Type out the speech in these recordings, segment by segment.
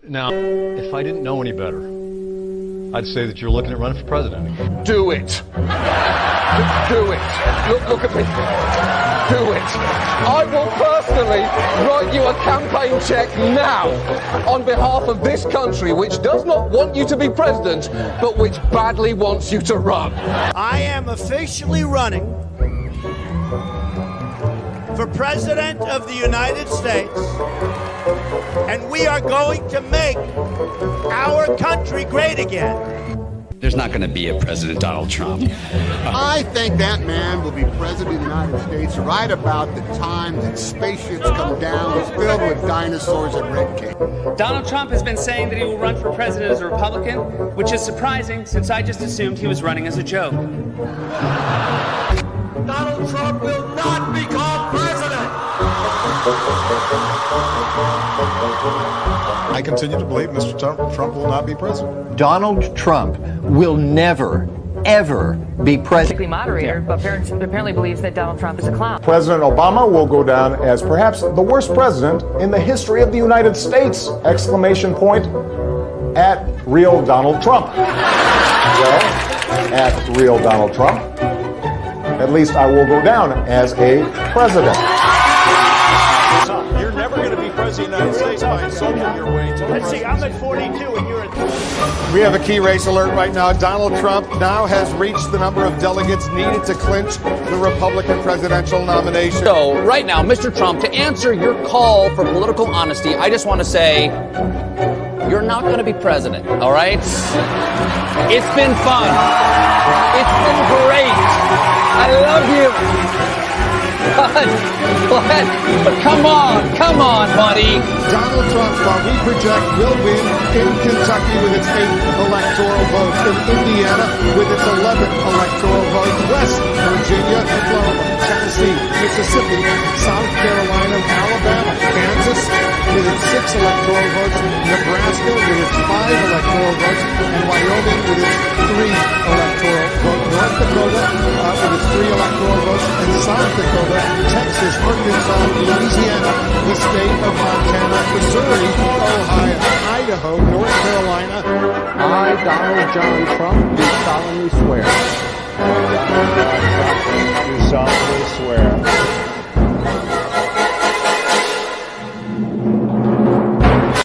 Now, if I didn't know any better, I'd say that you're looking at running for president again. Do it. Do it. Look at me. Do it. I will personally write you a campaign check now on behalf of this country, which does not want you to be president, but which badly wants you to run. I am officially running for President of the United States, and we are going to make our country great again. There's not going to be a President Donald Trump. I think that man will be president of the United States right about the time that spaceships come down filled with dinosaurs and red cake. Donald Trump has been saying that he will run for president as a Republican, which is surprising since I just assumed he was running as a joke. Donald Trump will not become president. I continue to believe Mr. Trump will not be president. Donald Trump will never, ever be president. Moderator, but apparently believes that Donald Trump is a clown. President Obama will go down as perhaps the worst president in the history of the United States! Exclamation point at real Donald Trump. Well, at real Donald Trump, at least I will go down as a president. You're never going to be president of the United States by insulting your way. Let's see, I'm at 42 and you're at... We have a key race alert right now. Donald Trump now has reached the number of delegates needed to clinch the Republican presidential nomination. So right now, Mr. Trump, to answer your call for political honesty, I just want to say you're not going to be president, all right? It's been fun. It's been great. I love you. But come on, buddy. Donald Trump, while we project, will win in Kentucky with its 8 electoral votes, in Indiana with its 11 electoral votes, West Virginia, Oklahoma, Tennessee, Mississippi, South Carolina, Alabama, Kansas with its 6 electoral votes, Nebraska with its 5 electoral votes, and Wyoming with its 3 electoral votes, North Dakota with its 3 electoral votes, and South Dakota, Texas, Arkansas, Louisiana, the state of Montana, Missouri, Ohio, Idaho, North Carolina. I, Donald John Trump, do solemnly swear. Do solemnly swear.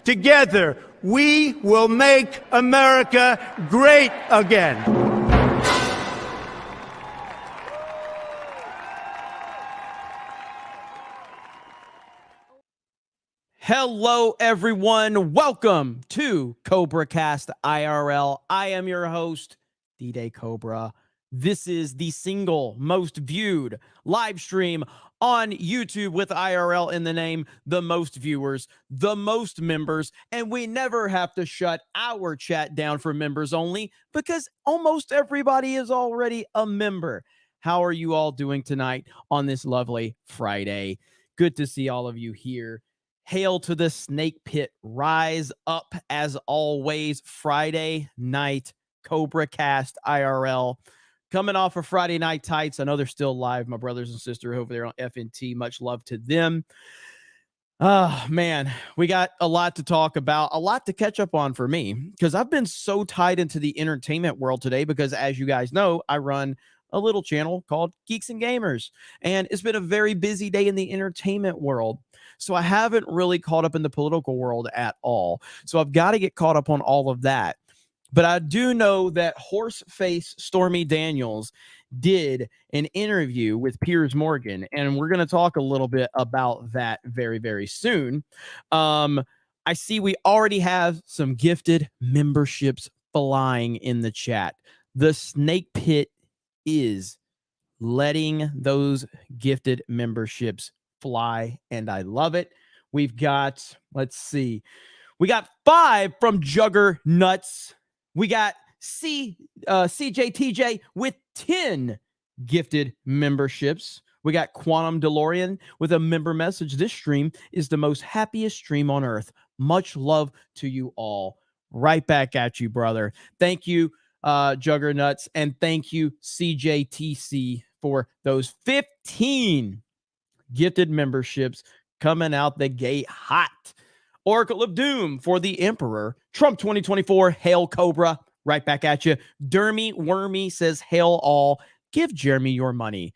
Together, we will make America great again. Hello, everyone. Welcome to CobraCast IRL. I am your host, D-Day Cobra. This is the single most viewed live stream on YouTube with IRL in the name, the most viewers, the most members, and we never have to shut our chat down for members only because almost everybody is already a member. How are you all doing tonight on this lovely Friday? Good to see all of you here. Hail to the snake pit. Rise up as always. Friday night CobraCast IRL. Coming off of Friday Night Tights. I know they're still live. My brothers and sisters over there on FNT. Much love to them. Man, we got a lot to talk about. A lot to catch up on for me. Because I've been so tied into the entertainment world today. Because as you guys know, I run a little channel called Geeks and Gamers. And it's been a very busy day in the entertainment world. So I haven't really caught up in the political world at all. So I've got to get caught up on all of that. But I do know that Horseface Stormy Daniels did an interview with Piers Morgan. And we're going to talk a little bit about that very, very soon. I see we already have some gifted memberships flying in the chat. The snake pit is letting those gifted memberships fly, and I love it. We've got, let's see, we got 5 from Juggernauts. We got CJTJ with 10 gifted memberships. We got Quantum DeLorean with a member message. This stream is the most happiest stream on earth. Much love to you all. Right back at you, brother. Thank you, Juggernauts, and thank you, CJTC, for those 15 gifted memberships coming out the gate hot. Oracle of Doom for the Emperor. Trump 2024, hail Cobra. Right back at you. Dermy Wormy says, hail all. Give Jeremy your money.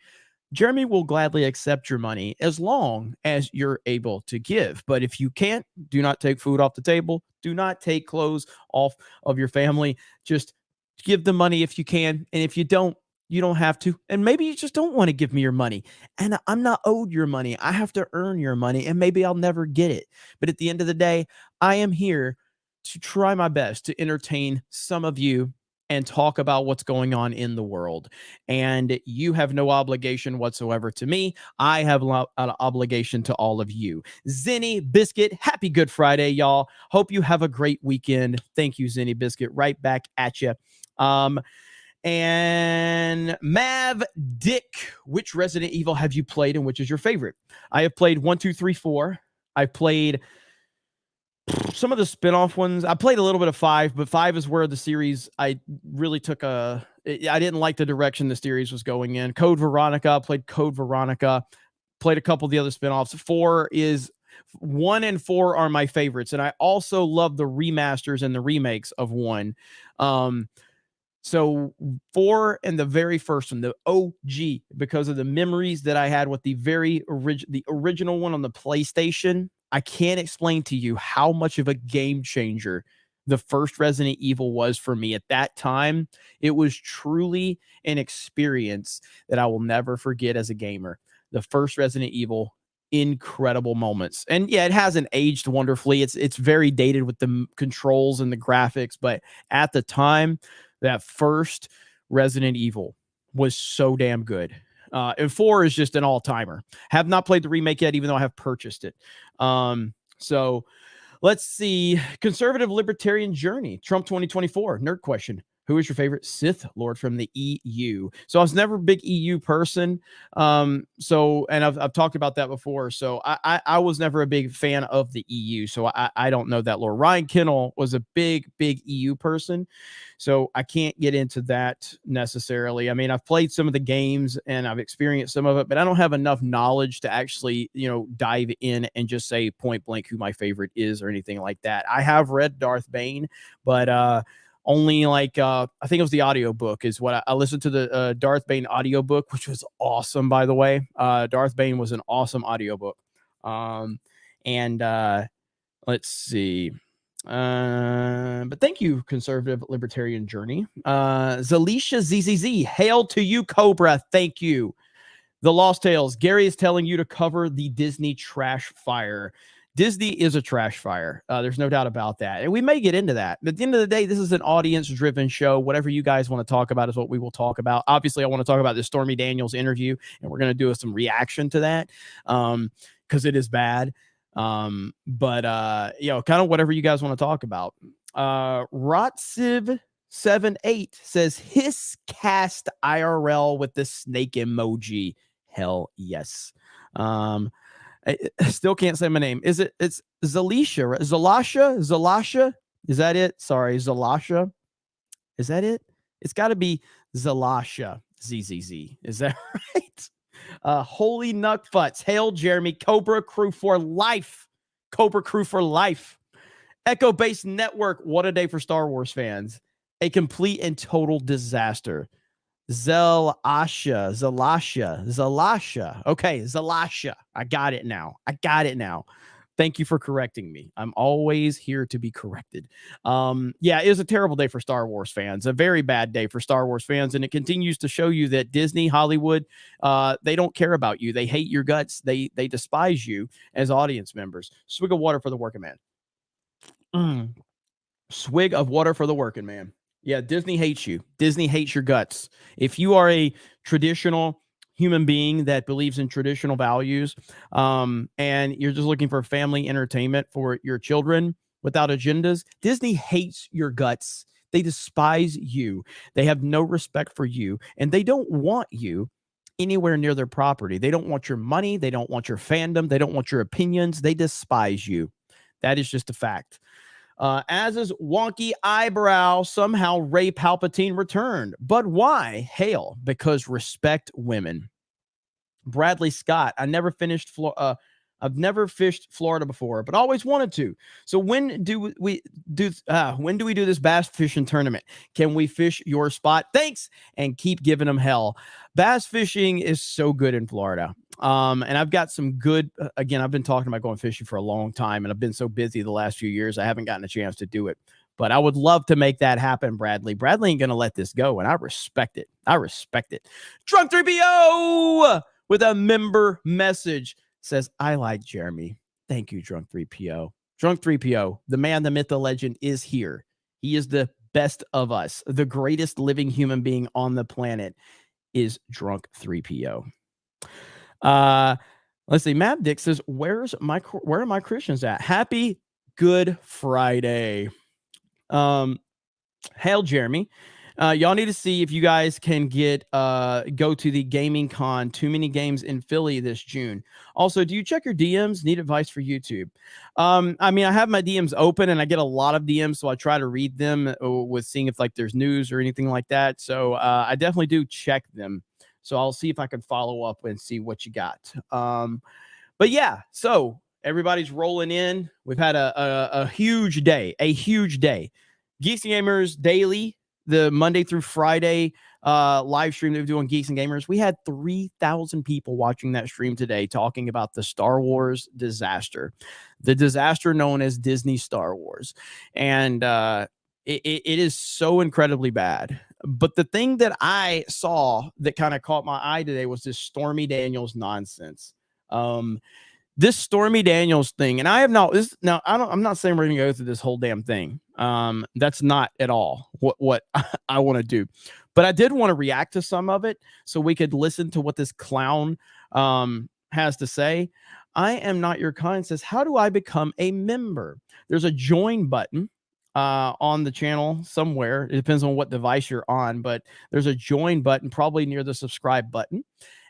Jeremy will gladly accept your money as long as you're able to give. But if you can't, do not take food off the table. Do not take clothes off of your family. Just give the money if you can. And if you don't, you don't have to. And maybe you just don't want to give me your money. And I'm not owed your money. I have to earn your money. And maybe I'll never get it. But at the end of the day, I am here to try my best to entertain some of you and talk about what's going on in the world. And you have no obligation whatsoever to me. I have an obligation to all of you. Zenny Biscuit, happy Good Friday, y'all. Hope you have a great weekend. Thank you, Zenny Biscuit. Right back at you. And Mav Dick, which Resident Evil have you played and which is your favorite? I have played 1, 2, 3, 4. I played some of the spin-off ones. I played a little bit of 5, but 5 is where the series I really took I didn't like the direction the series was going in. Code Veronica, played Code Veronica, played a couple of the other spin-offs. 1 and 4 are my favorites, and I also love the remasters and the remakes of 1. So 4 and the very first one, the OG, because of the memories that I had with the original one on the PlayStation. I can't explain to you how much of a game changer the first Resident Evil was for me at that time. It was truly an experience that I will never forget as a gamer. The first Resident Evil, incredible moments. And yeah, it hasn't aged wonderfully. It's very dated with the controls and the graphics, but at the time, that first Resident Evil was so damn good. And 4 is just an all-timer. Have not played the remake yet, even though I have purchased it. So let's see. Conservative Libertarian Journey, Trump 2024, nerd question. Who is your favorite Sith Lord from the EU? So I was never a big EU person. And I've talked about that before. So I was never a big fan of the EU. So I don't know that lore. Ryan Kennel was a big EU person. So I can't get into that necessarily. I mean, I've played some of the games and I've experienced some of it, but I don't have enough knowledge to actually, dive in and just say point blank who my favorite is or anything like that. I have read Darth Bane, but only I think it was the audiobook is what I listened to, the Darth Bane audiobook, which was awesome, by the way. Darth Bane was an awesome audiobook. Let's see. But thank you, Conservative Libertarian Journey. Zalisha ZZZ, hail to you, Cobra. Thank you. The Lost Tales. Gary is telling you to cover the Disney trash fire. Disney is a trash fire. There's no doubt about that. And we may get into that. But at the end of the day, this is an audience-driven show. Whatever you guys want to talk about is what we will talk about. Obviously, I want to talk about this Stormy Daniels interview, and we're going to do some reaction to that because it is bad. Kind of whatever you guys want to talk about. Rotsiv78 says, his cast IRL with the snake emoji. Hell yes. I still can't say my name. It's Zalisha, right? Zalasha? Is that it? Sorry, Zalasha. Is that it? It's got to be Zalasha. ZZZ. Is that right? Holy Nutfuts. Hail Jeremy. Cobra Crew for life. Cobra Crew for life. Echo Base Network. What a day for Star Wars fans. A complete and total disaster. Zalasha. Okay, Zalasha. I got it now. Thank you for correcting me. I'm always here to be corrected. It was a terrible day for Star Wars fans. A very bad day for Star Wars fans. And it continues to show you that Disney, Hollywood, they don't care about you. They hate your guts. They despise you as audience members. Swig of water for the working man. Swig of water for the working man. Yeah, Disney hates you. Disney hates your guts. If you are a traditional human being that believes in traditional values, and you're just looking for family entertainment for your children without agendas, Disney hates your guts. They despise you. They have no respect for you, and they don't want you anywhere near their property. They don't want your money. They don't want your fandom. They don't want your opinions. They despise you. That is just a fact. As is wonky eyebrow, somehow Ray Palpatine returned. But why? Hail, because respect women. Bradley Scott, I never finished I've never fished Florida before, but always wanted to. So when do we do this bass fishing tournament? Can we fish your spot? Thanks, and keep giving them hell. Bass fishing is so good in Florida. And I've got some good, again, I've been talking about going fishing for a long time, and I've been so busy the last few years, I haven't gotten a chance to do it. But I would love to make that happen, Bradley. Bradley ain't going to let this go, and I respect it. I respect it. Drunk 3PO with a member message says, I like Jeremy. Thank you, Drunk 3PO. Drunk 3PO, the man, the myth, the legend is here. He is the best of us. The greatest living human being on the planet is Drunk 3PO. Let's see. Matt Dick says, where are my Christians at? Happy Good Friday. Hail Jeremy. Y'all need to see if you guys can go to the Gaming Con, Too Many Games in Philly this June. Also, do you check your DMs? Need advice for YouTube. I mean, I have my DMs open and I get a lot of DMs, so I try to read them with seeing if like there's news or anything like that. So I definitely do check them. So I'll see if I can follow up and see what you got. But yeah, so everybody's rolling in. We've had a huge day, Geeks and Gamers Daily, the Monday through Friday live stream that we do on Geeks and Gamers. We had 3,000 people watching that stream today talking about the Star Wars disaster, the disaster known as Disney Star Wars. And it is so incredibly bad. But the thing that I saw that kind of caught my eye today was this Stormy Daniels nonsense. This Stormy Daniels thing, and I have not I'm not saying we're gonna go through this whole damn thing. That's not at all what I want to do. But I did want to react to some of it so we could listen to what this clown has to say. I am not your kind says, how do I become a member? There's a join button on the channel somewhere. It depends on what device you're on, but there's a join button probably near the subscribe button.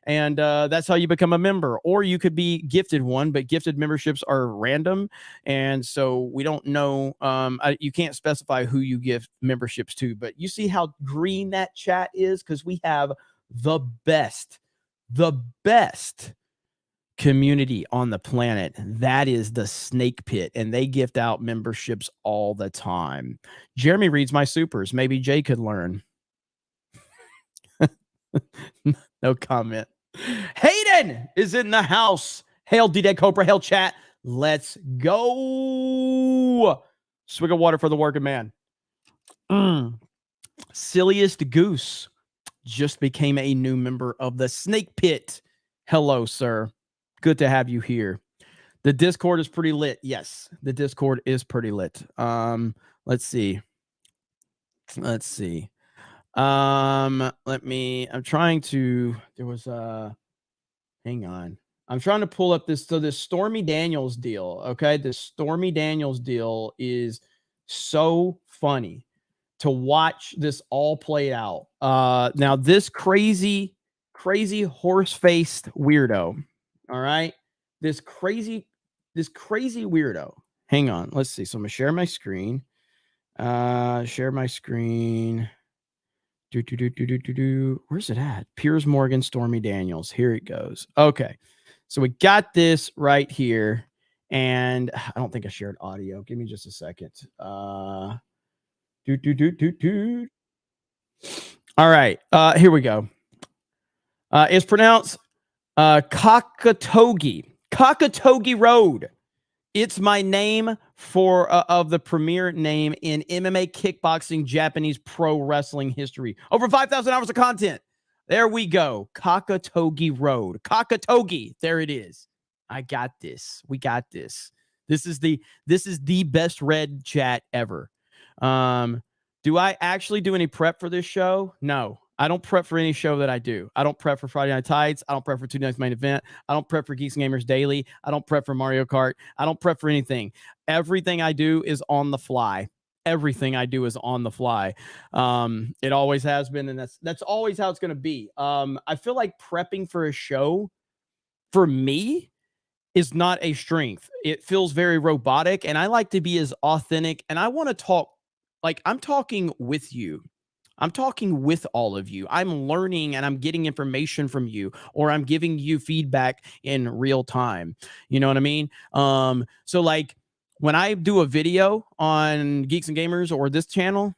And that's how you become a member. Or you could be gifted one, but gifted memberships are random. And so we don't know. You can't specify who you give memberships to. But you see how green that chat is? Because we have the best community on the planet. That is the Snake Pit. And they gift out memberships all the time. Jeremy reads my supers. Maybe Jay could learn. No comment. Hayden is in the house. Hail D-Day Cobra. Hail chat. Let's go. Swig of water for the working man. Silliest Goose just became a new member of the Snake Pit. Hello, sir. Good to have you here. The Discord is pretty lit. Yes, the Discord is pretty lit. Let's see. I'm trying to, hang on. I'm trying to pull up this. So this Stormy Daniels deal. Okay. The Stormy Daniels deal is so funny to watch this all play out. Now this crazy horse-faced weirdo. All right. This crazy weirdo. Hang on. Let's see. So I'm gonna share my screen. Share my screen. Where's it at? Piers Morgan, Stormy Daniels. Here it goes. Okay. So we got this right here. And I don't think I shared audio. Give me just a second. All right. Here we go. It's pronounced Kakatogi Road. It's my name of the premier name in MMA, kickboxing, Japanese pro wrestling history. Over 5,000 hours of content. There we go. Kakatogi Road. Kakatogi. There it is. I got this. We got this. This is the best read chat ever. Do I actually do any prep for this show? No. I don't prep for any show that I do. I don't prep for Friday Night Tights. I don't prep for Tuesday Night's Main Event. I don't prep for Geeks and Gamers Daily. I don't prep for Mario Kart. I don't prep for anything. Everything I do is on the fly. Everything I do is on the fly. It always has been, and that's always how it's going to be. I feel like prepping for a show, for me, is not a strength. It feels very robotic, and I like to be as authentic, and I want to talk like I'm talking with you. I'm talking with all of you. I'm learning and I'm getting information from you, or I'm giving you feedback in real time. You know what I mean? So like when I do a video on Geeks and Gamers or this channel,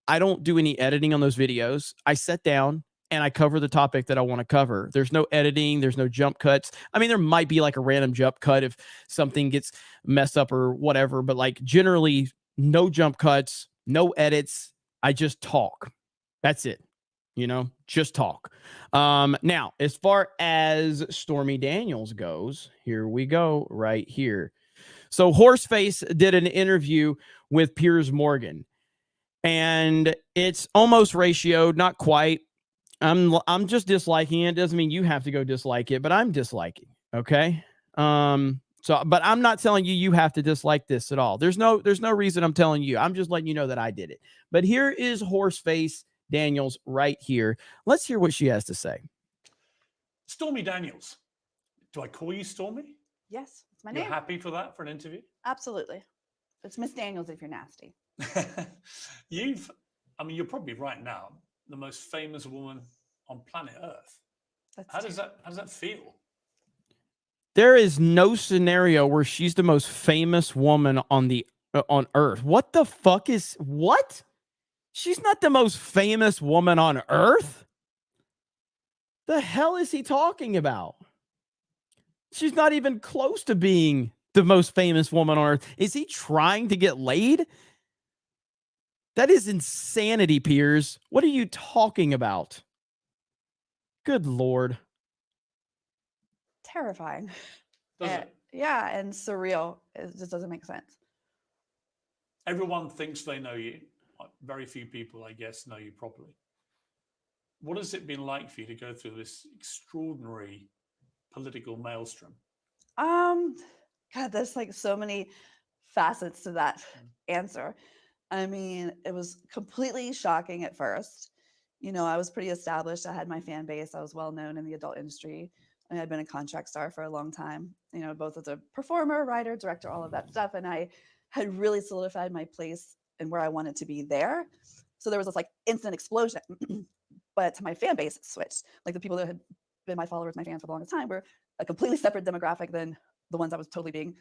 I don't do any editing on those videos. I sit down and I cover the topic that I want to cover. There's no editing. There's no jump cuts. I mean, there might be like a random jump cut if something gets messed up or whatever, but like generally no jump cuts, no edits. I just talk. That's it. You know, just talk. Now, as far as Stormy Daniels goes, here we go right here. So Horseface did an interview with Piers Morgan, and it's almost ratioed, not quite. I'm just disliking it. Doesn't mean you have to go dislike it, but I'm disliking. Okay. But I'm not telling you you have to dislike this at all. There's no reason I'm telling you. I'm just letting you know that I did it. But here is Horseface Daniels right here. Let's hear what she has to say. Stormy Daniels. Do I call you Stormy? Yes, it's my You're name. happy for that, for an interview? Absolutely. It's Miss Daniels if you're nasty. You're probably right now the most famous woman on planet Earth. How does that feel? There is no scenario where she's the most famous woman on Earth. What the fuck is what? She's not the most famous woman on Earth. The hell is he talking about? She's not even close to being the most famous woman on Earth. Is he trying to get laid? That is insanity, Piers. What are you talking about? Good Lord. Terrifying. Does it? Yeah, and surreal. It just doesn't make sense. Everyone thinks they know you. Very few people, I guess, know you properly. What has it been like for you to go through this extraordinary political maelstrom? God, there's like so many facets to that answer. I mean, it was completely shocking at first. You know, I was pretty established. I had my fan base. I was well known in the adult industry. I had been a contract star for a long time, you know, both as a performer, writer, director, all of that stuff. And I had really solidified my place and where I wanted to be there. So there was this like instant explosion. But my fan base switched. Like the people that had been my followers, my fans for the longest time were a completely separate demographic than the ones I was totally being,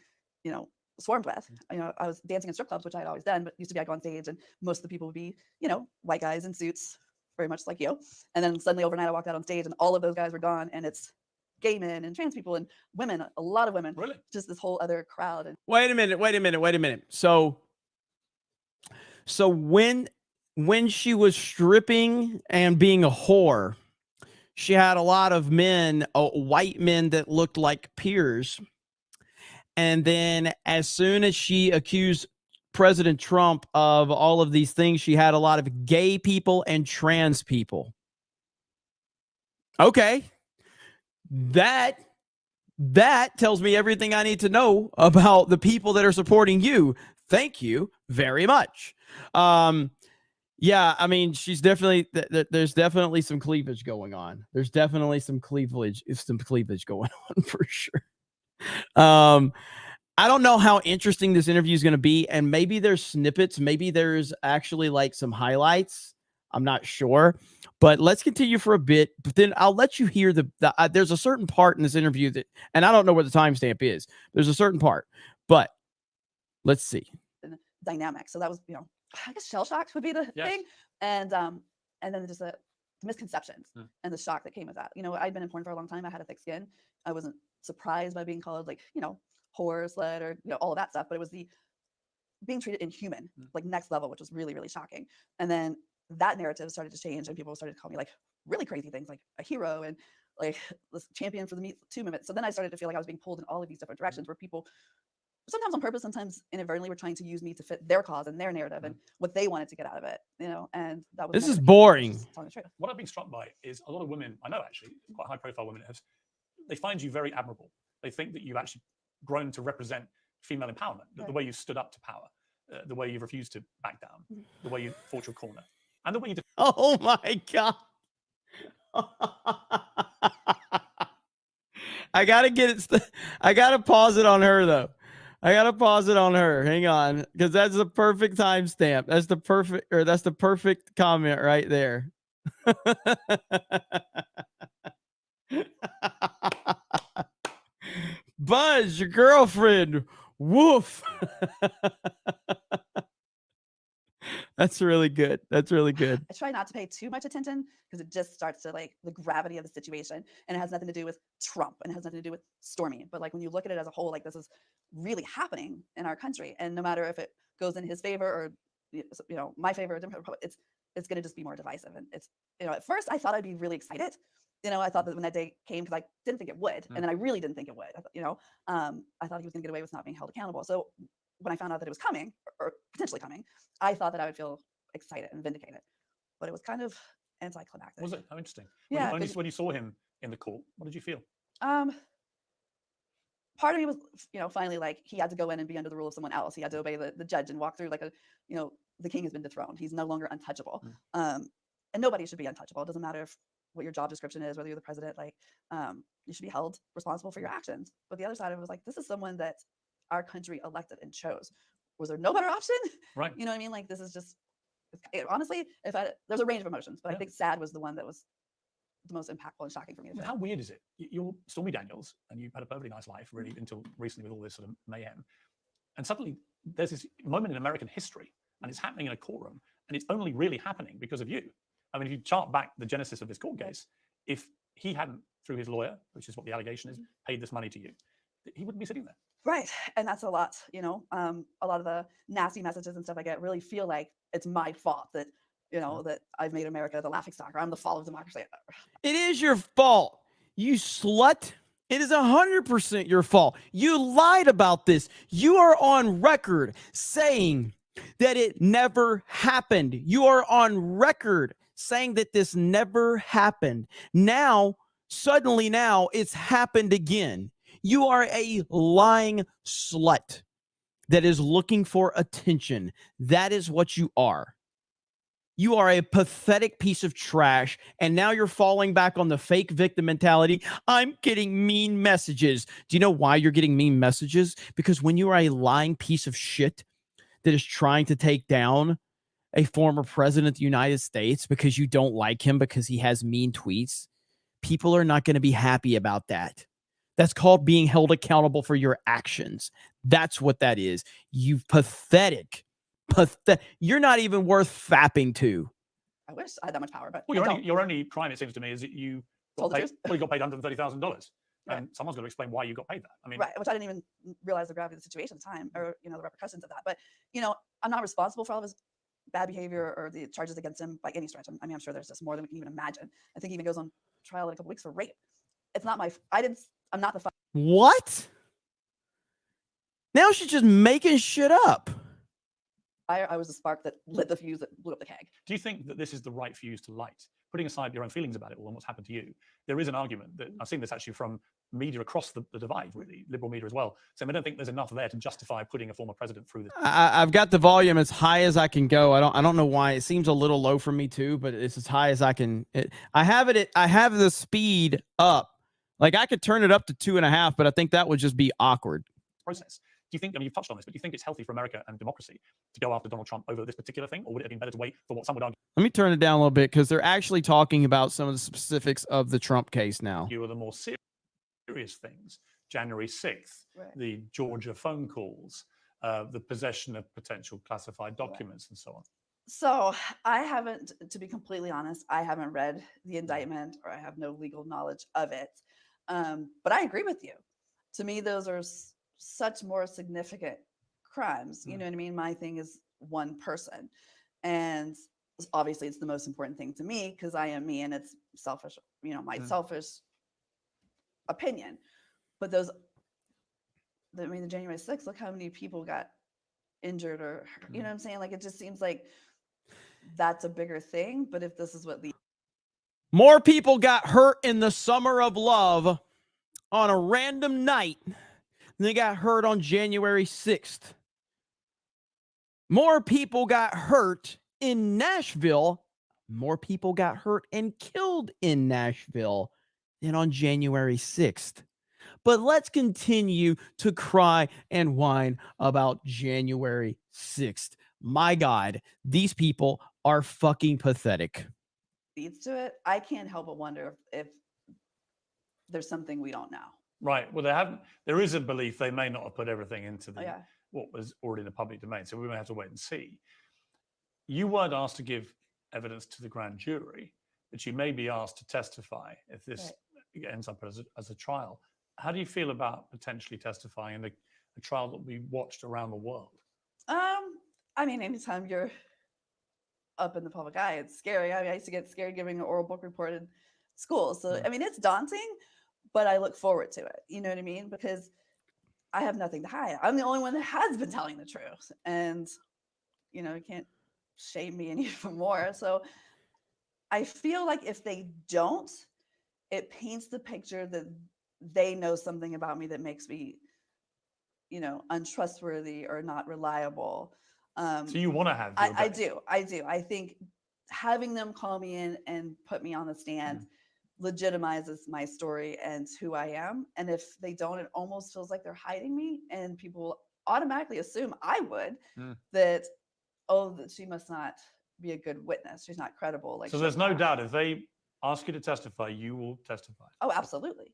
you know, swarmed with. You know, I was dancing in strip clubs, which I had always done, but used to be I go on stage and most of the people would be, you know, white guys in suits, very much like you. And then suddenly overnight I walked out on stage and all of those guys were gone, and it's gay men and trans people and women, a lot of women. Really? Just this whole other crowd. And Wait a minute. So when she was stripping and being a whore, she had a lot of men, white men that looked like Piers. And then as soon as she accused President Trump of all of these things, she had a lot of gay people and trans people. Okay. That tells me everything I need to know about the people that are supporting you. Thank you very much. Yeah, I mean, she's definitely there's definitely some cleavage going on. There's definitely some cleavage going on for sure. I don't know how interesting this interview is going to be, and maybe there's snippets, maybe there's actually like some highlights. I'm not sure, but let's continue for a bit. But then I'll let you hear there's a certain part in this interview that, and I don't know what the timestamp is. There's a certain part, but let's see. dynamic. So that was, you know, I guess shell shocked would be the thing. And then just the misconceptions and the shock that came with that. You know, I'd been in porn for a long time. I had a thick skin. I wasn't surprised by being called like, you know, whore, slut, or, you know, all of that stuff. But it was the being treated inhuman, like next level, which was really, really shocking. And then that narrative started to change and people started to call me like really crazy things, like a hero and like this champion for the Me Too movement. So then I started to feel like I was being pulled in all of these different directions where people, sometimes on purpose, sometimes inadvertently, were trying to use me to fit their cause and their narrative and what they wanted to get out of it, you know. And that was this is boring. What I've been struck by is a lot of women, I know actually, quite high profile women, they find you very admirable. They think that you've actually grown to represent female empowerment, the way you stood up to power, the way you refused to back down, the way you fought your corner, and the way you did. Oh my God. I gotta get it. I gotta pause it on her though. I gotta pause it on her. Hang on, because that's the perfect timestamp. That's the perfect comment right there. Buzz, your girlfriend. Woof. That's really good. That's really good. I try not to pay too much attention because it just starts to like the gravity of the situation, and it has nothing to do with Trump and it has nothing to do with Stormy. But like when you look at it as a whole, like this is really happening in our country, and no matter if it goes in his favor or my favor, it's going to just be more divisive. And it's at first I thought I'd be really excited. I thought that when that day came, because I didn't think it would, and then I really didn't think it would. I thought he was going to get away with not being held accountable. So when I found out that it was coming or potentially coming, I thought that I would feel excited and vindicated, but it was kind of anticlimactic. Was it? How interesting. Yeah. When you saw him in the court, what did you feel? Part of me was, finally like he had to go in and be under the rule of someone else. He had to obey the judge and walk through like the king has been dethroned. He's no longer untouchable. And nobody should be untouchable. It doesn't matter what your job description is, whether you're the president, you should be held responsible for your actions. But the other side of it was like, this is someone that our country elected and chose. Was there no better option? Right. You know what I mean? Like this is just, honestly, there's a range of emotions, but I think sad was the one that was the most impactful and shocking for me. How weird is it? You're Stormy Daniels, and you've had a perfectly nice life, really, until recently with all this sort of mayhem. And suddenly there's this moment in American history, and it's happening in a courtroom, and it's only really happening because of you. I mean, if you chart back the genesis of this court case, if he hadn't, through his lawyer, which is what the allegation is, paid this money to you, he wouldn't be sitting there. Right. And that's a lot, a lot of the nasty messages and stuff I get really feel like it's my fault that, that I've made America the laughingstock, or I'm the fall of democracy. It is your fault, you slut. It is 100% your fault. You lied about this. You are on record saying that it never happened. You are on record saying that this never happened. Now, suddenly now, it's happened again. You are a lying slut that is looking for attention. That is what you are. You are a pathetic piece of trash, and now you're falling back on the fake victim mentality. I'm getting mean messages. Do you know why you're getting mean messages? Because when you are a lying piece of shit that is trying to take down a former president of the United States because you don't like him because he has mean tweets, people are not going to be happy about that. That's called being held accountable for your actions. That's what that is. You pathetic. You're not even worth fapping to. I wish I had that much power, but your only crime, it seems to me, is that you got paid $130,000, and someone's got to explain why you got paid that. I mean, right, which I didn't even realize the gravity of the situation at the time, or the repercussions of that. But I'm not responsible for all of his bad behavior or the charges against him by any stretch. I mean, I'm sure there's just more than we can even imagine. I think he even goes on trial in a couple weeks for rape. It's not I'm not the. What? Now she's just making shit up. I was the spark that lit the fuse that blew up the keg. Do you think that this is the right fuse to light? Putting aside your own feelings about it all and what's happened to you, there is an argument that I've seen this actually from media across the divide, really, liberal media as well. So I don't think there's enough there to justify putting a former president through this. I've got the volume as high as I can go. I don't know why. It seems a little low for me too, but it's as high as I can. I have the speed up. Like I could turn it up to 2.5, but I think that would just be awkward. Process. Do you think, I mean, you've touched on this, but do you think it's healthy for America and democracy to go after Donald Trump over this particular thing? Or would it have been better to wait for what some would argue? Let me turn it down a little bit because they're actually talking about some of the specifics of the Trump case now. You are the more serious things. January 6th, the Georgia phone calls, the possession of potential classified documents and so on. So I haven't, to be completely honest, I haven't read the indictment or I have no legal knowledge of it. But I agree with you. To me, those are such more significant crimes. You know what I mean? My thing is one person. And obviously it's the most important thing to me because I am me and it's selfish, my selfish opinion. But the January 6th, look how many people got injured or, you know what I'm saying? Like, it just seems like that's a bigger thing. But if this is what more people got hurt in the summer of love on a random night than they got hurt on January 6th. More people got hurt in Nashville. More people got hurt and killed in Nashville than on January 6th. But let's continue to cry and whine about January 6th. My God, these people are fucking pathetic. Leads to it. I can't help but wonder if there's something we don't know. Right. Well, they haven't. There is a belief they may not have put everything into the Yeah. what was already in the public domain. So we may have to wait and see. You weren't asked to give evidence to the grand jury, but you may be asked to testify if this ends up as a trial. How do you feel about potentially testifying in a trial that will be watched around the world? I mean, anytime you're up in the public eye, it's scary. I mean, I used to get scared giving an oral book report in school. So, I mean, it's daunting, but I look forward to it. You know what I mean? Because I have nothing to hide. I'm the only one that has been telling the truth. And, you know, you can't shame me any even more. So I feel like if they don't, it paints the picture that they know something about me that makes me, you know, untrustworthy or not reliable. So you want to have your I day. do. I think having them call me in and put me on the stand legitimizes my story and who I am. And if they don't, it almost feels like they're hiding me, and people will automatically assume I would that, oh, that she must not be a good witness. She's not credible. Like, So there's no doubt if they ask you to testify, you will testify. Oh, absolutely.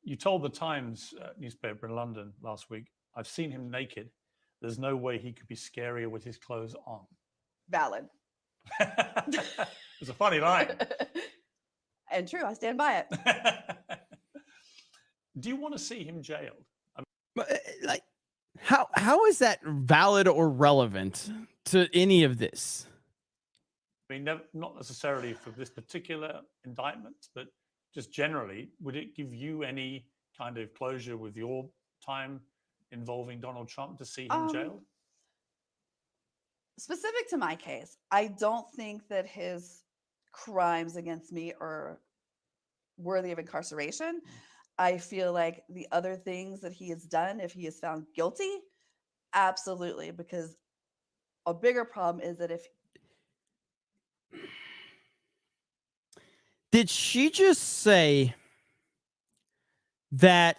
You told the Times newspaper in London last week, I've seen him naked. There's no way he could be scarier with his clothes on. Valid. It's a funny line. And true. I stand by it. Do you want to see him jailed? Like, how is that valid or relevant to any of this? I mean, not necessarily for this particular indictment, but just generally, would it give you any kind of closure with your time involving Donald Trump to see him jailed? Specific to my case, I don't think that his crimes against me are worthy of incarceration. I feel like the other things that he has done, if he is found guilty, absolutely, because a bigger problem is that if... Did she just say that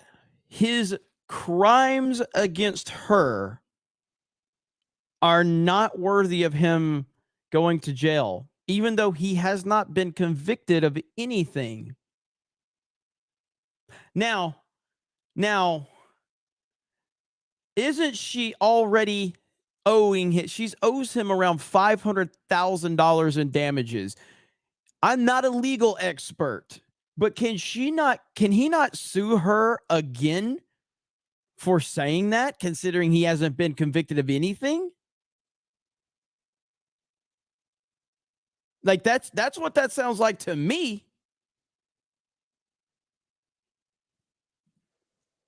his crimes against her are not worthy of him going to jail, even though he has not been convicted of anything? Now, isn't she already owing him? She owes him around $500,000 in damages. I'm not a legal expert, but can he not sue her again for saying that, considering he hasn't been convicted of anything? Like, that's what that sounds like to me.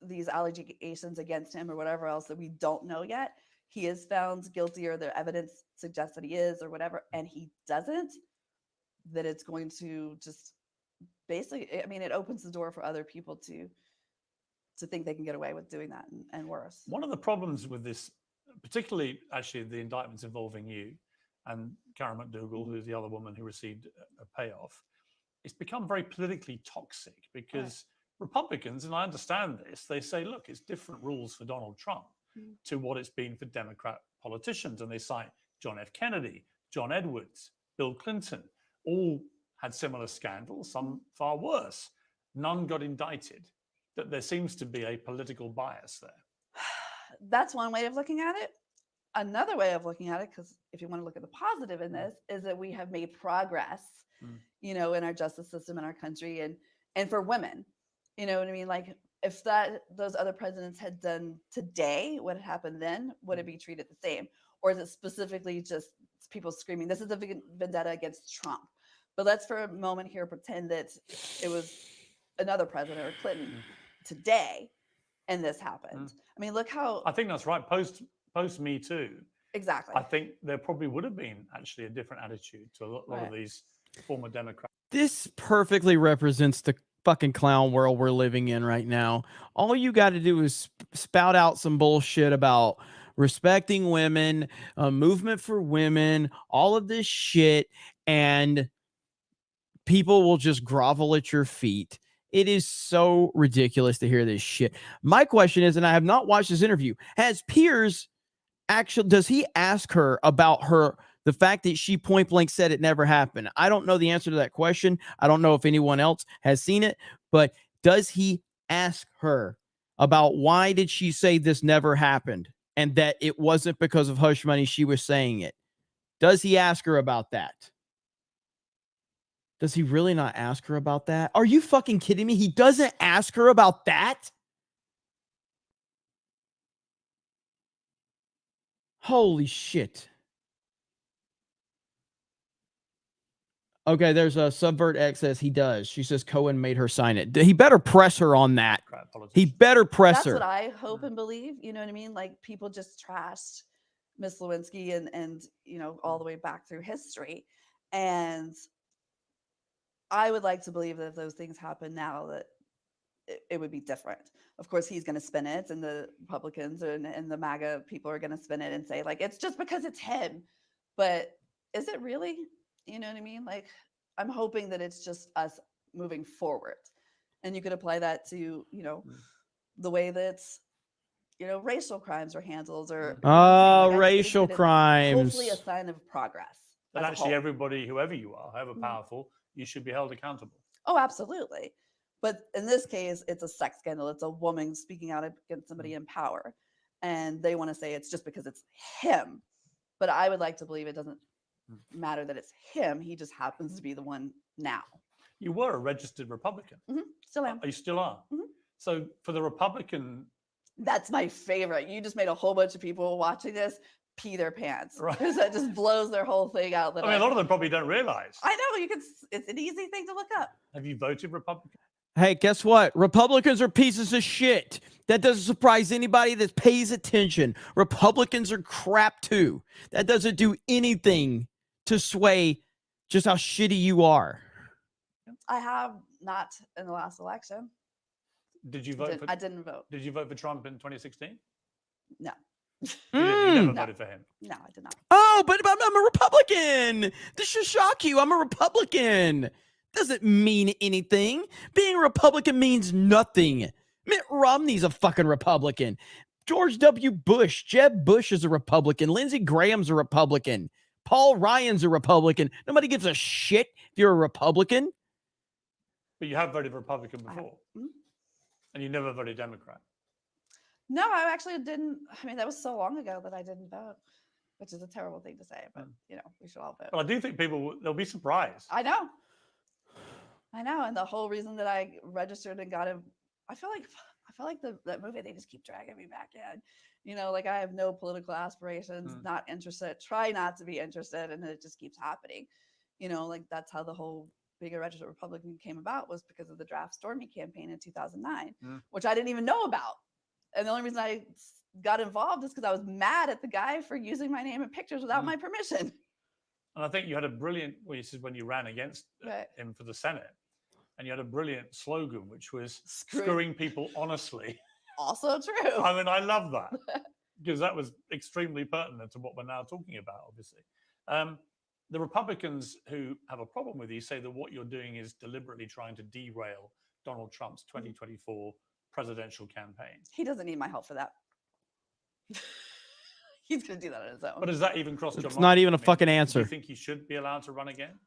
These allegations against him or whatever else that we don't know yet, he is found guilty or the evidence suggests that he is or whatever, and he doesn't, that it's going to just basically, I mean, it opens the door for other people to think they can get away with doing that and worse. One of the problems with this, particularly actually the indictments involving you and Karen McDougal, who's the other woman who received a payoff, it's become very politically toxic because Republicans, and I understand this, they say, look, it's different rules for Donald Trump to what it's been for Democrat politicians. And they cite John F. Kennedy, John Edwards, Bill Clinton, all had similar scandals, some far worse. None got indicted. That there seems to be a political bias there. That's one way of looking at it. Another way of looking at it, because if you want to look at the positive in this, is that we have made progress, you know, in our justice system in our country, and for women, you know what I mean? Like, if those other presidents had done today what had happened then, would it be treated the same? Or is it specifically just people screaming, this is a vendetta against Trump? But let's for a moment here pretend that it was another president or Clinton today and this happened. I mean, look how... I think that's right. Post Me Too. Exactly. I think there probably would have been actually a different attitude to a lot of these former Democrats. This perfectly represents the fucking clown world we're living in right now. All you got to do is spout out some bullshit about respecting women, movement for women, all of this shit, and people will just grovel at your feet It is so ridiculous to hear this shit. My question is, and I have not watched this interview, has Piers actually, does he ask her about the fact that she point blank said it never happened? I don't know the answer to that question. I don't know if anyone else has seen it, but does he ask her about why did she say this never happened and that it wasn't because of hush money she was saying it? Does he ask her about that? Does he really not ask her about that? Are you fucking kidding me? He doesn't ask her about that? Holy shit. Okay, there's a Subvert X says he does. She says Cohen made her sign it. He better press her on that. He better press That's her. what I hope and believe. You know what I mean? Like, people just trashed Miss Lewinsky and you know, all the way back through history. And I would like to believe that if those things happen now, that it would be different. Of course, he's going to spin it, and the Republicans and the MAGA people are going to spin it and say, like, it's just because it's him. But is it really? You know what I mean? Like, I'm hoping that it's just us moving forward. And you could apply that to, you know, the way that, you know, racial crimes are handled, or Oh, like, racial crimes. Hopefully a sign of progress. But as a actually, whole. everybody, whoever you are, however powerful, you should be held accountable. Oh, absolutely. But in this case, it's a sex scandal. It's a woman speaking out against somebody in power. And they want to say it's just because it's him. But I would like to believe it doesn't matter that it's him. He just happens to be the one now. You were a registered Republican. Still am. You still are. So for the Republican... That's my favorite. You just made a whole bunch of people watching this pee their pants. Right. Because that just blows their whole thing out. I mean, a lot of them probably don't realize. I know. It's an easy thing to look up. Have you voted Republican? Hey, guess what? Republicans are pieces of shit. That doesn't surprise anybody that pays attention. Republicans are crap too. That doesn't do anything to sway just how shitty you are. I have not in the last election. Did you vote? I didn't vote. Did you vote for Trump in 2016? No. You never voted for him. No, I did not. Oh, but I'm a Republican. This should shock you. I'm a Republican. Doesn't mean anything. Being a Republican means nothing. Mitt Romney's a fucking Republican. George W. Bush, Jeb Bush is a Republican. Lindsey Graham's a Republican. Paul Ryan's a Republican. Nobody gives a shit if you're a Republican. But you have voted Republican before. And you never voted Democrat. No, I actually didn't. I mean, that was so long ago that I didn't vote, which is a terrible thing to say, but you know, we should all vote. Well, I do think they'll be surprised. I know. And the whole reason that I registered and got him, I feel like that movie, they just keep dragging me back in. You know, like, I have no political aspirations, not interested, try not to be interested, and it just keeps happening. You know, like, that's how the whole being a registered Republican came about, was because of the draft Stormy campaign in 2009, which I didn't even know about. And the only reason I got involved is because I was mad at the guy for using my name and pictures without my permission. And I think you had a brilliant, this is when you ran against him for the Senate, and you had a brilliant slogan, which was screwing people honestly. Also true. I mean, I love that, because that was extremely pertinent to what we're now talking about, obviously. The Republicans who have a problem with you say that what you're doing is deliberately trying to derail Donald Trump's 2024 presidential campaign. He doesn't need my help for that. He's going to do that on his own. But does that even cross your mind? It's not even a fucking answer. Do you think he should be allowed to run again?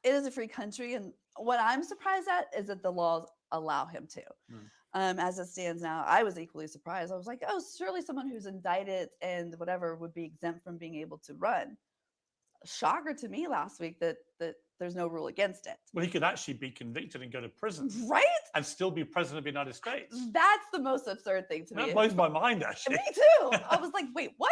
It is a free country, and what I'm surprised at is that the laws allow him to. As it stands now, I was equally surprised. I was like, oh, surely someone who's indicted and whatever would be exempt from being able to run. Shocker to me last week that there's no rule against it. Well, he could actually be convicted and go to prison. Right? And still be president of the United States. That's the most absurd thing to me. That blows my mind, actually. Me too. I was like, wait, what?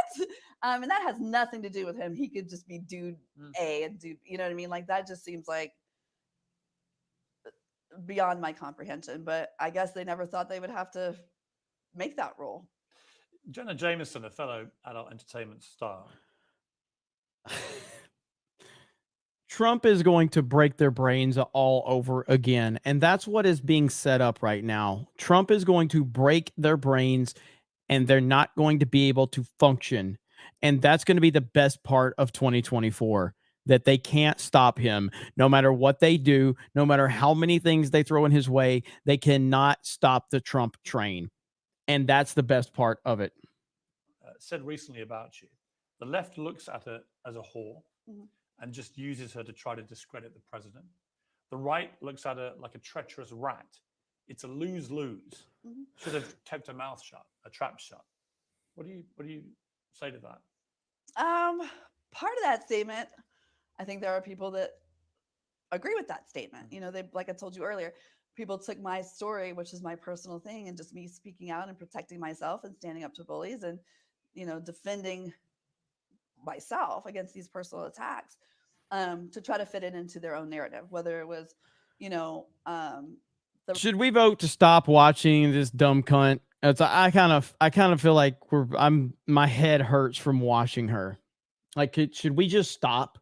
And that has nothing to do with him. He could just be dude A and dude, you know what I mean? Like, that just seems like beyond my comprehension. But I guess they never thought they would have to make that rule. Jenna Jameson, a fellow adult entertainment star. Trump is going to break their brains all over again. And that's what is being set up right now. Trump is going to break their brains and they're not going to be able to function. And that's going to be the best part of 2024. that they can't stop him. No matter what they do, no matter how many things they throw in his way, they cannot stop the Trump train. And that's the best part of it. Said recently about you, the left looks at her as a whore and just uses her to try to discredit the president. The right looks at her like a treacherous rat. It's a lose-lose. Should have kept her mouth shut, a trap shut. What do you say to that? Part of that statement, I think there are people that agree with that statement. You know, they, like I told you earlier, people took my story, which is my personal thing, and just me speaking out and protecting myself and standing up to bullies and, you know, defending myself against these personal attacks, to try to fit it into their own narrative, whether it was, you know, should we vote to stop watching this dumb cunt? It's, I kind of feel like my head hurts from watching her. Like, should we just stop?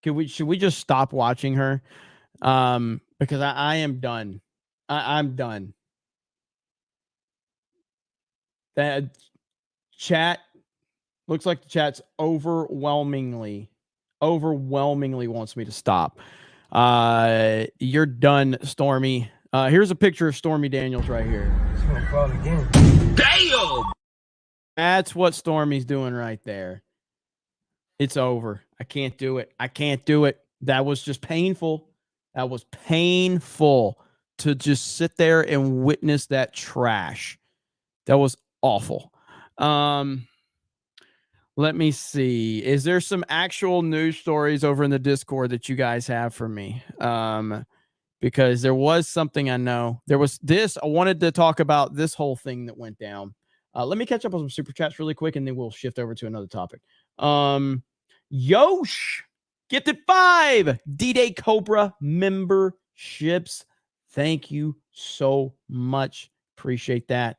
Should we just stop watching her? Because I am done. I'm done. That chat looks like the chat's overwhelmingly wants me to stop. You're done, Stormy. Here's a picture of Stormy Daniels right here. Damn! That's what Stormy's doing right there. It's over. I can't do it. I can't do it. That was just painful. That was painful to just sit there and witness that trash. That was awful. Let me see. Is there some actual news stories over in the Discord that you guys have for me? Because there was something I know. There was this. I wanted to talk about this whole thing that went down. Let me catch up on some super chats really quick, and then we'll shift over to another topic. Yosh, gifted 5 D-Day Cobra memberships. Thank you so much. Appreciate that.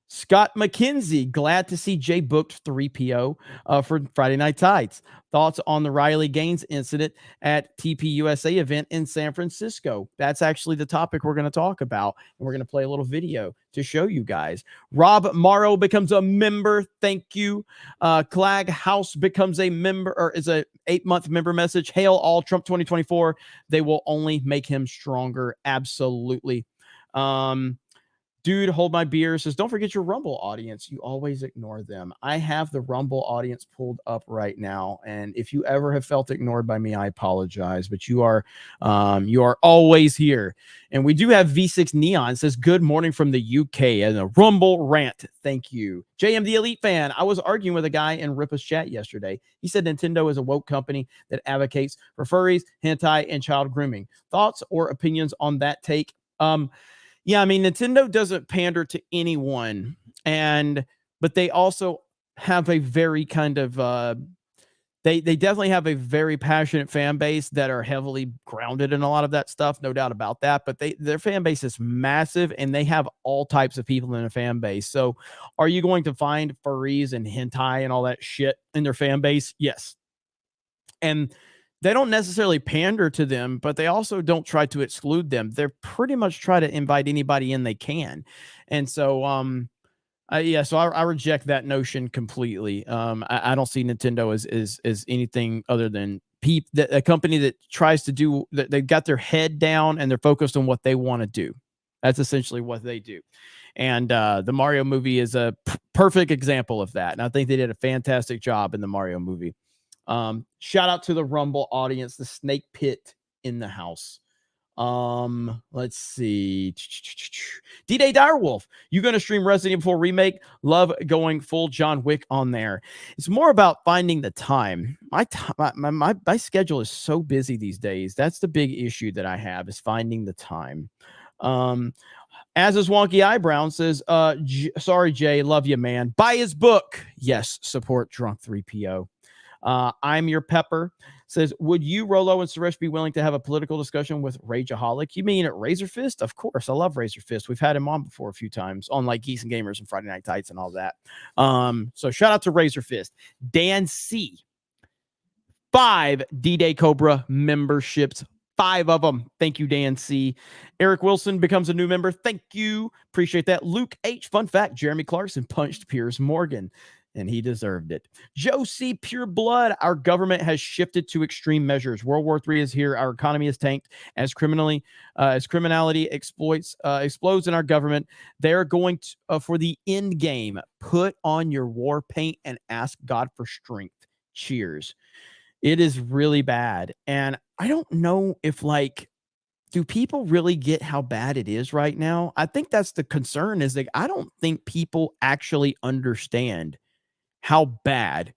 Scott McKenzie, glad to see Jay booked 3PO for Friday Night Tights. Thoughts on the Riley Gaines incident at TPUSA event in San Francisco? That's actually the topic we're going to talk about, and we're going to play a little video to show you guys. Rob Morrow becomes a member. Thank you. Clag House becomes a member, or is a 8-month member message. Hail all Trump 2024. They will only make him stronger. Absolutely. Dude, hold my beer says, don't forget your Rumble audience. You always ignore them. I have the Rumble audience pulled up right now. And if you ever have felt ignored by me, I apologize, but you are always here. And we do have V6 Neon says, good morning from the UK and a Rumble rant. Thank you. JM the Elite Fan. I was arguing with a guy in Ripa's chat yesterday. He said Nintendo is a woke company that advocates for furries, hentai, and child grooming. Thoughts or opinions on that take? Yeah, I mean, Nintendo doesn't pander to anyone, but they also have a very kind of they definitely have a very passionate fan base that are heavily grounded in a lot of that stuff, no doubt about that. But their fan base is massive, and they have all types of people in a fan base. So, are you going to find furries and hentai and all that shit in their fan base? Yes, and they don't necessarily pander to them, but they also don't try to exclude them. They're pretty much try to invite anybody in they can. And so, so I reject that notion completely. I don't see Nintendo as anything other than a company that tries to do that. They've got their head down and they're focused on what they want to do. That's essentially what they do. And the Mario movie is a perfect example of that. And I think they did a fantastic job in the Mario movie. Shout out to the Rumble audience, the Snake Pit in the house. Let's see. D-Day Direwolf, you gonna stream Resident Evil 4 Remake? Love going full John Wick on there. It's more about finding the time. My schedule is so busy these days. That's the big issue that I have, is finding the time. As is Wonky Eyebrow says, sorry, Jay, love you, man. Buy his book. Yes, support Drunk 3PO. I'm your Pepper says, would you, Rolo, and Suresh be willing to have a political discussion with Rageaholic? You mean at Razor Fist? Of course. I love Razor Fist. We've had him on before a few times on like Geeks and Gamers and Friday Night Tights and all that. So shout out to Razor Fist. Dan C. 5 D-Day Cobra memberships. 5 of them. Thank you, Dan C. Eric Wilson becomes a new member. Thank you. Appreciate that. Luke H. Fun fact, Jeremy Clarkson punched Piers Morgan. and he deserved it. Joe C. Pure Blood. Our government has shifted to extreme measures. World War III is here. Our economy is tanked as criminality explodes in our government. They're going to, for the end game. Put on your war paint and ask God for strength. Cheers. It is really bad. And I don't know if do people really get how bad it is right now? I think that's the concern, is that I don't think people actually understand how bad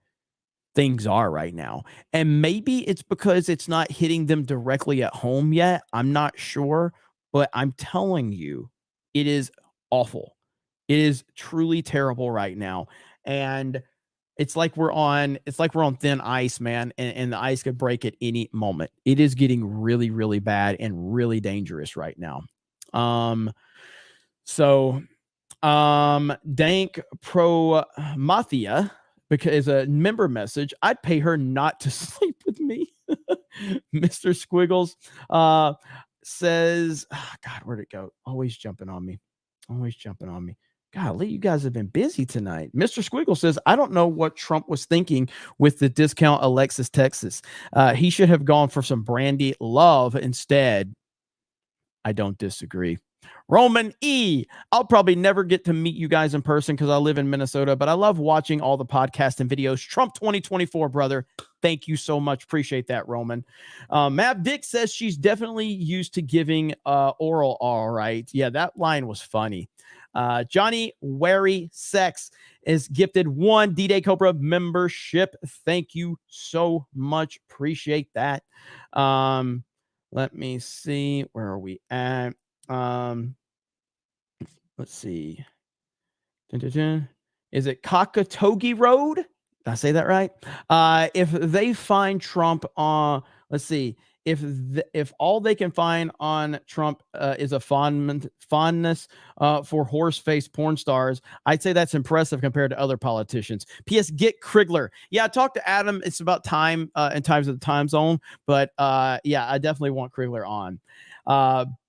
things are right now. And maybe it's because it's not hitting them directly at home yet. I'm not sure, but I'm telling you, it is awful. It is truly terrible right now. And it's like we're on thin ice, man, and the ice could break at any moment. It is getting really, really bad and really dangerous right now. Dank Pro Mafia, because a member message, I'd pay her not to sleep with me. Mr. Squiggles says, God, where'd it go? Always jumping on me. Golly, you guys have been busy tonight. Mr. Squiggle says, I don't know what Trump was thinking with the discount Alexis Texas. He should have gone for some Brandy Love instead. I don't disagree. Roman E. I'll probably never get to meet you guys in person because I live in Minnesota, but I love watching all the podcasts and videos. Trump 2024, brother. Thank you so much. Appreciate that, Roman. Mav Dick says she's definitely used to giving oral all right. Yeah, that line was funny. Johnny Wary Sex is gifted 1 D-Day Cobra membership. Thank you so much. Appreciate that. Let me see. Where are we at? Let's see. Is it Kakatogi Road? Did I say that right? If they find Trump on, let's see. If all they can find on Trump is a fondness for horse-faced porn stars, I'd say that's impressive compared to other politicians. P.S. Get Krigler. Yeah, I talked to Adam. It's about time and times of the time zone. But yeah, I definitely want Krigler on.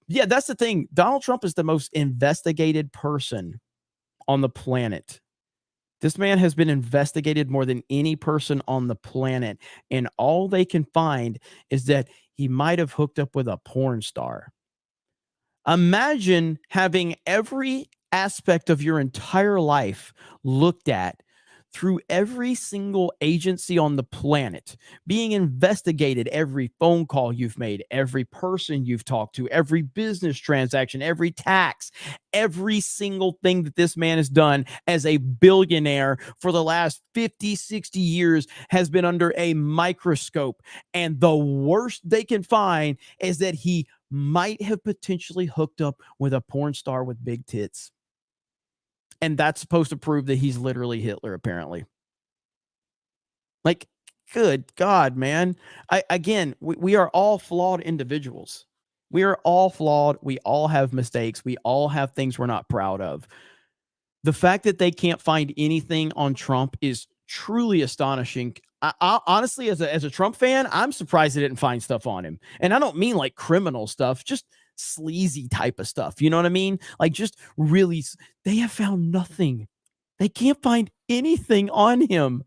Yeah, that's the thing. Donald Trump is the most investigated person on the planet. This man has been investigated more than any person on the planet. And all they can find is that he might have hooked up with a porn star. Imagine having every aspect of your entire life looked at through every single agency on the planet, being investigated, every phone call you've made, every person you've talked to, every business transaction, every tax, every single thing that this man has done as a billionaire for the last 50, 60 years has been under a microscope. And the worst they can find is that he might have potentially hooked up with a porn star with big tits. And that's supposed to prove that he's literally Hitler, apparently. Like, good God, man. We are all flawed individuals. We are all flawed. We all have mistakes. We all have things we're not proud of. The fact that they can't find anything on Trump is truly astonishing. I honestly, as a Trump fan, I'm surprised they didn't find stuff on him. And I don't mean like criminal stuff, just sleazy type of stuff. You know what I mean? Like, just really, they have found nothing. They can't find anything on him.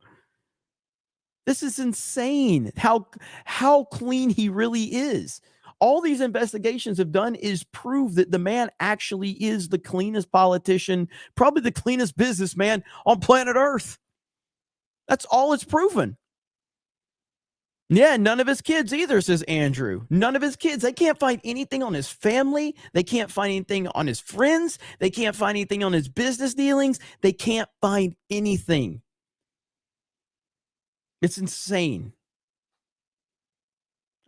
This is insane how clean he really is. All these investigations have done is prove that the man actually is the cleanest politician, probably the cleanest businessman on planet Earth. That's all it's proven. Yeah, none of his kids either, says Andrew. None of his kids. They can't find anything on his family. They can't find anything on his friends. They can't find anything on his business dealings. They can't find anything. It's insane.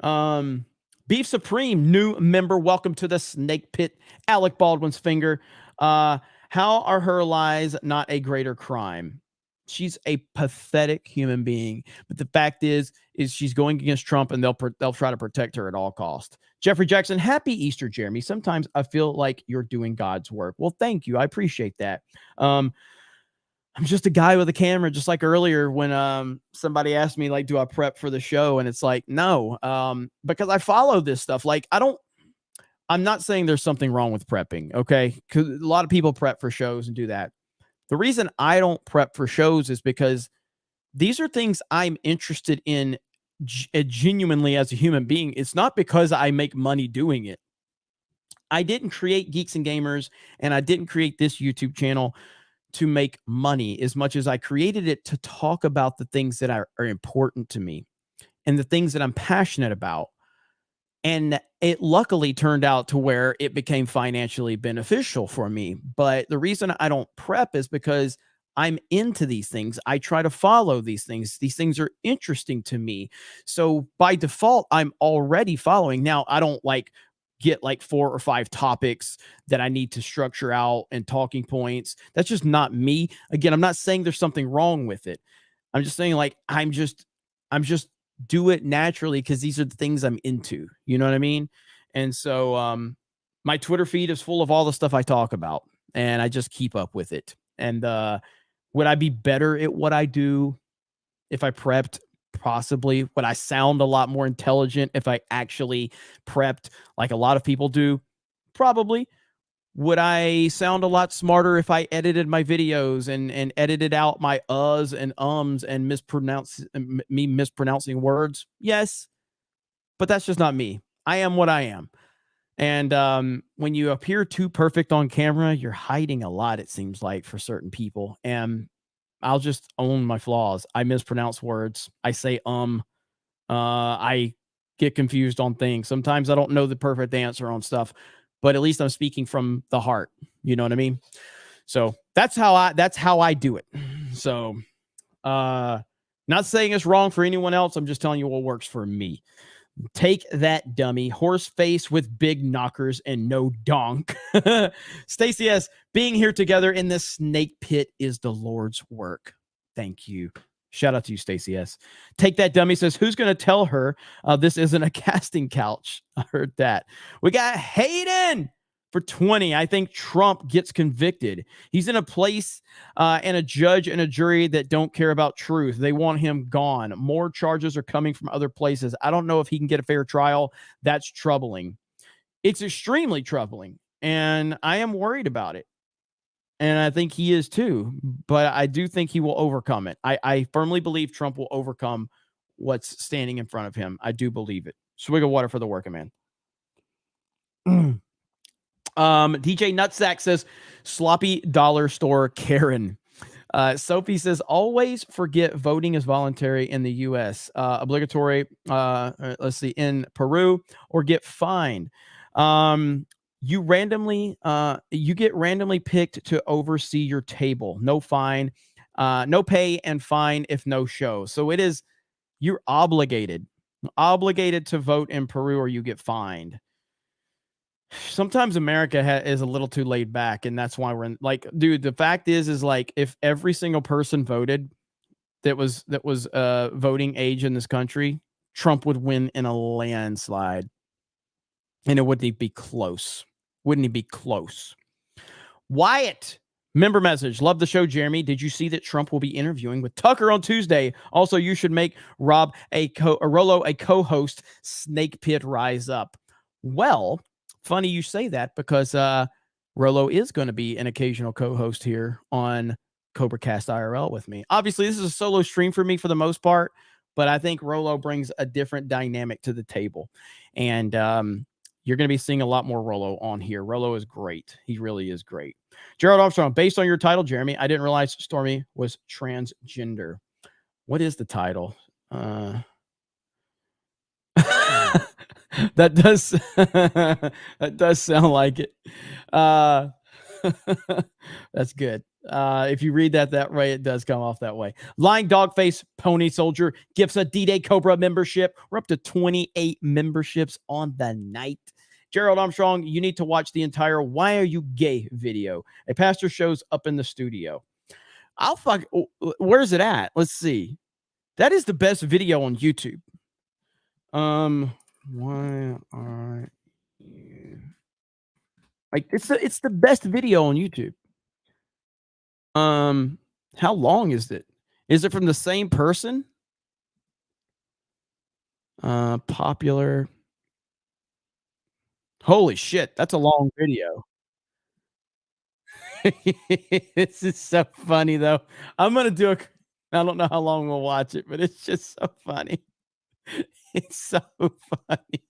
Beef Supreme, new member. Welcome to the snake pit. Alec Baldwin's finger. How are her lies not a greater crime? She's a pathetic human being. But the fact is she's going against Trump, and they'll try to protect her at all costs. Jeffrey Jackson, happy Easter, Jeremy. Sometimes I feel like you're doing God's work. Well, thank you. I appreciate that. I'm just a guy with a camera, just like earlier when somebody asked me, like, do I prep for the show? And it's like, no, because I follow this stuff. Like, I'm not saying there's something wrong with prepping, okay? Because a lot of people prep for shows and do that. The reason I don't prep for shows is because these are things I'm interested in genuinely as a human being. It's not because I make money doing it. I didn't create Geeks and Gamers, and I didn't create this YouTube channel to make money as much as I created it to talk about the things that are important to me and the things that I'm passionate about. And it luckily turned out to where it became financially beneficial for me. But the reason I don't prep is because I'm into these things. I try to follow these things. These things are interesting to me. So by default, I'm already following. Now, I don't get 4 or 5 topics that I need to structure out and talking points. That's just not me. Again, I'm not saying there's something wrong with it. I'm just saying I'm just do it naturally because these are the things I'm into. You know what I mean? And so my Twitter feed is full of all the stuff I talk about, and I just keep up with it. And would I be better at what I do if I prepped? Possibly. Would I sound a lot more intelligent if I actually prepped like a lot of people do? Probably. Would I sound a lot smarter if I edited my videos and edited out my uhs and ums and mispronouncing words? Yes. But that's just not me. I am what I am. And when you appear too perfect on camera, you're hiding a lot, it seems like, for certain people. And I'll just own my flaws. I mispronounce words. I say I get confused on things. Sometimes I don't know the perfect answer on stuff, but at least I'm speaking from the heart. You know what I mean? So that's how I do it. So not saying it's wrong for anyone else. I'm just telling you what works for me. Take that, dummy. Horse face with big knockers and no donk. Stacy S., being here together in this snake pit is the Lord's work. Thank you. Shout out to you, Stacy S. Take that, dummy says, who's going to tell her this isn't a casting couch? I heard that. We got Hayden for 20. I think Trump gets convicted. He's in a place and a judge and a jury that don't care about truth. They want him gone. More charges are coming from other places. I don't know if he can get a fair trial. That's troubling. It's extremely troubling, and I am worried about it. And I think he is too, but I do think he will overcome it. I firmly believe Trump will overcome what's standing in front of him. I do believe it. Swig of water for the working man. DJ Nutsack says, sloppy dollar store Karen. Sophie says, always forget voting is voluntary in the U.S. Obligatory, let's see, in Peru, or get fined. You get randomly picked to oversee your table. No fine, no pay and fine if no show. So you're obligated to vote in Peru or you get fined. Sometimes America is a little too laid back, and that's why we're in, dude, the fact is if every single person voted that was voting age in this country, Trump would win in a landslide, and it wouldn't be close. Wouldn't he be close? Wyatt, member message. Love the show, Jeremy. Did you see that Trump will be interviewing with Tucker on Tuesday? Also, you should make Rollo a co-host. Snake Pit rise up. Well, funny you say that because Rollo is going to be an occasional co-host here on CobraCast IRL with me. Obviously, this is a solo stream for me for the most part, but I think Rollo brings a different dynamic to the table. And you're going to be seeing a lot more Rollo on here. Rollo is great. He really is great. Gerald Armstrong, based on your title, Jeremy, I didn't realize Stormy was transgender. What is the title? That does sound like it. That's good. If you read that way, it does come off that way. Lying Dogface Pony Soldier gifts a D-Day Cobra membership. We're up to 28 memberships on the night. Gerald Armstrong, you need to watch the entire Why Are You Gay video. A pastor shows up in the studio. Where's it at? Let's see. That is the best video on YouTube. Why are you it's the best video on YouTube. How long is it? Is it from the same person? Popular. Holy shit, that's a long video. This is so funny, though. I'm going to do I don't know how long we'll watch it, but it's just so funny. It's so funny.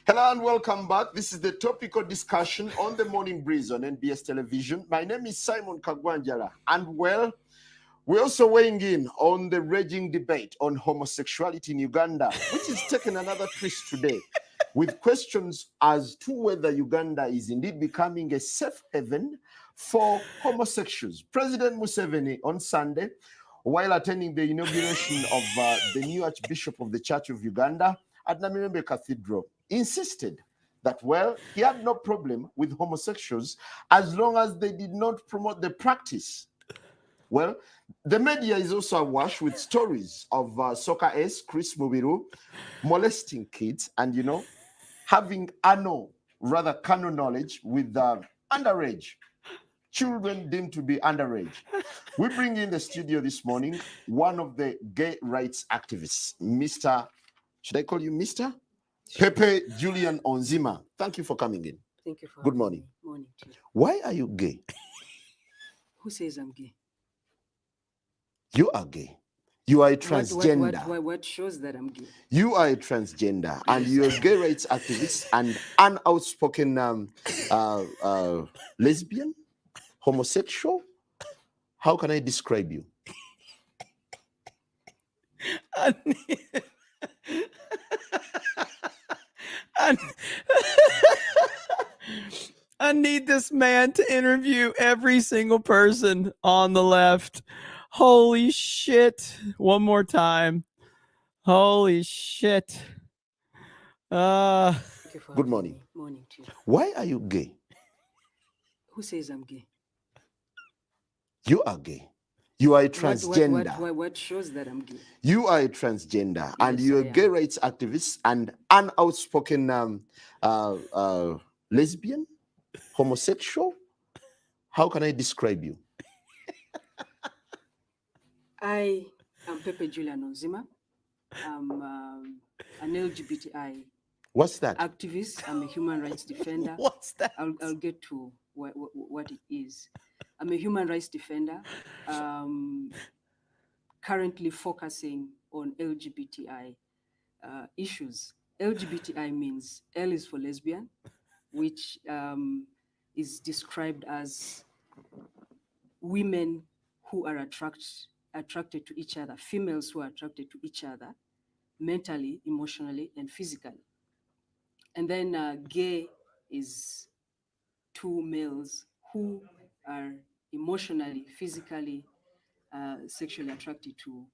Hello and welcome back. This is the topical discussion on the Morning Breeze on NBS Television. My name is Simon Kagwanjala, and well, we're also weighing in on the raging debate on homosexuality in Uganda, which is taking another twist today, with questions as to whether Uganda is indeed becoming a safe haven for homosexuals. President Museveni on Sunday, while attending the inauguration of the new Archbishop of the Church of Uganda at Namirembe Cathedral, insisted that, well, he had no problem with homosexuals as long as they did not promote the practice. Well, the media is also awash with stories of soccer ace Chris Mubiru molesting kids and, you know, having carnal knowledge with underage children deemed to be underage. We bring in the studio this morning one of the gay rights activists, Mr. Should I call you Mr.? Pepe Julian Onzima. Thank you for coming in. Thank you for Good morning. Morning to you. Why are you gay? Who says I'm gay? You are gay. You are a transgender. What shows that I'm gay? You are a transgender, and you're a gay rights activist and an outspoken lesbian, homosexual. How can I describe you? I need this man to interview every single person on the left. Holy shit. One more time. Holy shit. Good morning. Morning to you. Why are you gay? Who says I'm gay? You are gay. You are a transgender. What shows that I'm gay? You are a transgender, and you're a gay rights activist and an outspoken lesbian, homosexual. How can I describe you? I am Pepe Julian Onzima. I'm an LGBTI. What's that? Activist. I'm a human rights defender. What's that? I'll get to what it is. I'm a human rights defender, currently focusing on LGBTI issues. LGBTI means L is for lesbian, which is described as women who are attracted to each other, females who are attracted to each other, mentally, emotionally, and physically. And then gay is two males who are emotionally, physically, sexually attracted to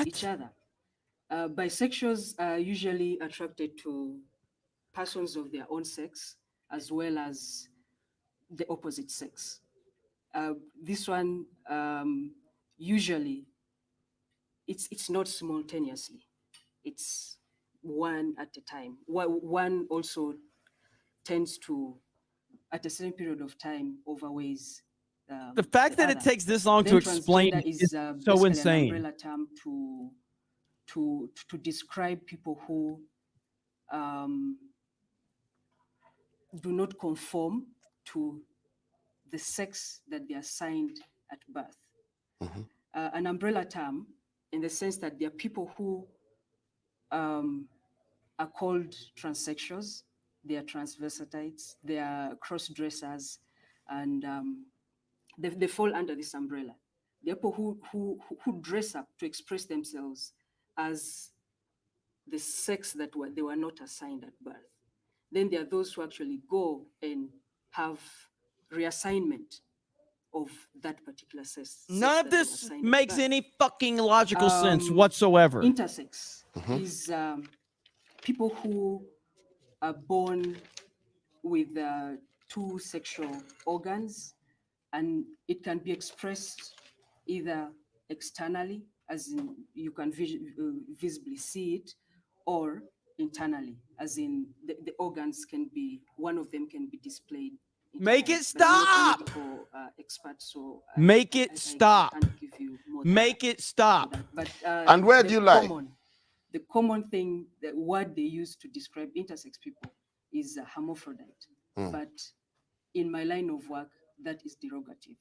each other. Bisexuals are usually attracted to persons of their own sex as well as the opposite sex. This one usually it's not simultaneously. It's one at a time. One also tends to, at a certain period of time, overweighs the fact that it takes this long to explain is so insane. An umbrella term to describe people who do not conform to the sex that they are assigned at birth. Mm-hmm. An umbrella term in the sense that there are people who are called transsexuals, they are transvestites, they are cross-dressers, and they fall under this umbrella. There are people who dress up to express themselves as the sex that they were not assigned at birth. Then there are those who actually go and have reassignment of that particular sex. None of this makes any fucking logical sense whatsoever. Intersex is people who are born with two sexual organs, and it can be expressed either externally, as in you can visibly see it, or internally, as in the organs can be, one of them can be displayed Make it but I'm not a stop. medical expert, so Make it stop. I can't give you more than Make it stop. that. But And where do you lie? The common thing, the word they use to describe intersex people is hermaphrodite. Hmm. But in my line of work, that is derogative.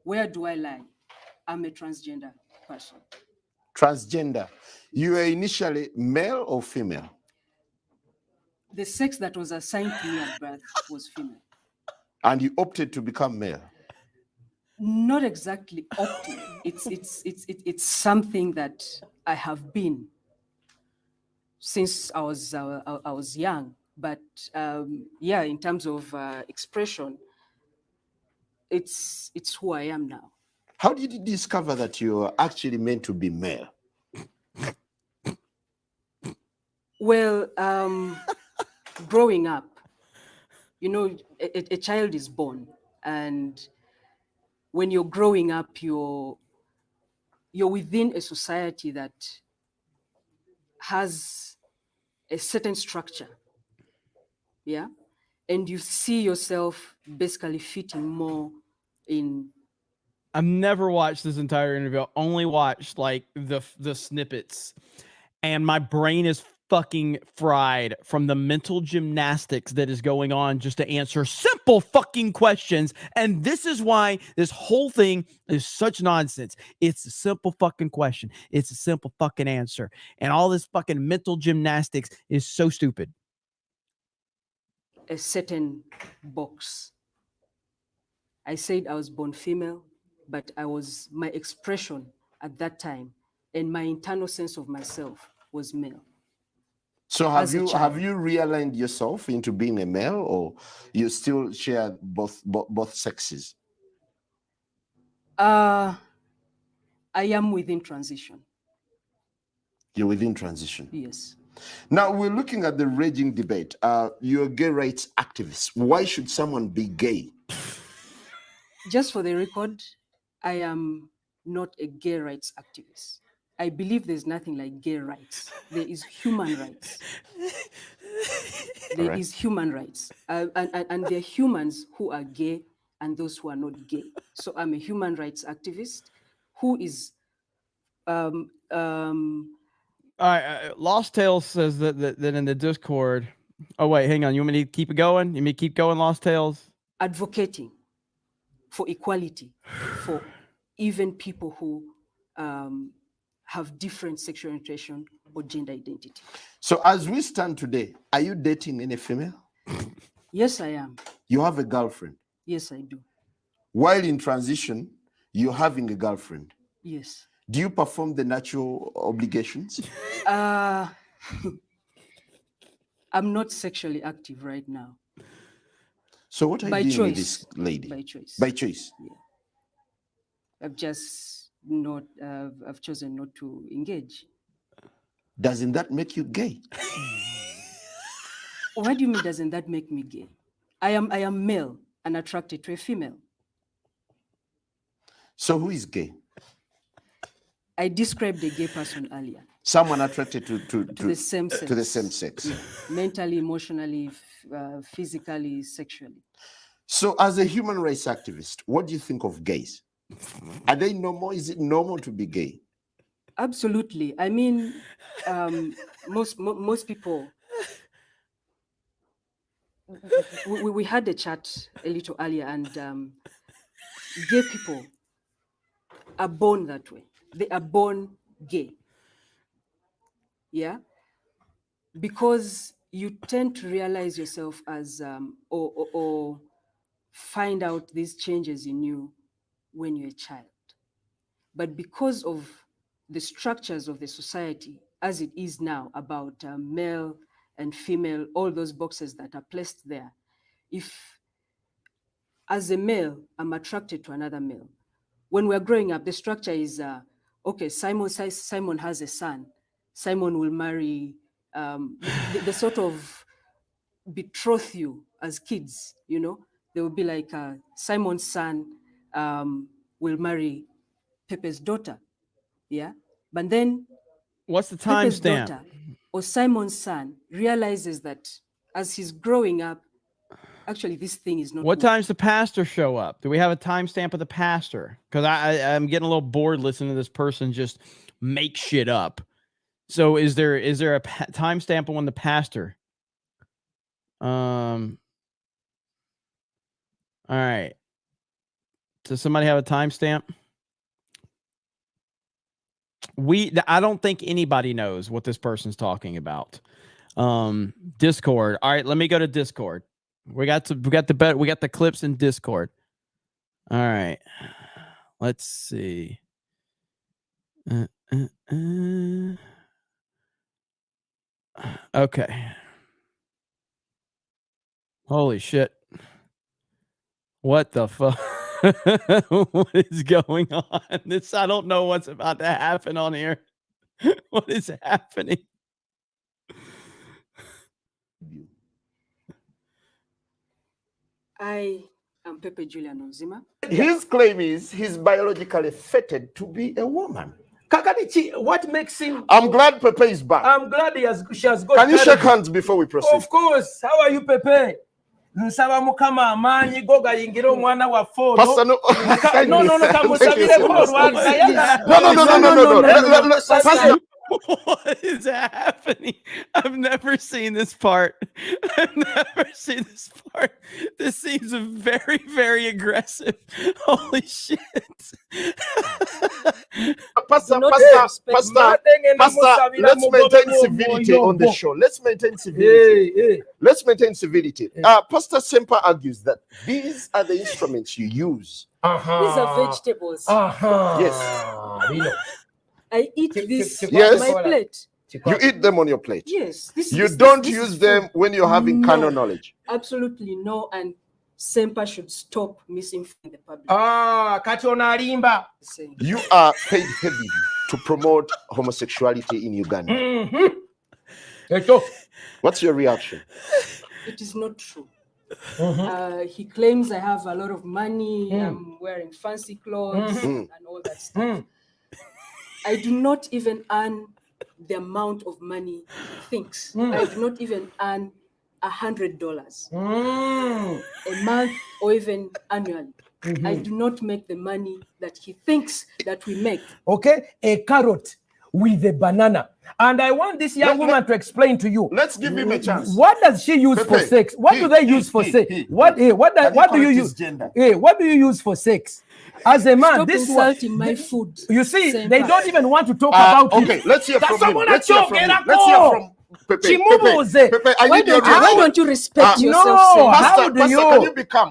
Where do I lie? I'm a transgender person. Transgender. You were initially male or female? The sex that was assigned to me at birth was female. And you opted to become male? Not exactly opting. It's something that I have been since I was young. But yeah, in terms of expression, it's who I am now. How did you discover that you were actually meant to be male? Well, growing up, you know, a child is born, and when you're growing up, you're within a society that has a certain structure, yeah, and you see yourself basically fitting more in. I've never watched this entire interview. I only watched like the snippets, and my brain is fucking fried from the mental gymnastics that is going on just to answer simple fucking questions. And this is why this whole thing is such nonsense. It's a simple fucking question. It's a simple fucking answer. And all this fucking mental gymnastics is so stupid. A certain box. I said I was born female, but my expression at that time and my internal sense of myself was male. So have you realigned yourself into being a male, or you still share both sexes? I am within transition. You're within transition? Yes. Now, we're looking at the raging debate. You're a gay rights activist. Why should someone be gay? Just for the record, I am not a gay rights activist. I believe there's nothing like gay rights. There is human rights. There is human rights. And there are humans who are gay and those who are not gay. So I'm a human rights activist who is All right, Lost Tales says that in the Discord. Oh wait, hang on. You want me to keep it going? You want me to keep going, Lost Tales? Advocating for equality for even people who have different sexual orientation or gender identity. So as we stand today, are you dating any female? Yes, I am. You have a girlfriend? Yes, I do. While in transition, you're having a girlfriend? Yes. Do you perform the natural obligations? I'm not sexually active right now. So what are you doing with this lady? By choice. By choice? Yeah. I've just not, I've chosen not to engage. Doesn't that make you gay? What do you mean, doesn't that make me gay? I am male and attracted to a female. So who is gay? I described a gay person earlier. Someone attracted to the same sex. To the same sex. Yeah. Mentally, emotionally, physically, sexually. So as a human rights activist, what do you think of gays? Are they normal? Is it normal to be gay? Absolutely. I mean, most people, we had a chat a little earlier, and gay people are born that way. They are born gay. Yeah? Because you tend to realize yourself as, or find out these changes in you when you're a child. But because of the structures of the society as it is now about male and female, all those boxes that are placed there, if as a male, I'm attracted to another male, when we're growing up, the structure is, okay, Simon has a son. Simon will marry, they sort of betroth you as kids, you know? They will be like, Simon's son will marry Pepe's daughter, yeah? But then, what's the Pepe's timestamp? daughter or Simon's son realizes that as he's growing up, Actually, this thing is not. What time's the pastor show up? Do we have a timestamp of the pastor? Because I'm getting a little bored listening to this person just make shit up. So is there a timestamp on when the pastor? All right. Does somebody have a timestamp? I don't think anybody knows what this person's talking about. Discord. All right, let me go to Discord. We got the clips in Discord. All right. Let's see. Okay. Holy shit. What the fuck? What is going on? I don't know what's about to happen on here. What is happening? I am Pepe Julian Onzima. His claim is he's biologically fated to be a woman. Kakadichi, what makes him? I'm glad Pepe is back. I'm glad she has got. Can you shake hands before we proceed? Of course. How are you, Pepe? Nsaba mukama amanyi goga yingira omwana wa fono. Pastor, no. No, kamusabire No. Pastor. What is happening? I've never seen this part. I've never seen this part. This seems very, very aggressive. Holy shit. Pastor, let's maintain civility on the show. Let's maintain civility. Let's maintain civility. Pastor Semper argues that these are the instruments you use. These are vegetables. Yes. I eat this on my plate. You eat them on your plate. Yes. You don't use them when you're having carnal knowledge. Absolutely no. And Semper should stop misinforming the public. Kachona Rimba. You are paid heavily to promote homosexuality in Uganda. What's your reaction? It is not true. He claims I have a lot of money. I'm wearing fancy clothes and all that stuff. I do not even earn the amount of money he thinks. I do not even earn $100 a month or even annually. I do not make the money that he thinks that we make. Okay, a carrot with a banana. And I want this young woman to explain to you. Let's give him a chance. What does she use for sex? What do they use for sex? What do you use? What do you use for sex? As a man, Stop insulting my food. You see, they don't even want to talk about it. Okay, let's hear from him. Let's hear from Pepe. Why don't you respect yourself? No, how do you?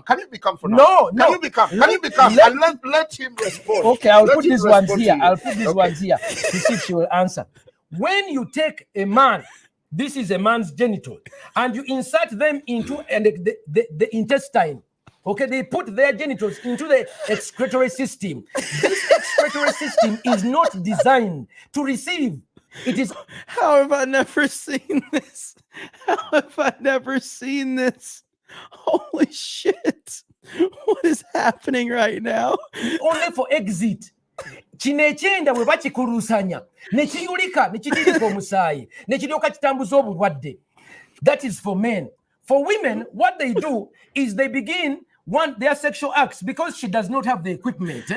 Can you become for now? No. Can you become? And let him respond. Okay, I'll put these ones here. To see if she will answer. When you take a man, this is a man's genital, and you insert them into the intestine. Okay, they put their genitals into the excretory system. This excretory system is not designed to receive. It is. How have I never seen this? How have I never seen this? Holy shit. What is happening right now? Only for exit. Chinechenda bwe bakikulusanya nekiyulika nekidirika omusaayi nekiryoka kitambuza obulwadde. That is for men. For women, what they do is they begin their sexual acts because she does not have the equipment.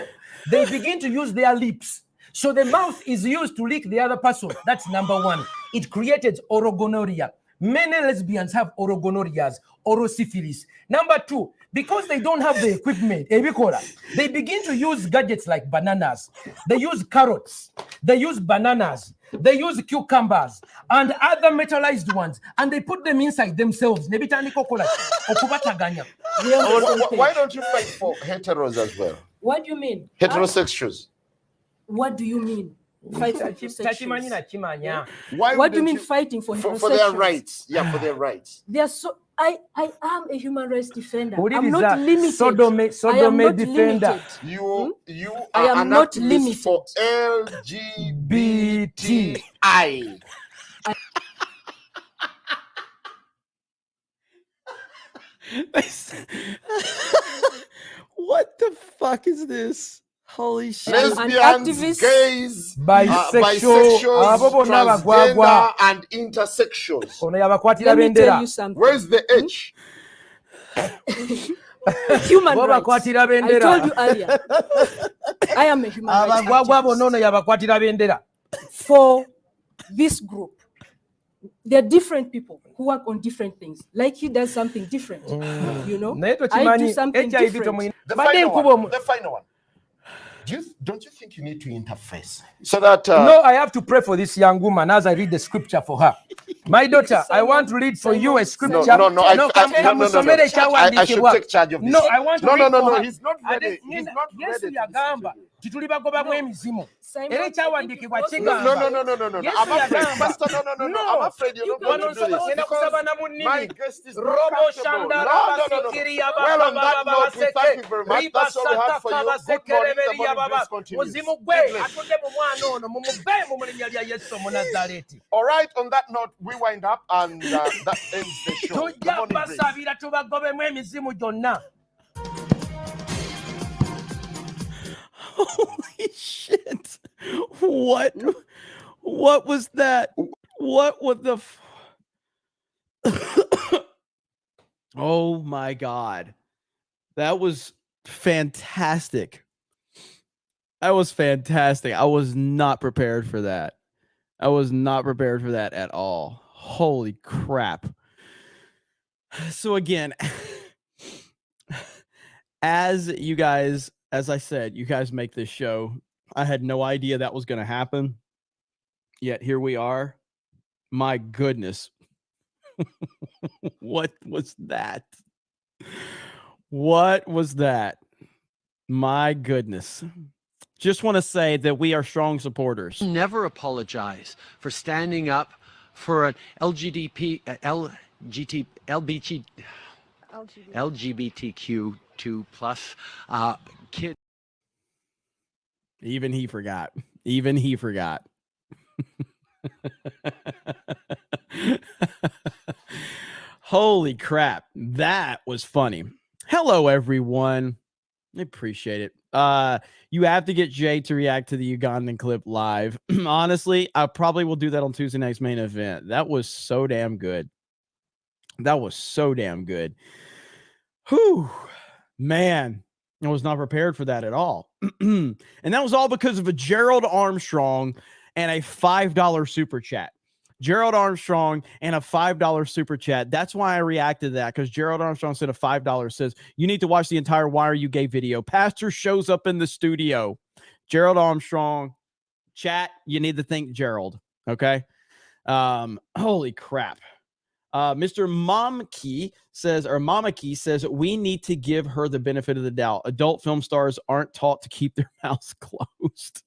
They begin to use their lips. So the mouth is used to lick the other person. That's number one. It created orogonorrhea. Many lesbians have orogonorrheas, orosyphilis. Number two, because they don't have the equipment, they begin to use gadgets like bananas. They use carrots. They use bananas. They use cucumbers and other metallized ones, and they put them inside themselves. Why don't you fight for heteros as well? What do you mean? Heterosexuals. What do you mean? Fighting for heterosexuals? What do you mean fighting for heterosexuals? For their rights. Yeah, for their rights. They are so. I am a human rights defender. I'm not limited. Sodome I am not defender. limited. You I are am an not activist limited for LGBTI. What the fuck is this? Holy shit. Lesbians, gays, bisexuals, transgender, and intersexuals. Let me tell you something. Where's the H? Human Bo rights. bakwatira I bendera. told you earlier. I am a human rights Abagwagwa activist. bonono yabakwatira bendera. For this group, there are different people who work on different things. Like he does something different, you know. Naye I do tokimanyi something HIV different. tomuyina. The Badde final nkuba one. omu- The final one. Don't you think you need to interface so that? No, I have to pray for this young woman as I read the scripture for her. My daughter, I want to read for you a scripture. No, Kamusomere I should ekyawandiikibwa. take charge of this. No, I want to read for her. He's not ready. He's not Yesu ready. yagamba tituli bagobamu emizimu. Era ekyawandiikibwa No. Yesu I'm afraid, yagamba. Pastor. No. I'm afraid you're not going to do this because my guest is not comfortable. No. Well, on that note, we thank you very much. That's all we have for you. Good morning. The morning breeze continues. All right. On that note, we wind up, and that ends the show. The Tujja morning breeze. basabira tubagobemu emizimu gyonna. Holy shit. What was that? What was the Oh my God. That was fantastic. That was fantastic. I was not prepared for that. I was not prepared for that at all. Holy crap. So again, as I said, you guys make this show. I had no idea that was going to happen. Yet here we are. My goodness. What was that? What was that? My goodness. Just want to say that we are strong supporters. Never apologize for standing up for an LGBTQ2+ kid. Even he forgot. Even he forgot. Holy crap. That was funny. Hello, everyone. I appreciate it. You have to get Jay to react to the Ugandan clip live. Honestly, I probably will do that on Tuesday night's main event. That was so damn good. That was so damn good. Whew, man, I was not prepared for that at all. And that was all because of a Gerald Armstrong and a $5 super chat. Gerald Armstrong and a $5 super chat. That's why I reacted to that, because Gerald Armstrong said a $5 says, you need to watch the entire Why Are You Gay video. Pastor shows up in the studio. Gerald Armstrong, chat, you need to thank Gerald. Okay. Holy crap. Mr. Mamaki says, we need to give her the benefit of the doubt. Adult film stars aren't taught to keep their mouths closed.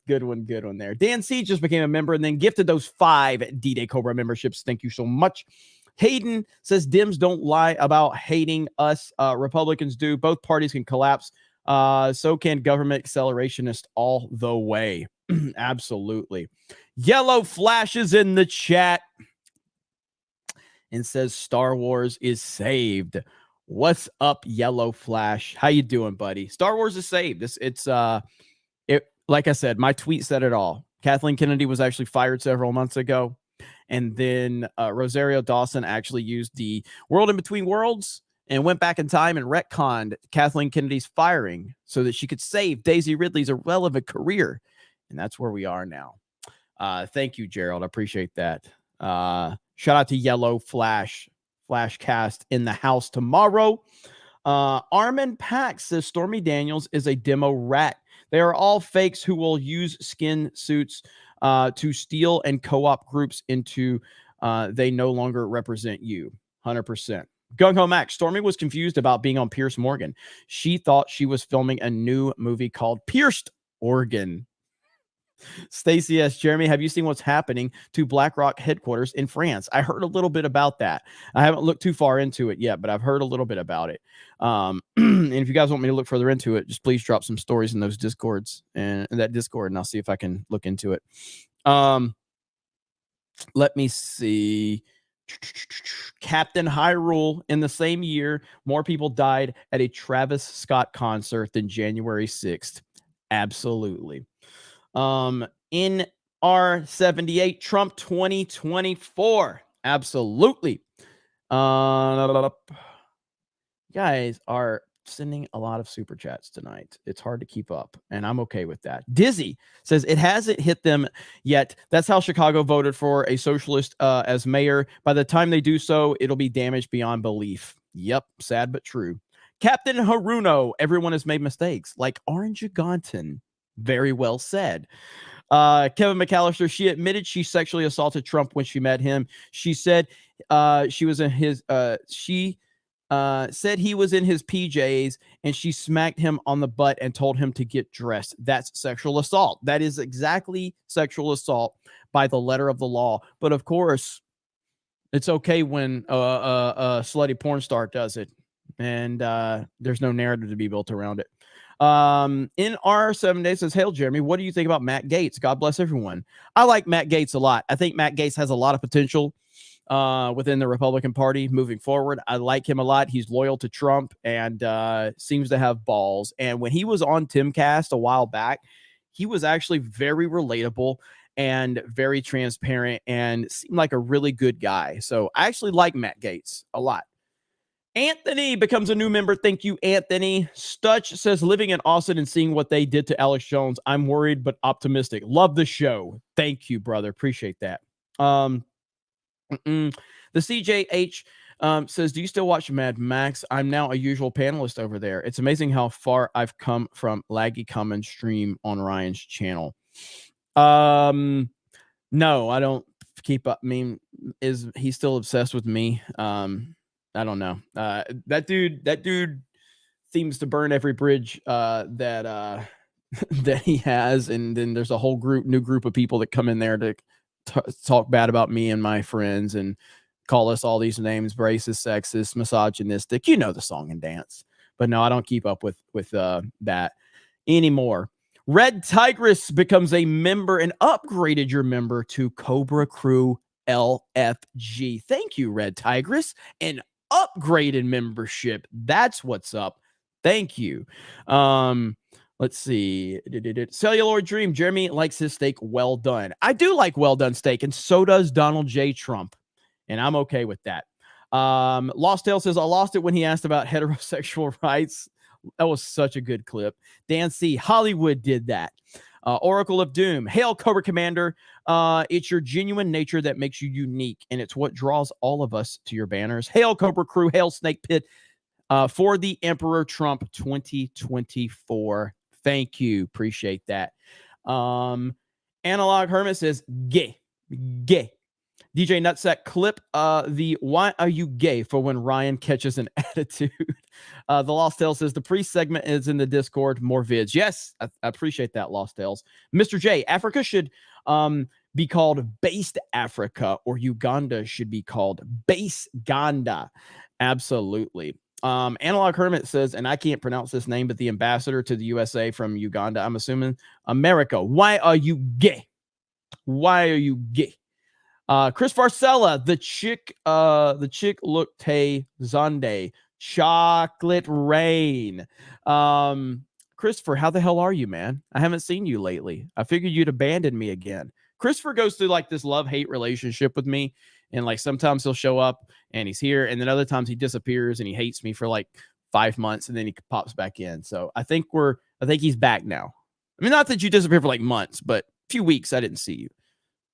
Good one there. Dan C just became a member and then gifted those 5 D-Day Cobra memberships. Thank you so much. Hayden says, Dems don't lie about hating us. Republicans do. Both parties can collapse. So can government accelerationists all the way. Absolutely. Yellow flashes in the chat and says Star Wars is saved. What's up, Yellow Flash? How you doing, buddy? Star Wars is saved. It's like I said, my tweet said it all. Kathleen Kennedy was actually fired several months ago, and then Rosario Dawson actually used the World in Between Worlds and went back in time and retconned Kathleen Kennedy's firing so that she could save Daisy Ridley's irrelevant career, and that's where we are now. Thank you, Gerald. I appreciate that. Shout out to Yellow Flashcast in the house tomorrow. Armin Pax says Stormy Daniels is a demo rat. They are all fakes who will use skin suits to steal and co-op groups into they no longer represent you. 100%. Gung Ho Max. Stormy was confused about being on Pierce Morgan. She thought she was filming a new movie called Pierced Organ. Stacy S. Jeremy, have you seen what's happening to BlackRock headquarters in France? I heard a little bit about that. I haven't looked too far into it yet, but I've heard a little bit about it. And if you guys want me to look further into it, just please drop some stories in those Discords and in that Discord, and I'll see if I can look into it. Let me see. Captain Hyrule, in the same year, more people died at a Travis Scott concert than January 6th. Absolutely. In R78, Trump 2024. Absolutely. Guys are sending a lot of super chats tonight. It's hard to keep up, and I'm okay with that. Dizzy says it hasn't hit them yet. That's how Chicago voted for a socialist as mayor. By the time they do so, it'll be damaged beyond belief. Yep, sad but true. Captain Haruno, everyone has made mistakes, like Orange Uganda. Very well said. Kevin McAllister, she admitted she sexually assaulted Trump when she met him. She said she was in his said he was in his PJs and she smacked him on the butt and told him to get dressed. That's sexual assault. That is exactly sexual assault by the letter of the law. But of course, it's okay when a slutty porn star does it, and there's no narrative to be built around it. In our 7 days says, hail Jeremy, what do you think about Matt Gaetz? God bless everyone. I like Matt Gaetz a lot. I think Matt Gaetz has a lot of potential within the Republican Party moving forward. I like him a lot. He's loyal to Trump and seems to have balls. And when he was on Timcast a while back, he was actually very relatable and very transparent and seemed like a really good guy. So I actually like Matt Gaetz a lot. Anthony becomes a new member. Thank you, Anthony. Stutch says, living in Austin and seeing what they did to Alex Jones, I'm worried but optimistic. Love the show. Thank you, brother. Appreciate that. The CJH says, do you still watch Mad Max? I'm now a usual panelist over there. It's amazing how far I've come from laggy common stream on Ryan's channel. No, I don't keep up. I mean, is he still obsessed with me? I don't know. That dude seems to burn every bridge that that he has, and then there's a whole new group of people that come in there to talk bad about me and my friends and call us all these names: racist, sexist, misogynistic. You know the song and dance. But no, I don't keep up with that anymore. Red Tigress becomes a member and upgraded your member to Cobra Crew LFG. Thank you, Red Tigress. And upgraded membership. That's what's up. Thank you. Let's see. Celluloid Dream. Jeremy likes his steak well done. I do like well done steak, and so does Donald J. Trump, and I'm okay with that. Lost Tale says, I lost it when he asked about heterosexual rights. That was such a good clip. Dan C. Hollywood did that. Oracle of Doom. Hail, Cobra Commander. It's your genuine nature that makes you unique, and it's what draws all of us to your banners. Hail, Cobra Crew. Hail, Snake Pit. For the Emperor Trump 2024. Thank you. Appreciate that. Analog Hermit says, gay. DJ Nutsack, clip the why are you gay for when Ryan catches an attitude. The Lost Tales says the pre-segment is in the Discord. More vids. Yes, I appreciate that, Lost Tales. Mr. J, Africa should be called Based Africa, or Uganda should be called Base Ganda. Absolutely. Analog Hermit says, and I can't pronounce this name, but the ambassador to the USA from Uganda, I'm assuming, America. Why are you gay? Why are you gay? Chris Varcella, the chick looked hey Zonde, chocolate rain. Christopher, how the hell are you, man? I haven't seen you lately. I figured you'd abandoned me again. Christopher goes through like this love-hate relationship with me. And like sometimes he'll show up and he's here, and then other times he disappears and he hates me for like 5 months, and then he pops back in. So I think he's back now. I mean, not that you disappeared for like months, but a few weeks I didn't see you.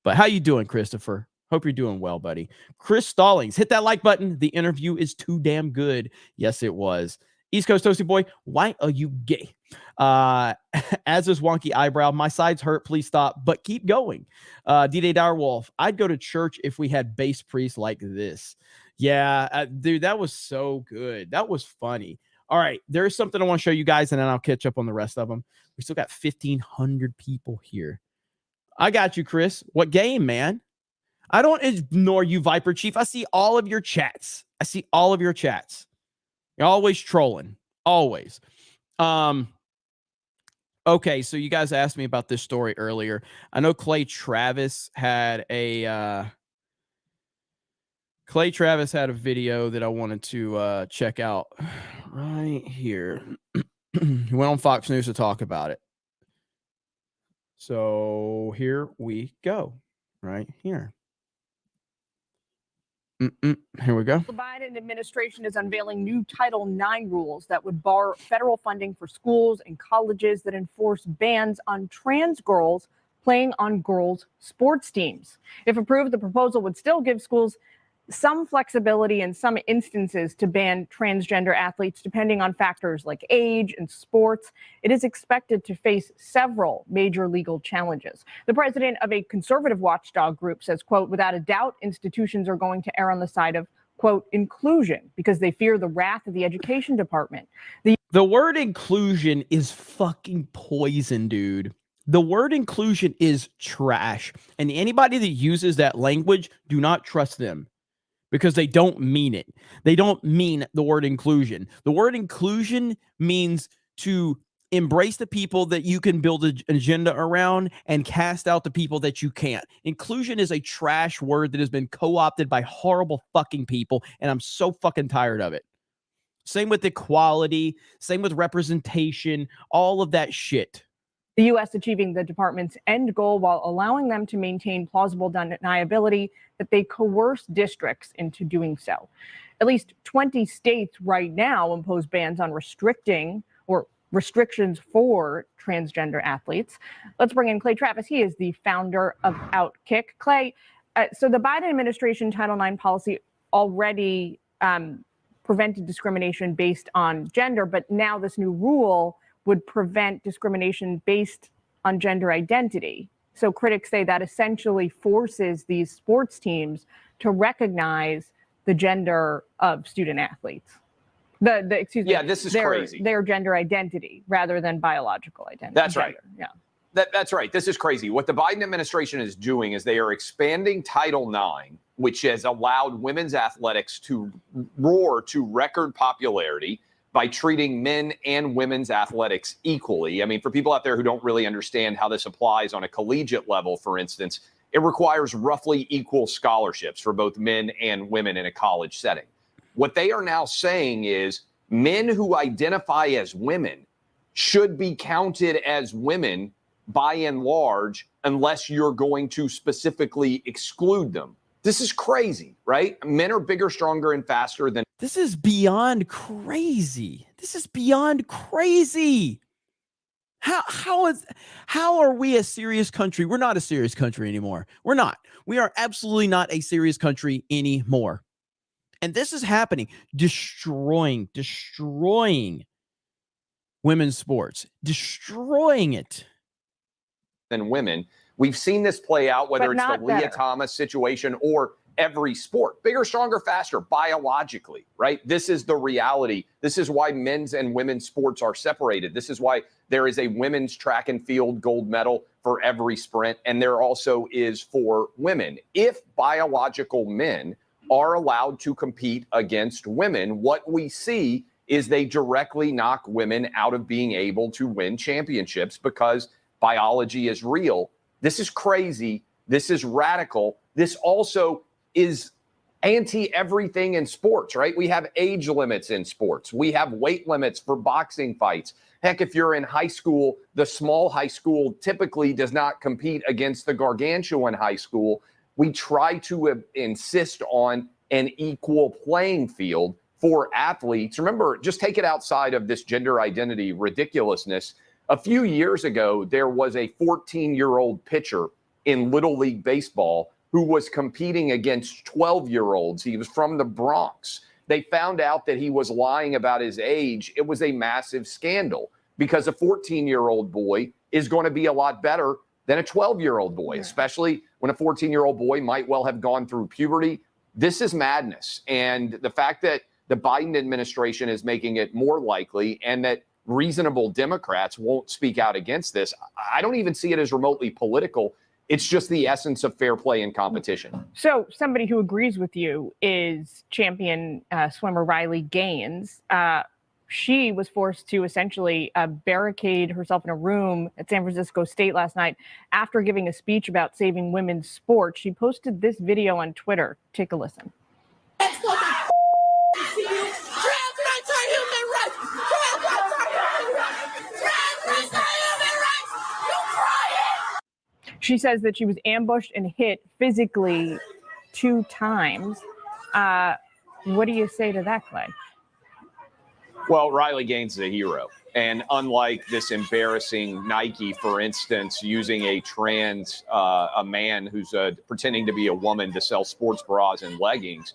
But how you doing, Christopher? Hope you're doing well, buddy. Chris Stallings, hit that like button. The interview is too damn good. Yes, it was. East Coast Toasty Boy, why are you gay? As is Wonky Eyebrow, my sides hurt. Please stop, but keep going. D-Day Direwolf, I'd go to church if we had bass priests like this. Yeah, dude, that was so good. That was funny. All right, there's something I want to show you guys, and then I'll catch up on the rest of them. We still got 1,500 people here. I got you, Chris. What game, man? I don't ignore you, Viper Chief. I see all of your chats. You're always trolling. Always. Okay, so you guys asked me about this story earlier. I know Clay Travis had a video that I wanted to check out right here. He went on Fox News to talk about it. So here we go. Right here. Here we go. The Biden administration is unveiling new Title IX rules that would bar federal funding for schools and colleges that enforce bans on trans girls playing on girls' sports teams. If approved, the proposal would still give schools some flexibility in some instances to ban transgender athletes, depending on factors like age and sports. It is expected to face several major legal challenges. The president of a conservative watchdog group says, quote, without a doubt, institutions are going to err on the side of, quote, inclusion because they fear the wrath of the education department. The word inclusion is fucking poison, dude. The word inclusion is trash. And anybody that uses that language, do not trust them. Because they don't mean it. They don't mean the word inclusion. The word inclusion means to embrace the people that you can build an agenda around and cast out the people that you can't. Inclusion is a trash word that has been co-opted by horrible fucking people, and I'm so fucking tired of it. Same with equality, same with representation, all of that shit. The U.S. achieving the department's end goal while allowing them to maintain plausible deniability that they coerce districts into doing so. At least 20 states right now impose bans on restrictions for transgender athletes. Let's bring in Clay Travis. He is the founder of Outkick. Clay, so the Biden administration Title IX policy already prevented discrimination based on gender, but now this new rule would prevent discrimination based on gender identity. So critics say that essentially forces these sports teams to recognize the gender of student athletes. This is crazy. Their gender identity rather than biological identity. That's right. Yeah. That's right. This is crazy. What the Biden administration is doing is they are expanding Title IX, which has allowed women's athletics to roar to record popularity by treating men and women's athletics equally. I mean, for people out there who don't really understand how this applies on a collegiate level, for instance, it requires roughly equal scholarships for both men and women in a college setting. What they are now saying is men who identify as women should be counted as women by and large, unless you're going to specifically exclude them. This is crazy, right? Men are bigger, stronger, and faster than. This is beyond crazy. This is beyond crazy. How are we a serious country? We're not a serious country anymore. We're not. We are absolutely not a serious country anymore. And this is happening, destroying women's sports, destroying it. Than women. We've seen this play out, whether it's the Leah Thomas situation or every sport. Bigger, stronger, faster, biologically, right? This is the reality. This is why men's and women's sports are separated. This is why there is a women's track and field gold medal for every sprint, and there also is for women. If biological men are allowed to compete against women, what we see is they directly knock women out of being able to win championships because biology is real. This is crazy. This is radical. This also is anti-everything in sports, right? We have age limits in sports. We have weight limits for boxing fights. Heck, if you're in high school, the small high school typically does not compete against the gargantuan high school. We try to insist on an equal playing field for athletes. Remember, just take it outside of this gender identity ridiculousness. A few years ago, there was a 14-year-old pitcher in Little League Baseball who was competing against 12-year-olds. He was from the Bronx. They found out that he was lying about his age. It was a massive scandal because a 14-year-old boy is going to be a lot better than a 12-year-old boy, especially when a 14-year-old boy might well have gone through puberty. This is madness. And the fact that the Biden administration is making it more likely and that reasonable Democrats won't speak out against this, I don't even see it as remotely political. It's just the essence of fair play and competition. So somebody who agrees with you is champion swimmer Riley Gaines. She was forced to essentially barricade herself in a room at San Francisco State last night after giving a speech about saving women's sports. She posted this video on Twitter. Take a listen. She says that she was ambushed and hit physically 2 times. What do you say to that, Clay? Well, Riley Gaines is a hero. And unlike this embarrassing Nike, for instance, using a man who's pretending to be a woman to sell sports bras and leggings,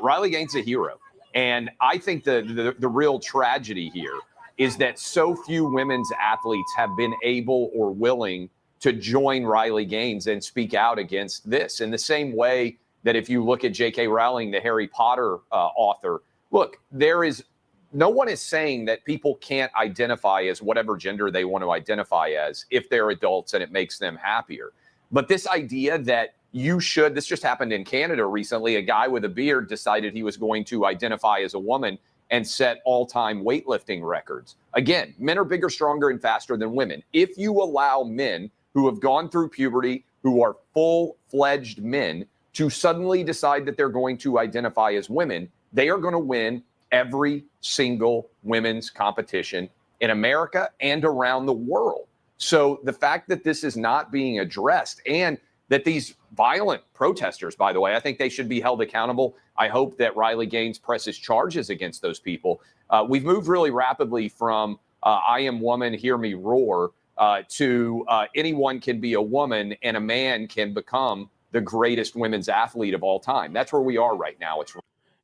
Riley Gaines is a hero. And I think the real tragedy here is that so few women's athletes have been able or willing to join Riley Gaines and speak out against this. In the same way that if you look at J.K. Rowling, the Harry Potter author, look, no one is saying that people can't identify as whatever gender they want to identify as if they're adults and it makes them happier. But this idea that this just happened in Canada recently, a guy with a beard decided he was going to identify as a woman and set all-time weightlifting records. Again, men are bigger, stronger, and faster than women. If you allow men who have gone through puberty, who are full-fledged men, to suddenly decide that they're going to identify as women, they are going to win every single women's competition in America and around the world. So the fact that this is not being addressed and that these violent protesters, by the way, I think they should be held accountable. I hope that Riley Gaines presses charges against those people. We've moved really rapidly from I am woman, hear me roar, to anyone can be a woman and a man can become the greatest women's athlete of all time. That's where we are right now.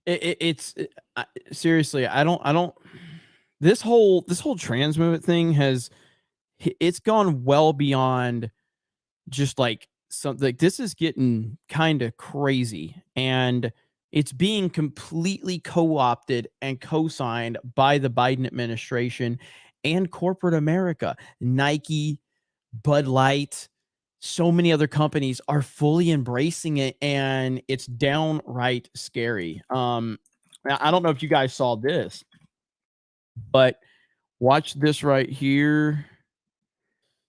It's seriously, I don't this whole trans movement thing it's gone well beyond just like something. Like, this is getting kind of crazy, and it's being completely co-opted and co-signed by the Biden administration and corporate America. Nike, Bud Light, so many other companies are fully embracing it, and it's downright scary. I don't know if you guys saw this, but watch this right here.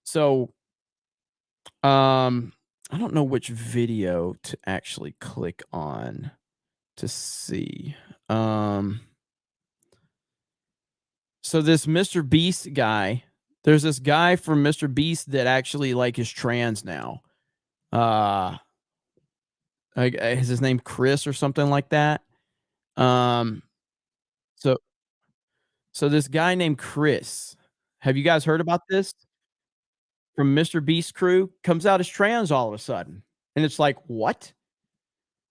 So, I don't know which video to actually click on to see. So this Mr. Beast guy, there's this guy from Mr. Beast that actually like is trans now. Is his name Chris or something like that? So this guy named Chris, have you guys heard about this? From Mr. Beast crew, comes out as trans all of a sudden. And it's like, what?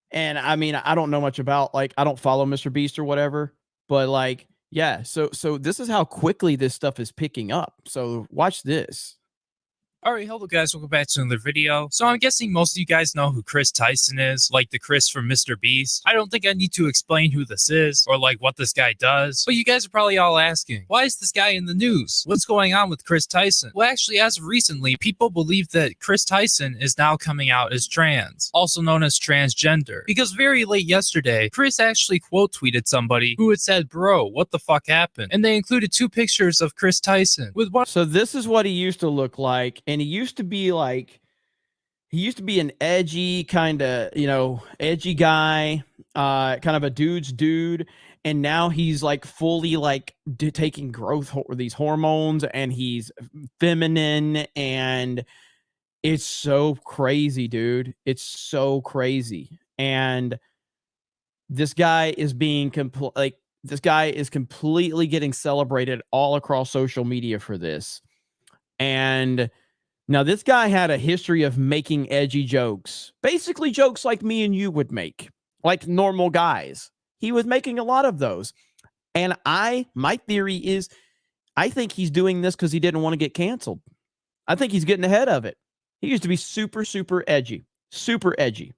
And I mean, I don't know much about, like, I don't follow Mr. Beast or whatever, but like, yeah. So this is how quickly this stuff is picking up. So watch this. Alright, hello guys, welcome back to another video. So I'm guessing most of you guys know who Chris Tyson is, like the Chris from Mr. Beast. I don't think I need to explain who this is, or like what this guy does, but you guys are probably all asking, why is this guy in the news? What's going on with Chris Tyson? Well, actually, as of recently, people believe that Chris Tyson is now coming out as trans, also known as transgender, because very late yesterday, Chris actually quote tweeted somebody who had said, bro, what the fuck happened? And they included 2 pictures of Chris Tyson with one. So this is what he used to look like. And he used to be an edgy kind of, edgy guy, kind of a dude's dude. And now he's like fully like taking these hormones, and he's feminine, and it's so crazy, dude. It's so crazy. And this guy is completely getting celebrated all across social media for this. And now this guy had a history of making edgy jokes, basically jokes like me and you would make, like normal guys. He was making a lot of those. And my theory is, I think he's doing this because he didn't want to get canceled. I think he's getting ahead of it. He used to be super, super edgy, super edgy.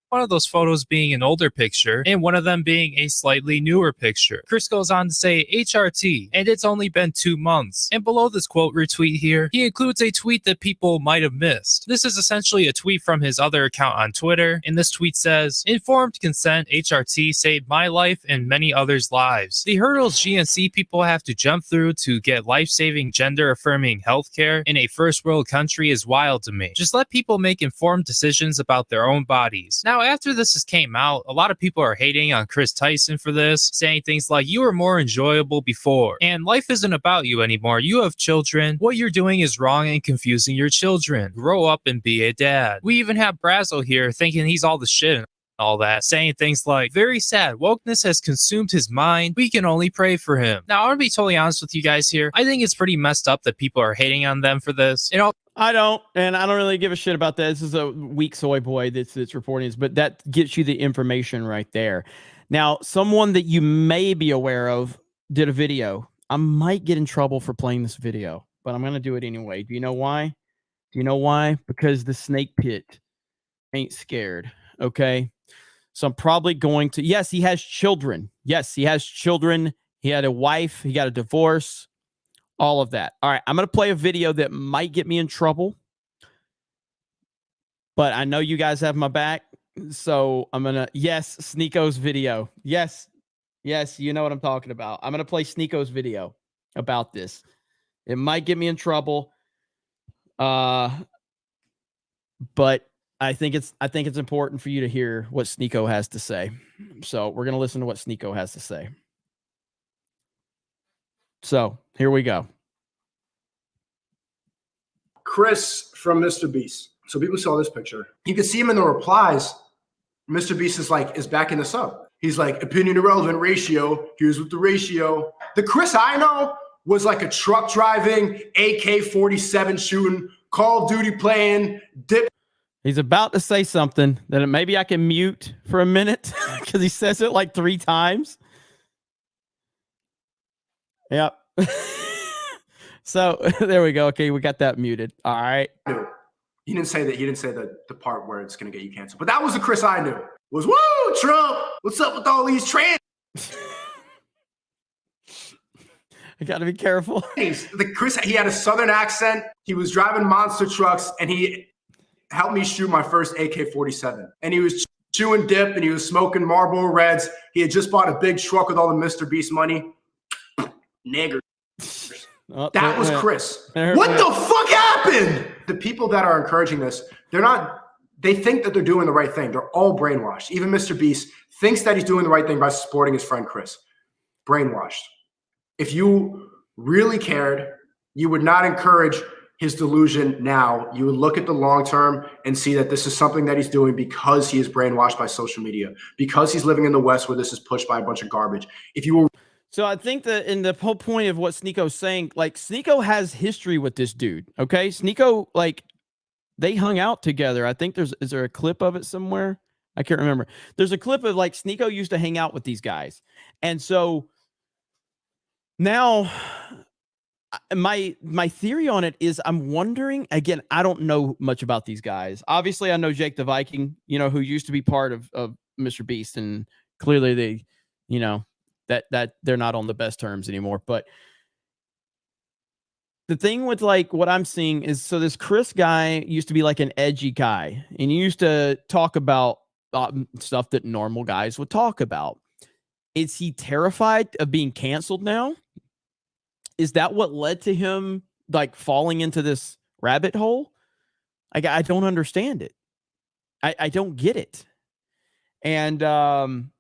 One of those photos being an older picture, and one of them being a slightly newer picture. Chris goes on to say, HRT, and it's only been 2 months. And below this quote retweet here, he includes a tweet that people might have missed. This is essentially a tweet from his other account on Twitter, and this tweet says, informed consent HRT saved my life and many others' lives. The hurdles GNC people have to jump through to get life-saving, gender-affirming healthcare in a first-world country is wild to me. Just let people make informed decisions about their own bodies. Now, after this came out, a lot of people are hating on Chris Tyson for this, saying things like, you were more enjoyable before, and life isn't about you anymore. You have children. What you're doing is wrong and confusing your children. Grow up and be a dad. We even have Brazo here thinking he's all the shit. all that, saying things like, very sad, wokeness has consumed his mind, we can only pray for him. Now, I want to be totally honest with you guys here. I think it's pretty messed up that people are hating on them for this. I don't, and I don't really give a shit about that. This is a weak soy boy that's reporting this, but that gets you the information right there. Now, someone that you may be aware of did a video. I might get in trouble for playing this video, but I'm going to do it anyway. Do you know why? Do you know why? Because the snake pit ain't scared, okay? So I'm probably going to, yes, he has children. Yes, he has children. He had a wife. He got a divorce. All of that. All right, I'm going to play a video that might get me in trouble, but I know you guys have my back, so I'm going to, yes, Sneako's video. Yes, you know what I'm talking about. I'm going to play Sneako's video about this. It might get me in trouble, but I think it's important for you to hear what Sneako has to say. So we're going to listen to what Sneako has to say. So here we go. Chris from Mr. Beast. So people saw this picture. You can see him in the replies. Mr. Beast is backing this up. He's like, opinion irrelevant ratio. Here's what the ratio. The Chris I know was like a truck driving, AK-47 shooting, Call of Duty playing, dip. He's about to say something that maybe I can mute for a minute because he says it like 3 times. Yep. So there we go. Okay, we got that muted. All right. He didn't say that. He didn't say the part where it's going to get you canceled. But that was the Chris I knew. Was, woo, Trump, what's up with all these trans? I got to be careful. The Chris, he had a Southern accent. He was driving monster trucks, and he helped me shoot my first AK-47. And he was chewing dip, and he was smoking Marlboro Reds. He had just bought a big truck with all the Mr. Beast money. Nigger. That was Chris. What the fuck happened? The people that are encouraging this, they think that they're doing the right thing. They're all brainwashed. Even Mr. Beast thinks that he's doing the right thing by supporting his friend Chris. Brainwashed. If you really cared, you would not encourage his delusion now. You would look at the long term and see that this is something that he's doing because he is brainwashed by social media, because he's living in the West where this is pushed by a bunch of garbage. If you were So I think that in the whole point of what Sneako's saying, like Sneako has history with this dude. Okay. Sneako, like they hung out together. I think is there a clip of it somewhere? I can't remember. There's a clip of like Sneako used to hang out with these guys. And so now my theory on it is I'm wondering, again, I don't know much about these guys. Obviously I know Jake the Viking, who used to be part of Mr. Beast, and clearly they, that they're not on the best terms anymore. But the thing with like what I'm seeing is, so this Chris guy used to be like an edgy guy, and he used to talk about stuff that normal guys would talk about. Is he terrified of being canceled now? Is that what led to him like falling into this rabbit hole? I don't understand it. I don't get it. And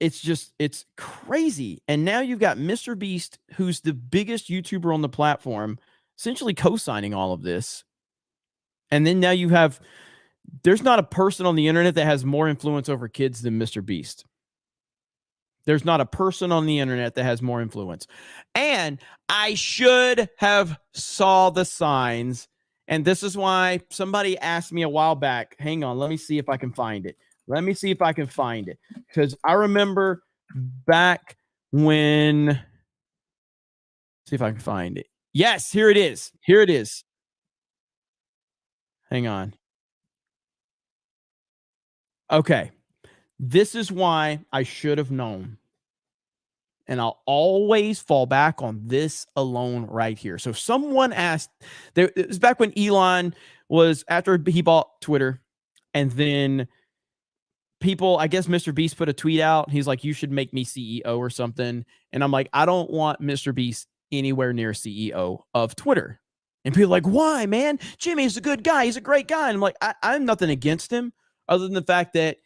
it's crazy. And now you've got Mr. Beast, who's the biggest YouTuber on the platform, essentially co-signing all of this. And then now there's not a person on the internet that has more influence over kids than Mr. Beast. There's not a person on the internet that has more influence. And I should have saw the signs. And this is why somebody asked me a while back, hang on, let me see if I can find it. Because I remember back when, see if I can find it. Yes, here it is. Hang on. Okay. This is why I should have known. And I'll always fall back on this alone right here. So someone asked, it was back when Elon was, after he bought Twitter, and then people, I guess Mr. Beast put a tweet out. He's like, you should make me CEO or something. And I'm like, I don't want Mr. Beast anywhere near CEO of Twitter. And people are like, why, man? Jimmy's a good guy. He's a great guy. And I'm like, I'm nothing against him other than the fact that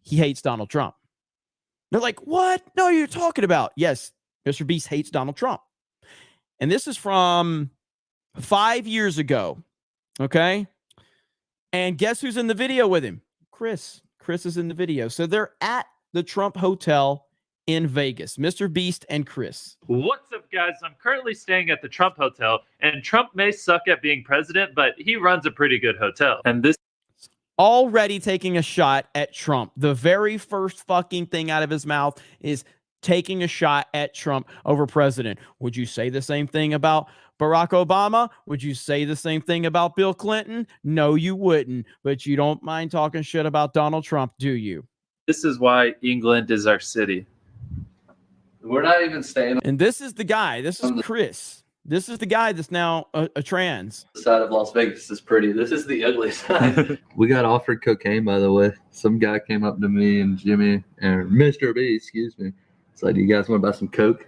he hates Donald Trump. They're like, what? No, you're talking about. Yes, Mr. Beast hates Donald Trump. And this is from 5 years ago. Okay. And guess who's in the video with him? Chris Chris is in the video. So they're at the Trump Hotel in Vegas, Mr. Beast and Chris. What's up, guys? I'm currently staying at the Trump Hotel, and Trump may suck at being president, but he runs a pretty good hotel. And this Already taking a shot at Trump. The very first fucking thing out of his mouth is taking a shot at Trump over president. Would you say the same thing about Barack Obama? Would you say the same thing about Bill Clinton? No, you wouldn't. But you don't mind talking shit about Donald Trump, do you? This is why England is our city. We're not even staying And this is the guy. This is Chris. This is the guy that's now a trans. the side of Las Vegas is pretty. This is the ugly side. We got offered cocaine, by the way. Some guy came up to me and Jimmy and Mr. B, excuse me. It's like, do you guys want to buy some coke?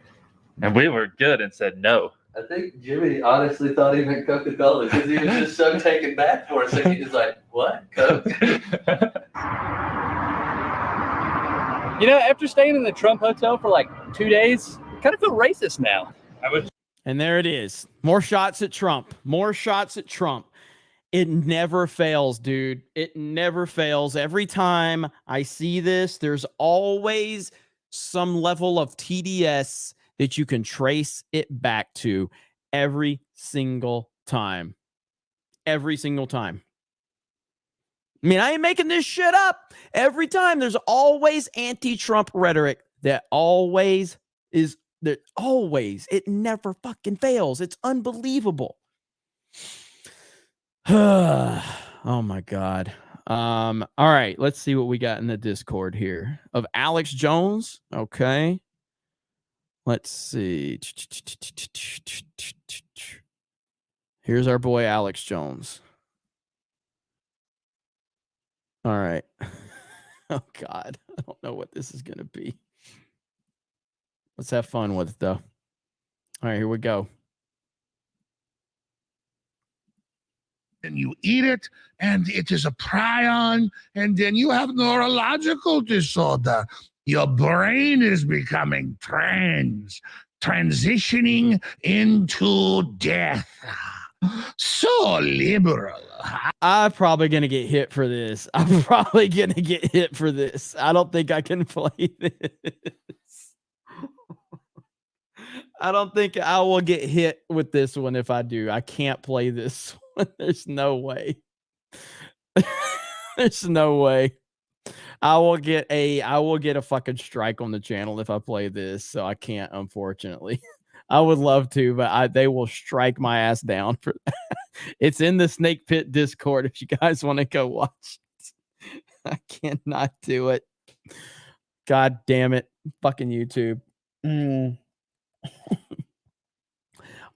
And we were good and said no. I think Jimmy honestly thought he meant Coca-Cola because he was just so taken back for a second. He's like, what? Coke? You know, after staying in the Trump Hotel for like 2 days, I kind of feel racist now. And there it is. More shots at Trump. More shots at Trump. It never fails, dude. It never fails. Every time I see this, there's always some level of TDS that you can trace it back to every single time. Every single time. I mean, I ain't making this shit up. Every time there's always anti-Trump rhetoric that always is there. Always. It never fucking fails. It's unbelievable. Oh my God. All right, let's see what we got in the Discord here. Of Alex Jones. Okay. Let's see. Here's our boy Alex Jones. All right. Oh God. I don't know what this is going to be. Let's have fun with it though. All right, here we go. And you eat it, and it is a prion, and then you have neurological disorder. Your brain is becoming transitioning into death. So liberal. I'm probably going to get hit for this. I don't think I can play this. I don't think I will get hit with this one if I do. I can't play this one. There's no way. There's no way. I will get a fucking strike on the channel if I play this, so I can't, unfortunately. I would love to, but they will strike my ass down for that. It's in the Snake Pit Discord if you guys want to go watch it. I cannot do it. God damn it. Fucking YouTube.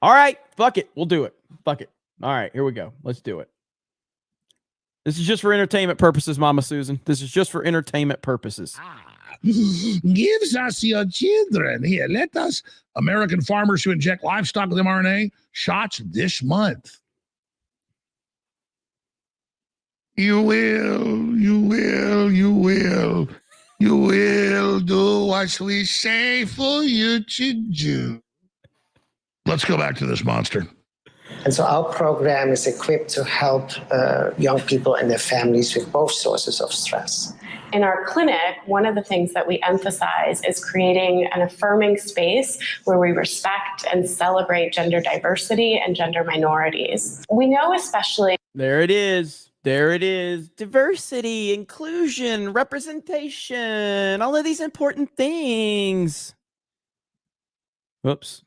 All right, fuck it. We'll do it. Fuck it. All right, here we go. Let's do it. This is just for entertainment purposes, Mama Susan. This is just for entertainment purposes. Gives us your children. Here, let us, American farmers who inject livestock with mRNA, shots this month. You will do what we say for you to do. Let's go back to this monster. And so our program is equipped to help young people and their families with both sources of stress. In our clinic, one of the things that we emphasize is creating an affirming space where we respect and celebrate gender diversity and gender minorities. We know especially... There it is. There it is. Diversity, inclusion, representation, all of these important things. Whoops.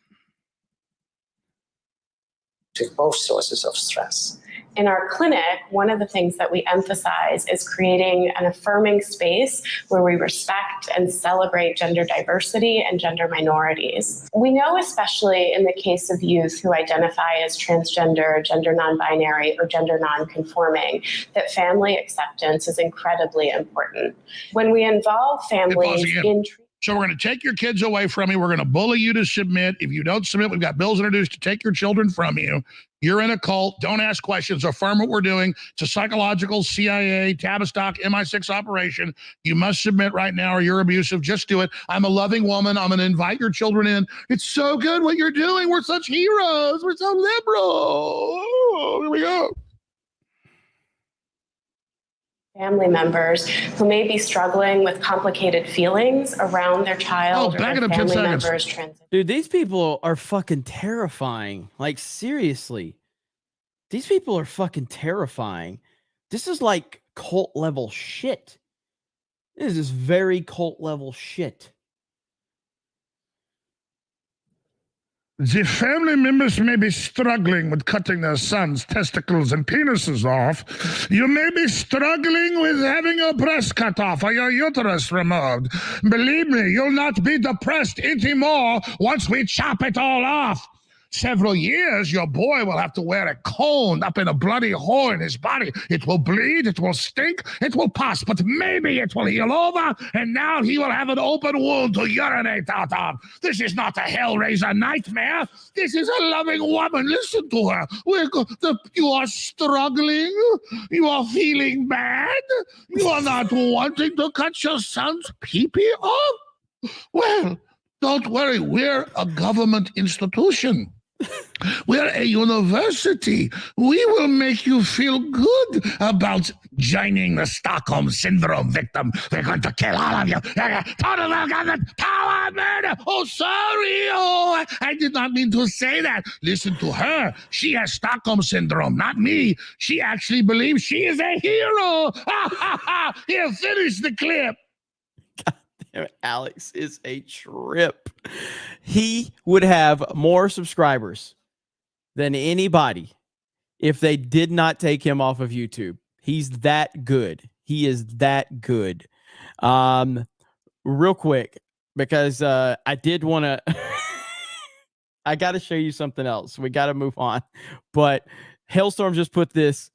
To both sources of stress. In our clinic, one of the things that we emphasize is creating an affirming space where we respect and celebrate gender diversity and gender minorities. We know, especially in the case of youth who identify as transgender, gender non-binary, or gender non-conforming, that family acceptance is incredibly important. When we involve families in... So we're going to take your kids away from you. We're going to bully you to submit. If you don't submit, we've got bills introduced to take your children from you. You're in a cult. Don't ask questions. Affirm what we're doing. It's a psychological CIA, Tavistock, MI6 operation. You must submit right now or you're abusive. Just do it. I'm a loving woman. I'm going to invite your children in. It's so good what you're doing. We're such heroes. We're so liberal. Oh, here we go. family members who may be struggling with complicated feelings around their child or back it their up 10 family seconds. members transition. Dude, these people are fucking terrifying. Like, seriously. These people are fucking terrifying. This is like cult level shit. This is very cult level shit. The family members may be struggling with cutting their sons' testicles and penises off. You may be struggling with having your breast cut off or your uterus removed. Believe me, you'll not be depressed anymore once we chop it all off. Several years, your boy will have to wear a cone up in a bloody hole in his body. It will bleed, it will stink, it will pus, but maybe it will heal over, and now he will have an open wound to urinate out of. This is not a Hellraiser nightmare. This is a loving woman. Listen to her. You are struggling. You are feeling bad. You are not wanting to cut your son's pee-pee off. Well, don't worry. We're a government institution. We're a university. We will make you feel good about joining the Stockholm Syndrome victim. We're going to kill all of you. Total power murder. Oh, sorry. Oh, I did not mean to say that. Listen to her. She has Stockholm Syndrome, not me. She actually believes she is a hero. Here, finish the clip. Alex is a trip. He would have more subscribers than anybody if they did not take him off of YouTube. He's that good. He is that good. Real quick, because I did want to I got to show you something else. We got to move on. But Hailstorm just put this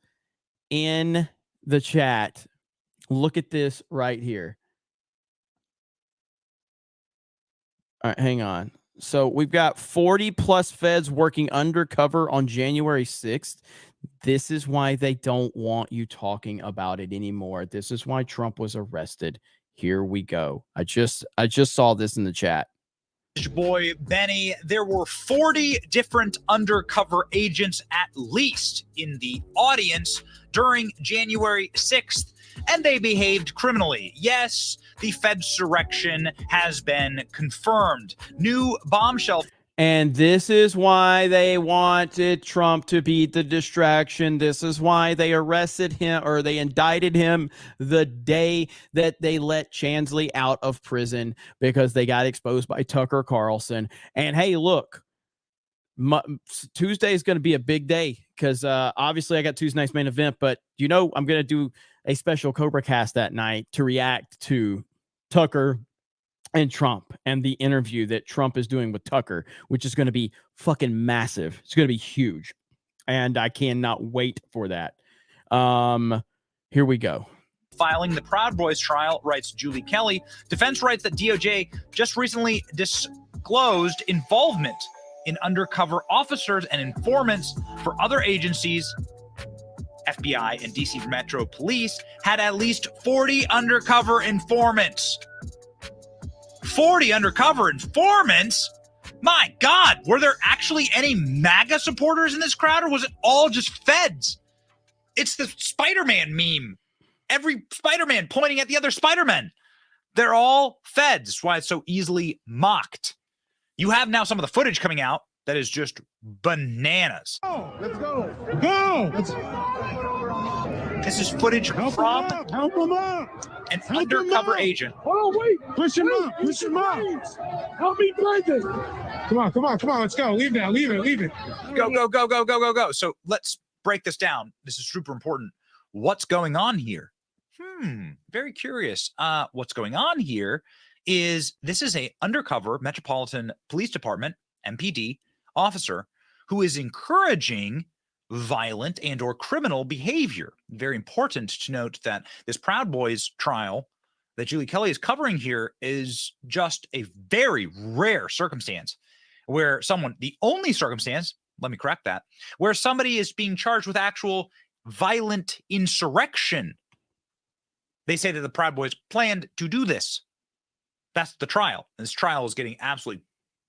in the chat. Look at this right here. All right, hang on. So we've got 40 plus feds working undercover on January 6th. This is why they don't want you talking about it anymore. This is why Trump was arrested. Here we go. I just saw this in the chat. Boy, Benny, there were 40 different undercover agents at least in the audience during January 6th, and they behaved criminally. Yes, the Fedsurrection has been confirmed. New bombshell. And this is why they wanted Trump to be the distraction. This is why they arrested him, or they indicted him the day that they let Chansley out of prison, because they got exposed by Tucker Carlson. And hey, look, Tuesday is going to be a big day, because obviously I got Tuesday night's main event, but I'm going to do a special CobraCast that night to react to Tucker and Trump and the interview that Trump is doing with Tucker, which is going to be fucking massive. It's going to be huge. And I cannot wait for that. Here we go. Filing the Proud Boys trial, writes Julie Kelly. Defense writes that DOJ just recently disclosed involvement in undercover officers and informants for other agencies. FBI and DC Metro Police had at least 40 undercover informants. 40 undercover informants? My God, were there actually any MAGA supporters in this crowd, or was it all just feds? It's the Spider-Man meme. Every Spider-Man pointing at the other Spider-Man. They're all feds. That's why it's so easily mocked. You have now some of the footage coming out that is just bananas. Oh, let's go. Go. This is footage from Help him up. An undercover agent. Oh, wait. Push him up. Push him up. Help me break it. Come on. Let's go. Leave it. Go. So let's break this down. This is super important. What's going on here? Very curious. What's going on here is this is a undercover Metropolitan Police Department, MPD, officer who is encouraging violent and or criminal behavior. Very important to note that this Proud Boys trial that Julie Kelly is covering here is just a very rare circumstance where the only circumstance, let me correct that, where somebody is being charged with actual violent insurrection. They say that the Proud Boys planned to do this. That's the trial. And this trial is getting absolutely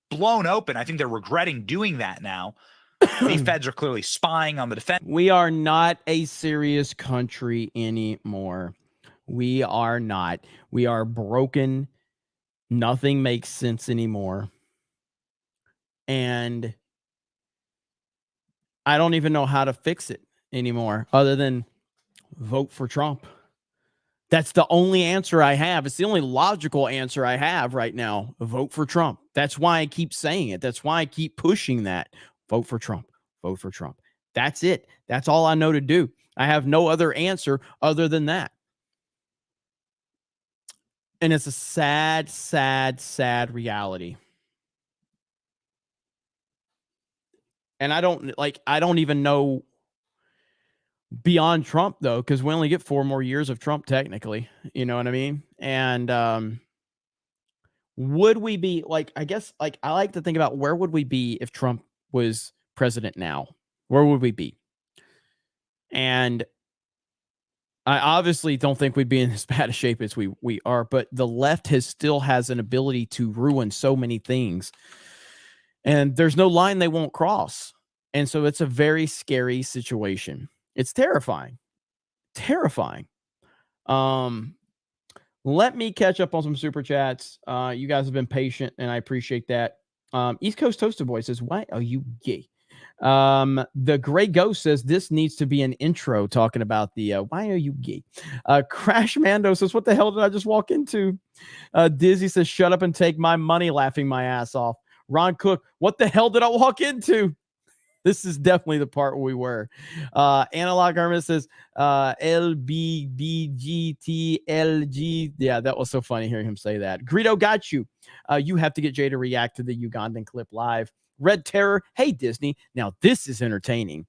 blown open. I think they're regretting doing that now. The feds are clearly spying on the defense. We are not a serious country anymore. We are not. We are broken. Nothing makes sense anymore. And I don't even know how to fix it anymore other than vote for Trump. That's the only answer I have. It's the only logical answer I have right now. Vote for Trump. That's why I keep saying it. That's why I keep pushing that. Vote for Trump. Vote for Trump. That's it. That's all I know to do. I have no other answer other than that. And it's a sad, sad, sad reality. And I don't even know beyond Trump, though, because we only get 4 more years of Trump, technically. You know what I mean? And would we be I guess I like to think about where would we be if Trump was president now? Where would we be? And I obviously don't think we'd be in as bad a shape as we are, but the left still has an ability to ruin so many things. And there's no line they won't cross. And so it's a very scary situation. It's terrifying. Terrifying. Let me catch up on some super chats. You guys have been patient, and I appreciate that. East Coast Toasted Boy says, "Why are you gay?" The Gray Ghost says this needs to be an intro talking about the why are you gay? Crash Mando says, "What the hell did I just walk into?" Dizzy says, "Shut up and take my money," laughing my ass off. Ron Cook, "What the hell did I walk into?" This is definitely the part where we were. Analog Hermit says, LBBGTLG. Yeah, that was so funny hearing him say that. Greedo got you. You have to get Jay to react to the Ugandan clip live. Red Terror, hey, Disney. Now, this is entertaining.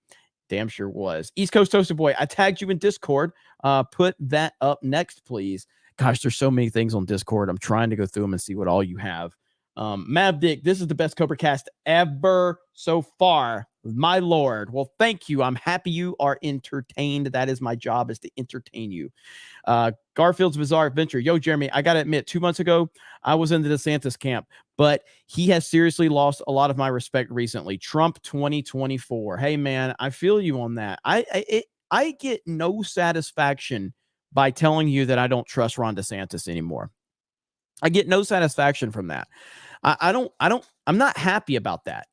Damn sure was. East Coast Toasted Boy, I tagged you in Discord. Put that up next, please. Gosh, there's so many things on Discord. I'm trying to go through them and see what all you have. Mav Dick, this is the best CobraCast ever so far. My Lord. Well, thank you. I'm happy you are entertained. That is my job, is to entertain you. Garfield's Bizarre Adventure. Yo, Jeremy, I got to admit, 2 months ago, I was in the DeSantis camp, but he has seriously lost a lot of my respect recently. Trump 2024. Hey, man, I feel you on that. I get no satisfaction by telling you that I don't trust Ron DeSantis anymore. I get no satisfaction from that. I'm not happy about that.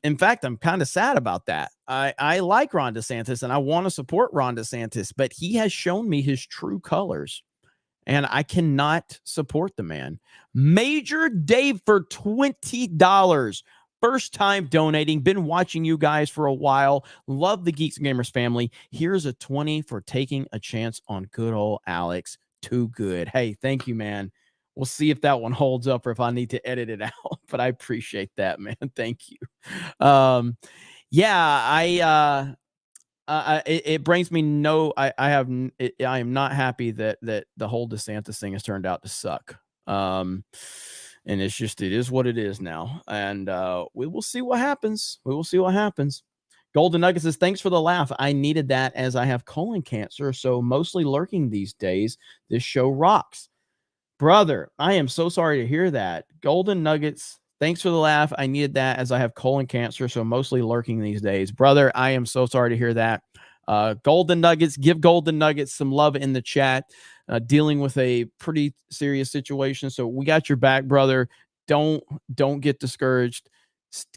In fact, I'm kind of sad about that. I like Ron DeSantis and I want to support Ron DeSantis, but he has shown me his true colors and I cannot support the man. Major Dave for $20. First time donating. Been watching you guys for a while. Love the Geeks and Gamers family. Here's a 20 for taking a chance on good old Alex. Too good. Hey, thank you, man. We'll see if that one holds up or if I need to edit it out, but I appreciate that, man. Thank you. Yeah, it brings me no, I am not happy that the whole DeSantis thing has turned out to suck. And it is what it is now. And we will see what happens. We will see what happens. Golden Nugget says, "Thanks for the laugh. I needed that as I have colon cancer, so mostly lurking these days. This show rocks." Brother, I am so sorry to hear that. Golden Nuggets, thanks for the laugh. I needed that as I have colon cancer, so mostly lurking these days. Brother, I am so sorry to hear that. Golden Nuggets, give Golden Nuggets some love in the chat. Dealing with a pretty serious situation, so we got your back, brother. Don't get discouraged.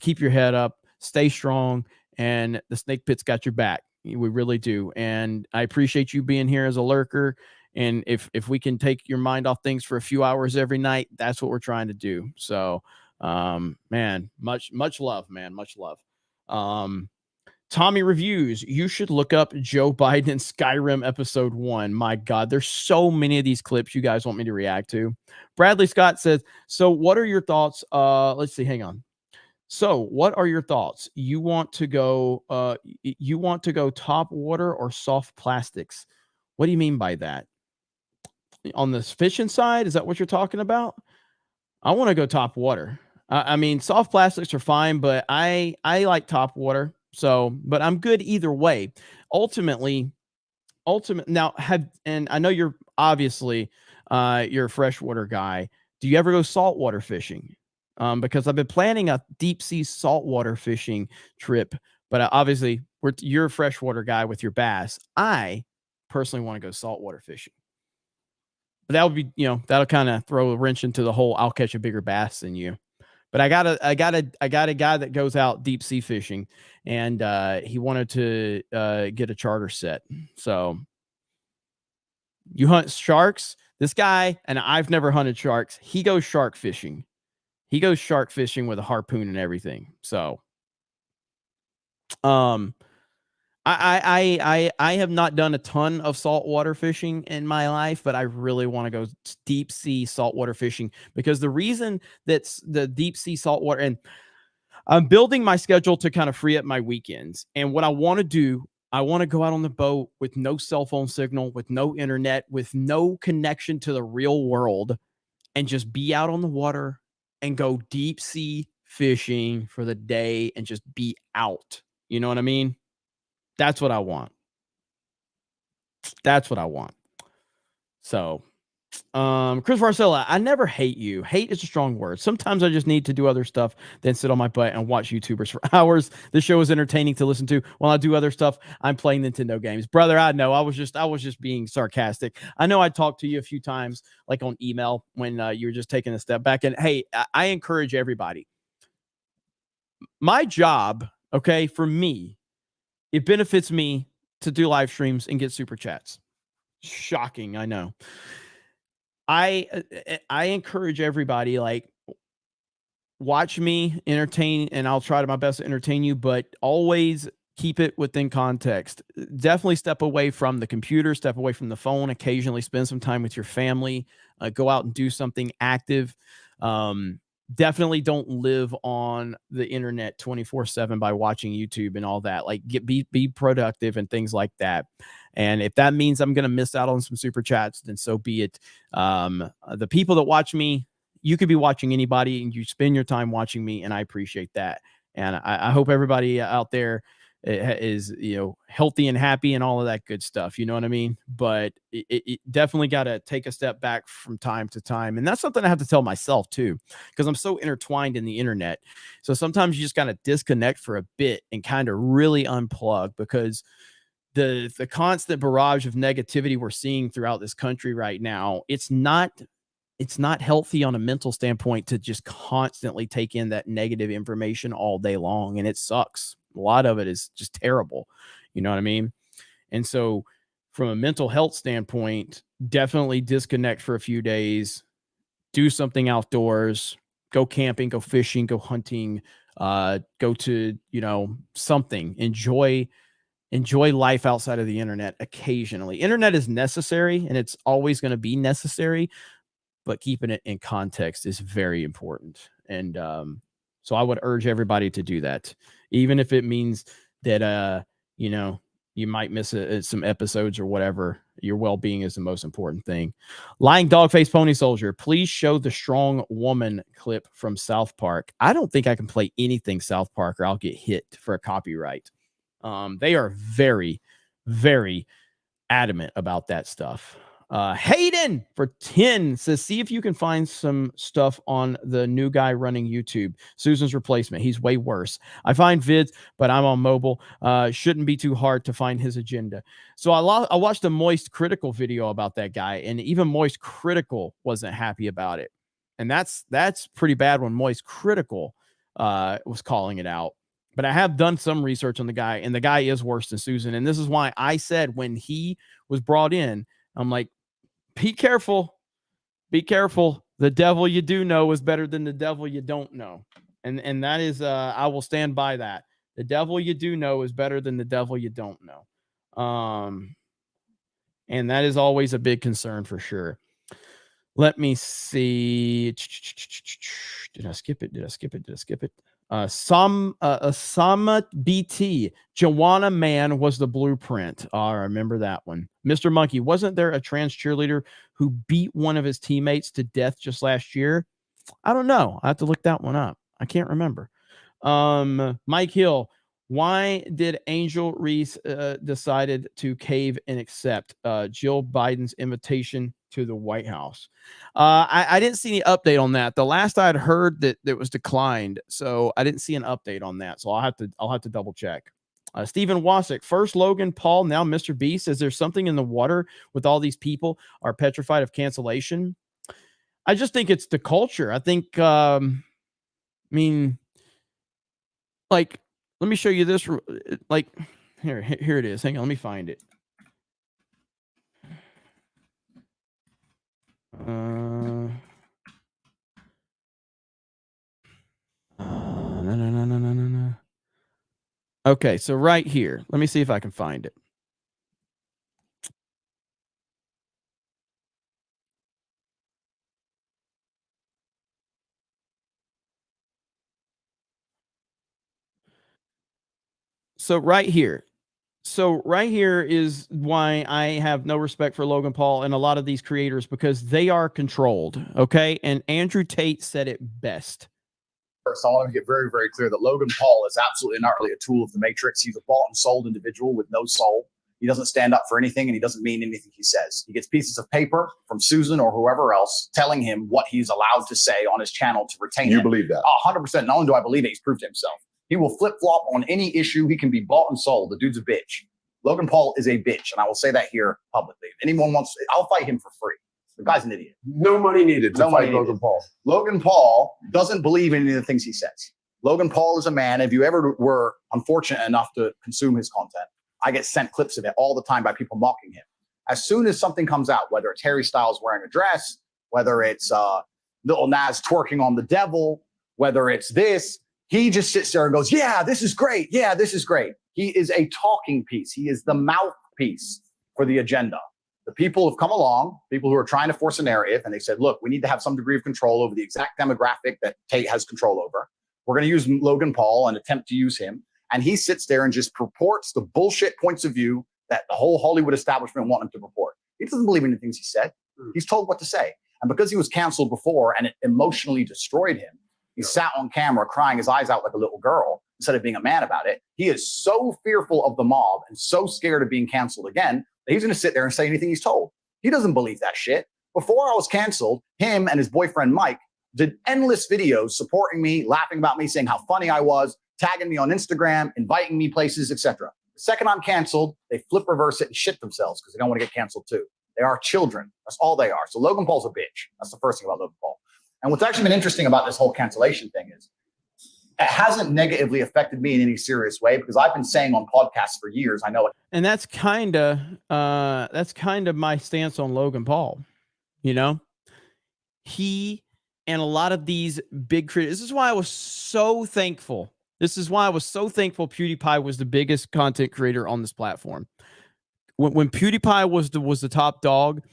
Keep your head up. Stay strong, and the Snake Pit's got your back. We really do, and I appreciate you being here as a lurker. And if we can take your mind off things for a few hours every night, that's what we're trying to do. So, man, much love, man. Much love. Tommy Reviews, you should look up Joe Biden and Skyrim episode 1. My God, there's so many of these clips you guys want me to react to. Bradley Scott says, "So what are your thoughts?" Let's see. Hang on. So what are your thoughts? You want to go top water or soft plastics? What do you mean by that? On the fishing side, is that what you're talking about? I want to go top water. I mean, soft plastics are fine, but I like top water. So, but I'm good either way. Ultimately, now and I know you're obviously you're a freshwater guy. Do you ever go saltwater fishing? Because I've been planning a deep sea saltwater fishing trip, but obviously you're a freshwater guy with your bass. I personally want to go saltwater fishing. But that would be, that'll kind of throw a wrench into the whole I'll catch a bigger bass than you. But I got a guy that goes out deep sea fishing, and he wanted to get a charter set. So you hunt sharks? This guy, and I've never hunted sharks, he goes shark fishing. He goes shark fishing with a harpoon and everything. So I have not done a ton of saltwater fishing in my life, but I really want to go deep sea saltwater fishing, because the reason that's the deep sea saltwater, and I'm building my schedule to kind of free up my weekends. And what I want to do, I want to go out on the boat with no cell phone signal, with no internet, with no connection to the real world, and just be out on the water and go deep sea fishing for the day and just be out. You know what I mean? That's what I want. That's what I want. So, Chris Varcella, I never hate you. Hate is a strong word. Sometimes I just need to do other stuff than sit on my butt and watch YouTubers for hours. The show is entertaining to listen to. While I do other stuff, I'm playing Nintendo games. Brother, I know. I was just being sarcastic. I know I talked to you a few times, like on email, when you were just taking a step back. And hey, I encourage everybody. My job, okay, for me, it benefits me to do live streams and get super chats. Shocking, I know. I encourage everybody, like, watch me, entertain, and I'll try to my best to entertain you, but always keep it within context. Definitely step away from the computer, step away from the phone, occasionally spend some time with your family, go out and do something active. Definitely don't live on the internet 24/7 by watching YouTube and all that. Like, be productive and things like that. And if that means I'm going to miss out on some super chats, then so be it. The people that watch me, you could be watching anybody, and you spend your time watching me, and I appreciate that. And I hope everybody out there is, healthy and happy and all of that good stuff. You know what I mean? But it definitely got to take a step back from time to time. And that's something I have to tell myself too, because I'm so intertwined in the internet. So sometimes you just got to disconnect for a bit and kind of really unplug, because the constant barrage of negativity we're seeing throughout this country right now, it's not healthy on a mental standpoint to just constantly take in that negative information all day long. And it sucks. A lot of it is just terrible. You know what I mean? And so from a mental health standpoint, definitely disconnect for a few days, do something outdoors, go camping, go fishing, go hunting, go to, something, enjoy life outside of the internet occasionally. Internet is necessary, and it's always going to be necessary, but keeping it in context is very important. And so I would urge everybody to do that, even if it means that, you might miss some episodes or whatever. Your well-being is the most important thing. Lying Dogface Pony Soldier, please show the strong woman clip from South Park. I don't think I can play anything South Park, or I'll get hit for a copyright. They are very, very adamant about that stuff. Hayden for 10 says, see if you can find some stuff on the new guy running YouTube, Susan's replacement. He's way worse. I find vids, but I'm on mobile. Shouldn't be too hard to find his agenda. So I watched a Moist Critical video about that guy, and even Moist Critical wasn't happy about it. And that's pretty bad when Moist Critical was calling it out. But I have done some research on the guy, and the guy is worse than Susan. And this is why I said when he was brought in, I'm like, be careful. Be careful. The devil you do know is better than the devil you don't know. And that is, I will stand by that. The devil you do know is better than the devil you don't know. And that is always a big concern for sure. Let me see. Did I skip it? Summit BT. Joanna Man was the blueprint. Oh, I remember that one. Mr. Monkey, wasn't there a trans cheerleader who beat one of his teammates to death just last year? I don't know. I have to look that one up. I can't remember. Mike Hill, why did Angel Reese decided to cave and accept Jill Biden's invitation to the White House? I didn't see any update on that. The last I'd heard that it was declined, so I didn't see an update on that. So I'll have to double check. Stephen Wasik, first Logan Paul, now Mr. Beast. Is there something in the water with all these people are petrified of cancellation? I just think it's the culture. I think, like, let me show you this. Like, here it is. Hang on, let me find it. No. Okay, so right here, let me see if I can find it. So right here is why I have no respect for Logan Paul and a lot of these creators, because they are controlled. Okay. And Andrew Tate said it best. First, I want to get very, very clear that Logan Paul is absolutely not really a tool of the Matrix. He's a bought and sold individual with no soul. He doesn't stand up for anything, and he doesn't mean anything he says. He gets pieces of paper from Susan or whoever else telling him what he's allowed to say on his channel to retain it. You believe that? 100%. Not only do I believe it, he's proved himself. He will flip-flop on any issue. He can be bought and sold. The dude's a bitch. Logan Paul is a bitch, and I will say that here publicly. If anyone wants, I'll fight him for free. The guy's an idiot. No money needed to fight Logan Paul. Logan Paul doesn't believe in any of the things he says. Logan Paul is a man. If you ever were unfortunate enough to consume his content, I get sent clips of it all the time by people mocking him. As soon as something comes out, whether it's Harry Styles wearing a dress, whether it's Lil Nas twerking on the devil, whether it's this, he just sits there and goes, yeah, this is great. Yeah, this is great. He is a talking piece. He is the mouthpiece for the agenda. The people have come along, people who are trying to force a narrative, and they said, look, we need to have some degree of control over the exact demographic that Tate has control over. We're going to use Logan Paul and attempt to use him. And he sits there and just purports the bullshit points of view that the whole Hollywood establishment want him to purport. He doesn't believe in the things he said. He's told what to say. And because he was canceled before and it emotionally destroyed him, he sat on camera crying his eyes out like a little girl instead of being a man about it. He is so fearful of the mob and so scared of being canceled again that he's going to sit there and say anything he's told. He doesn't believe that shit. Before I was canceled, him and his boyfriend Mike did endless videos supporting me, laughing about me, saying how funny I was, tagging me on Instagram, inviting me places, etc. The second I'm canceled, they flip reverse it and shit themselves because they don't want to get canceled too. They are children. That's all they are. So Logan Paul's a bitch. That's the first thing about Logan Paul. And what's actually been interesting about this whole cancellation thing is it hasn't negatively affected me in any serious way because I've been saying on podcasts for years, I know it. And that's kind of my stance on Logan Paul. You know, he and a lot of these big creators. This is why I was so thankful. PewDiePie was the biggest content creator on this platform. When PewDiePie was the top dog,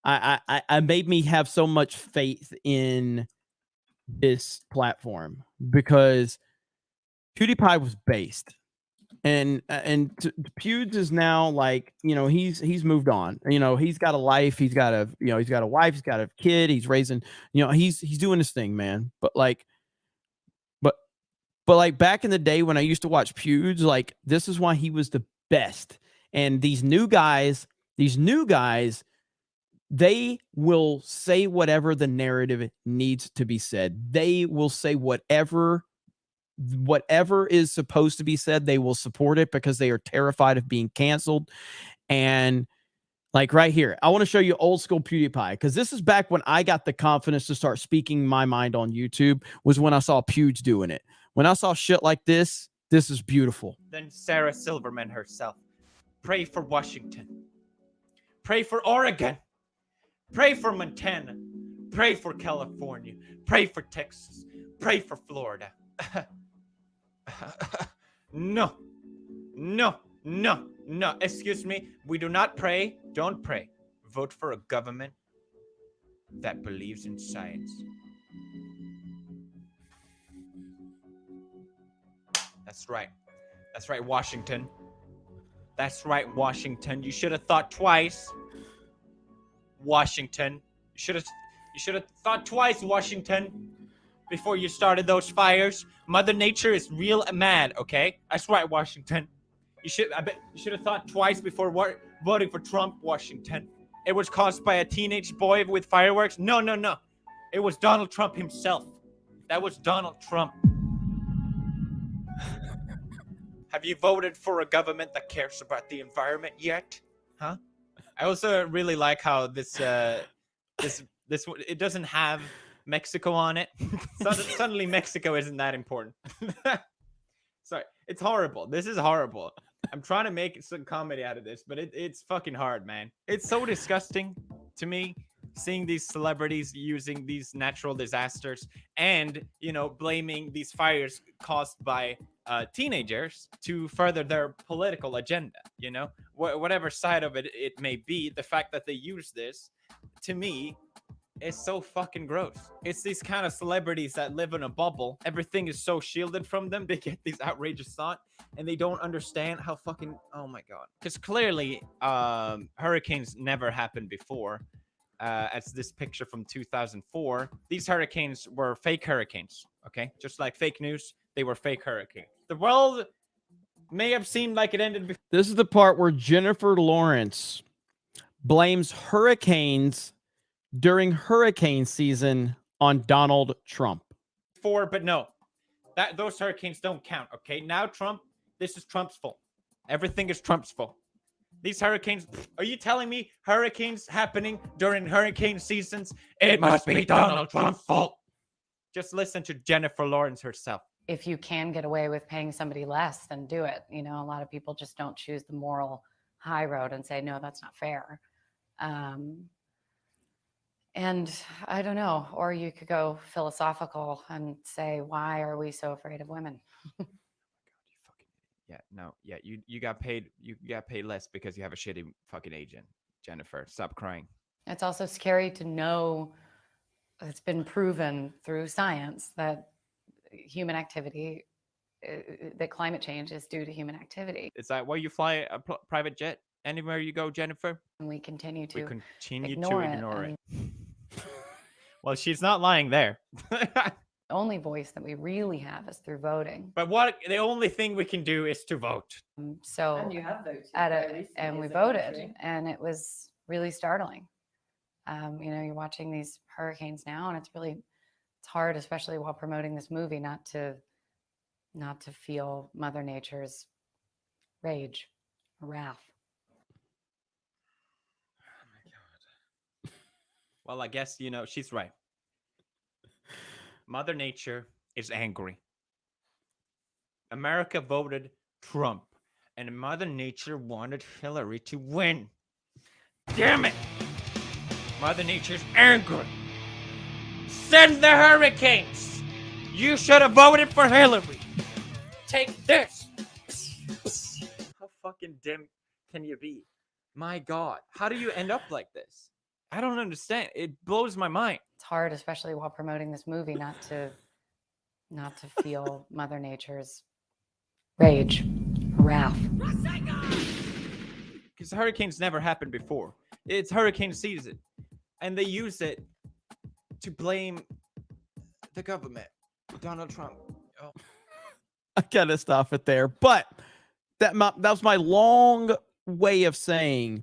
I made me have so much faith in this platform because PewDiePie was based. And Pewds is now like, you know, he's moved on. You know, he's got a life, he's got a wife, he's got a kid, he's raising, you know, he's doing his thing, man. But like back in the day when I used to watch Pewds, like this is why he was the best. And these new guys, they will say whatever the narrative needs to be said. They will say whatever is supposed to be said. They will support it because they are terrified of being canceled. And like right here, I want to show you old school PewDiePie because this is back when I got the confidence to start speaking my mind on YouTube, was when I saw Pewds doing it. When I saw shit like this is beautiful. Then Sarah Silverman herself. Pray for Washington. Pray for Oregon. Pray for Montana. Pray for California. Pray for Texas. Pray for Florida. No. Excuse me. We do not pray. Don't pray. Vote for a government that believes in science. That's right. That's right, Washington. That's right, Washington. You should have thought twice. Washington. You should have thought twice, Washington, before you started those fires. Mother Nature is real mad, okay? That's right, Washington. You should have thought twice before voting for Trump, Washington. It was caused by a teenage boy with fireworks. No. It was Donald Trump himself. That was Donald Trump. Have you voted for a government that cares about the environment yet? Huh? I also really like how this it doesn't have Mexico on it. Suddenly Mexico isn't that important. Sorry, it's horrible. This is horrible. I'm trying to make some comedy out of this, but it's fucking hard, man. It's so disgusting to me seeing these celebrities using these natural disasters and, you know, blaming these fires caused by teenagers to further their political agenda. You know, whatever side of it may be, the fact that they use this, to me, is so fucking gross. It's these kind of celebrities that live in a bubble. Everything is so shielded from them. They get these outrageous thoughts and they don't understand how fucking, oh my God. Because clearly hurricanes never happened before. As this picture from 2004, these hurricanes were fake hurricanes, okay? Just like fake news, they were fake hurricanes. The world may have seemed like it ended before. This is the part where Jennifer Lawrence blames hurricanes during hurricane season on Donald Trump. But no, those hurricanes don't count, okay? Now Trump, this is Trump's fault. Everything is Trump's fault. These hurricanes, are you telling me hurricanes happening during hurricane seasons? It must be Donald Trump's fault. Just listen to Jennifer Lawrence herself. If you can get away with paying somebody less, then do it. You know, a lot of people just don't choose the moral high road and say, no, that's not fair. And I don't know, or you could go philosophical and say, why are we so afraid of women? You got paid less because you have a shitty fucking agent. Jennifer, stop crying. It's also scary to know it's been proven through science that human activity, that climate change is due to human activity. Is that why you fly a private jet anywhere you go, Jennifer? And we continue to ignore ignore it. Well, she's not lying there. The only voice that we really have is through voting. But the only thing we can do is to vote. So And you have voted and we as a voted, country. and it was really startling. You know, you're watching these hurricanes now, and it's hard, especially while promoting this movie, not to feel Mother Nature's rage, wrath. Well, I guess, you know, she's right. Mother Nature is angry. America voted Trump, and Mother Nature wanted Hillary to win. Damn it! Mother Nature's angry. Send the hurricanes! You should have voted for Hillary. Take this! How fucking dim can you be? My God, how do you end up like this? I don't understand. It blows my mind. It's hard, especially while promoting this movie, not to feel Mother Nature's rage, wrath. Because hurricanes never happened before. It's hurricane season. And they use it to blame the government, Donald Trump. Oh. I gotta stop it there. But that was my long way of saying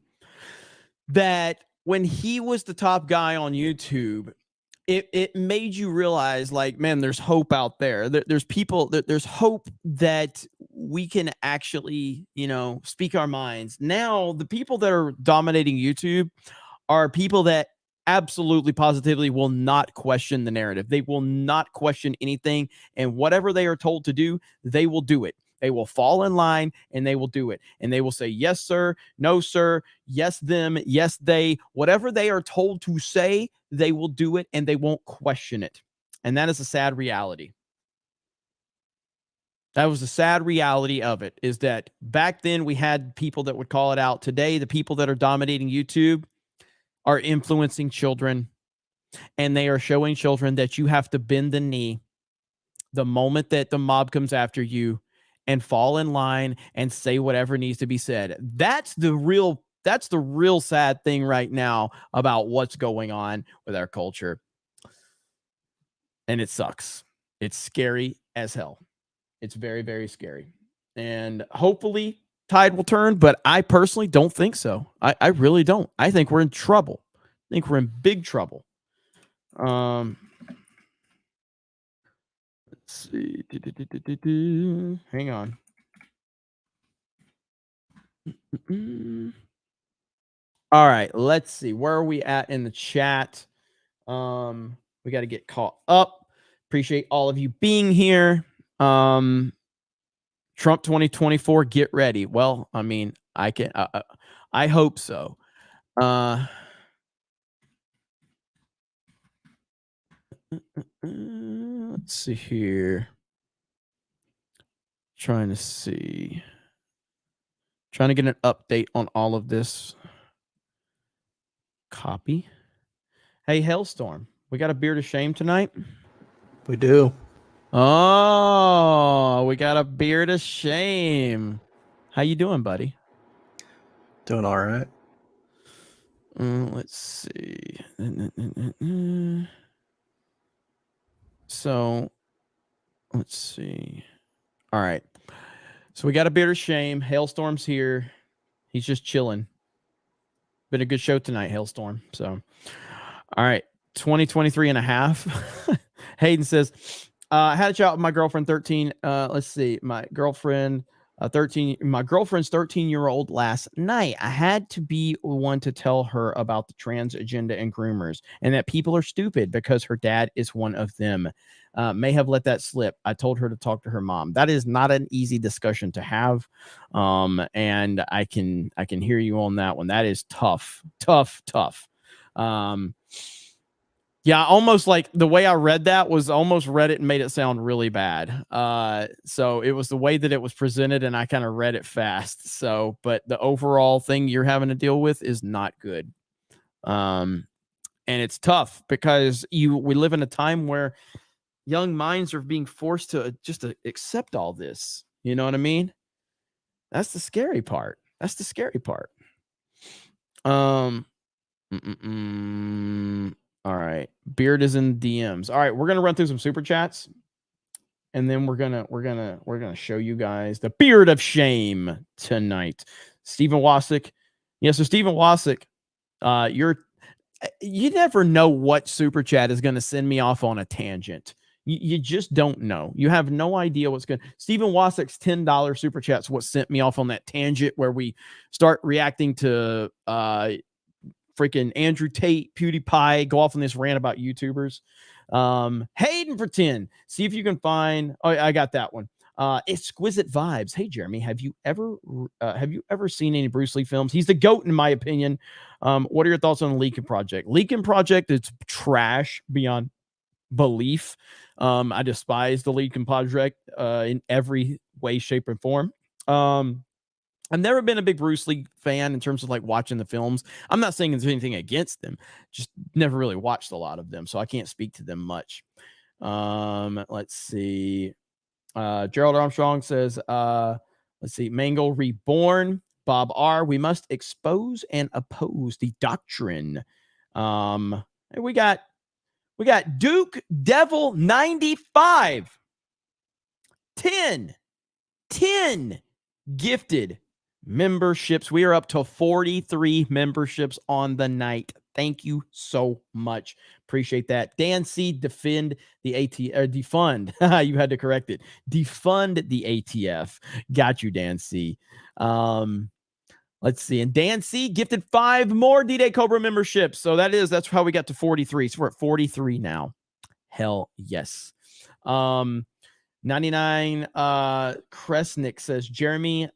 that when he was the top guy on YouTube, it made you realize, like, man, there's hope out there. There's people, there's hope that we can actually, you know, speak our minds. Now, the people that are dominating YouTube are people that absolutely, positively will not question the narrative. They will not question anything. And whatever they are told to do, they will do it. They will fall in line and they will do it. And they will say, yes, sir, no, sir, yes, them, yes, they. Whatever they are told to say, they will do it and they won't question it. And that is a sad reality. That was the sad reality of it, is that back then we had people that would call it out. Today, the people that are dominating YouTube are influencing children, and they are showing children that you have to bend the knee the moment that the mob comes after you and fall in line and say whatever needs to be said. That's the real sad thing right now about what's going on with our culture. And it sucks. It's scary as hell. It's very, very scary. And hopefully tide will turn, but I personally don't think so. I really don't. I think we're in trouble. I think we're in big trouble. Let's see. Hang on. All right, let's see. Where are we at in the chat? We got to get caught up. Appreciate all of you being here. Trump 2024, get ready. Well, I mean, I hope so. Let's see here. Trying to get an update on all of this. Copy. Hey, Hailstorm, we got a beard of shame tonight? We do. Oh, we got a beard of shame. How you doing, buddy? Doing all right. Let's see. So, let's see. All right. So we got a beard of shame. Hailstorm's here. He's just chilling. Been a good show tonight, Hailstorm. So, all right. 2023 and a half. Hayden says, I had a chat with my girlfriend, 13. Let's see. My girlfriend's 13-year-old last night. I had to be one to tell her about the trans agenda and groomers and that people are stupid because her dad is one of them. May have let that slip. I told her to talk to her mom. That is not an easy discussion to have. And I can hear you on that one. That is tough. Yeah, almost like the way I read that was almost read it and made it sound really bad. So it was the way that it was presented and I kind of read it fast. So, but the overall thing you're having to deal with is not good. And it's tough because we live in a time where young minds are being forced to just to accept all this. You know what I mean? That's the scary part. All right. Beard is in DMs. All right, we're gonna run through some super chats, and then we're gonna show you guys the beard of shame tonight. Stephen Wasick. Yeah, so Stephen Wasick, you never know what super chat is gonna send me off on a tangent. You just don't know. You have no idea what's going. Stephen Wasick's $10 super chat's what sent me off on that tangent where we start reacting to freaking Andrew Tate, PewDiePie, go off on this rant about YouTubers. Hayden for 10. See if you can find. Oh, I got that one. Exquisite Vibes. Hey, Jeremy, have you ever seen any Bruce Lee films? He's the GOAT in my opinion. What are your thoughts on the Lincoln Project? Lincoln Project is trash beyond belief. I despise the Lincoln Project in every way, shape, and form. I've never been a big Bruce Lee fan in terms of like watching the films. I'm not saying there's anything against them, just never really watched a lot of them, so I can't speak to them much. Let's see. Gerald Armstrong says, let's see, Mangle Reborn. Bob R. We must expose and oppose the doctrine. And we got Duke Devil 95. 10 gifted memberships. We are up to 43 memberships on the night. Thank you so much. Appreciate that. Dan C. Defund the ATF. You had to correct it. Defund the ATF. Got you, Dan C. Let's see. And Dan C. gifted 5 more D-Day Cobra memberships. So that's how we got to 43. So we're at 43 now. Hell yes. 99 Kresnik says, Jeremy,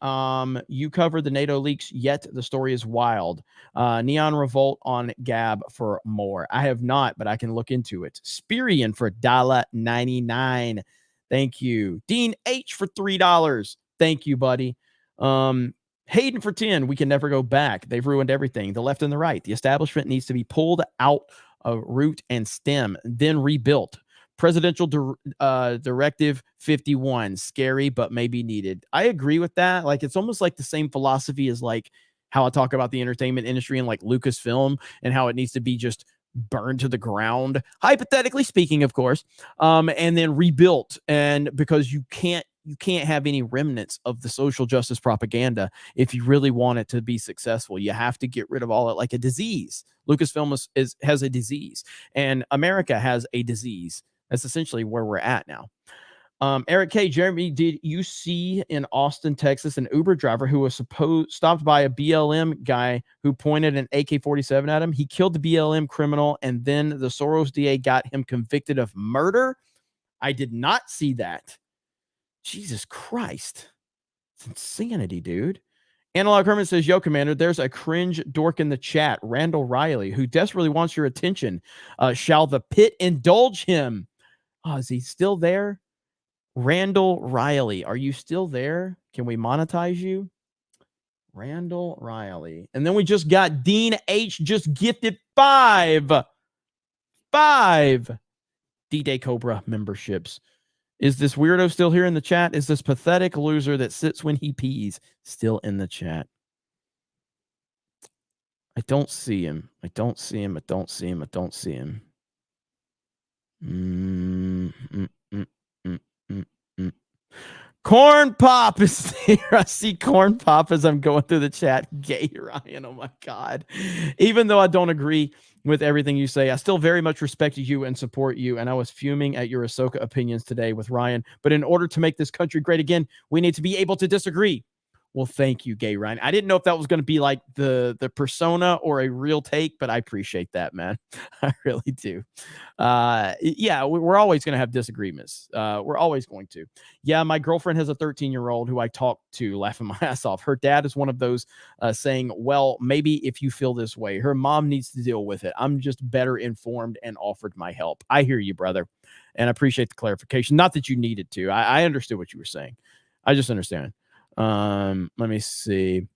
you covered the NATO leaks, yet the story is wild. Neon Revolt on Gab for more. I have not, but I can look into it. Spirian for $1.99. Thank you. Dean H for $3. Thank you, buddy. Hayden for 10. We can never go back. They've ruined everything. The left and the right. The establishment needs to be pulled out of root and stem, then rebuilt. Presidential Directive 51. Scary, but maybe needed. I agree with that. Like, it's almost like the same philosophy as like how I talk about the entertainment industry and like Lucasfilm and how it needs to be just burned to the ground, hypothetically speaking, of course, and then rebuilt. And because you can't have any remnants of the social justice propaganda if you really want it to be successful. You have to get rid of all it, like a disease. Lucasfilm has a disease, and America has a disease. That's essentially where we're at now. Eric K. Jeremy, did you see in Austin, Texas, an Uber driver who was stopped by a BLM guy who pointed an AK-47 at him? He killed the BLM criminal, and then the Soros DA got him convicted of murder. I did not see that. Jesus Christ. It's insanity, dude. Analog Herman says, yo, Commander, there's a cringe dork in the chat, Randall Riley, who desperately wants your attention. Shall the pit indulge him? Oh, is he still there? Randall Riley, are you still there? Can we monetize you? Randall Riley. And then we just got Dean H. just gifted 5 D-Day Cobra memberships. Is this weirdo still here in the chat? Is this pathetic loser that sits when he pees still in the chat? I don't see him. I don't see him. I don't see him. I don't see him. Corn Pop is here. I see Corn Pop as I'm going through the chat. Gay Ryan. Oh my God. Even though I don't agree with everything you say, I still very much respect you and support you. And I was fuming at your Ahsoka opinions today with Ryan. But in order to make this country great again, we need to be able to disagree. Well, thank you, Gay Ryan. I didn't know if that was going to be like the persona or a real take, but I appreciate that, man. I really do. Yeah, we're always going to have disagreements. We're always going to. Yeah, my girlfriend has a 13-year-old who I talk to laughing my ass off. Her dad is one of those saying, well, maybe if you feel this way, her mom needs to deal with it. I'm just better informed and offered my help. I hear you, brother. And I appreciate the clarification. Not that you needed to. I understood what you were saying. I just understand. Let me see.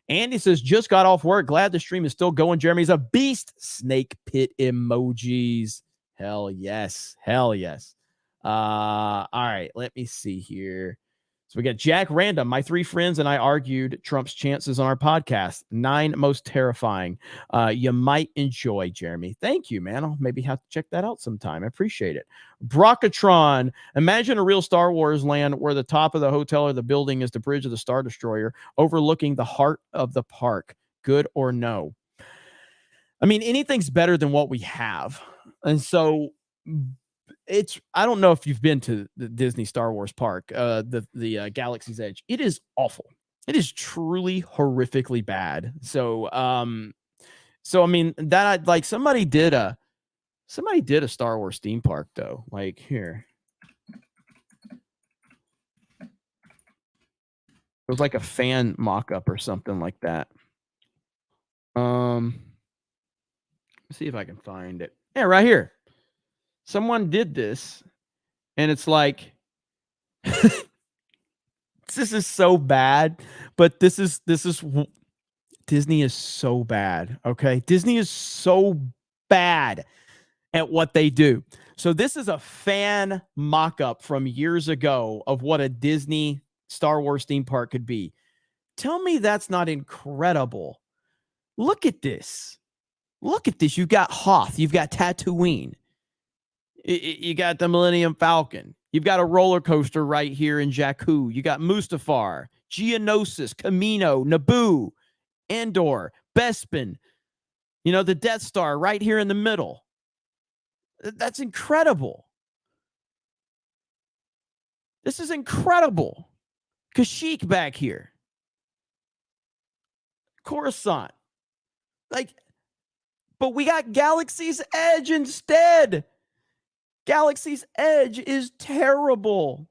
Andy says, just got off work. Glad the stream is still going. Jeremy's a beast. Snake pit emojis. Hell yes. Hell yes. All right. Let me see here. So we got Jack Random. My 3 friends and I argued Trump's chances on our podcast. 9 most terrifying. You might enjoy, Jeremy. Thank you, man. I'll maybe have to check that out sometime. I appreciate it. Brockatron. Imagine a real Star Wars land where the top of the hotel or the building is the bridge of the Star Destroyer overlooking the heart of the park. Good or no? I mean, anything's better than what we have. And so I don't know if you've been to the Disney Star Wars park, the Galaxy's Edge. It is awful. It is truly horrifically bad. So I mean that like somebody did a Star Wars theme park though. Like here. It was like a fan mock-up or something like that. Let's see if I can find it. Yeah, right here. Someone did this, and it's like, this is so bad, but this is Disney is so bad. Okay. Disney is so bad at what they do. So this is a fan mock-up from years ago of what a Disney Star Wars theme park could be. Tell me that's not incredible. Look at this. Look at this. You've got Hoth. You've got Tatooine. You got the Millennium Falcon. You've got a roller coaster right here in Jakku. You got Mustafar, Geonosis, Camino, Naboo, Endor, Bespin. You know, the Death Star right here in the middle. That's incredible. This is incredible. Kashyyyk back here. Coruscant. Like, but we got Galaxy's Edge instead. Galaxy's Edge is terrible.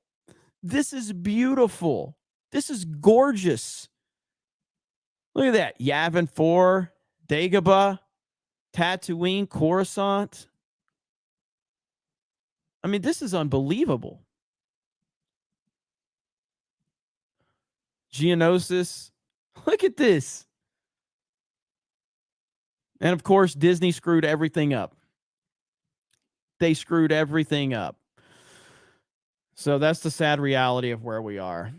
This is beautiful. This is gorgeous. Look at that. Yavin 4, Dagobah, Tatooine, Coruscant. I mean, this is unbelievable. Geonosis. Look at this. And of course, Disney screwed everything up. They screwed everything up. So that's the sad reality of where we are.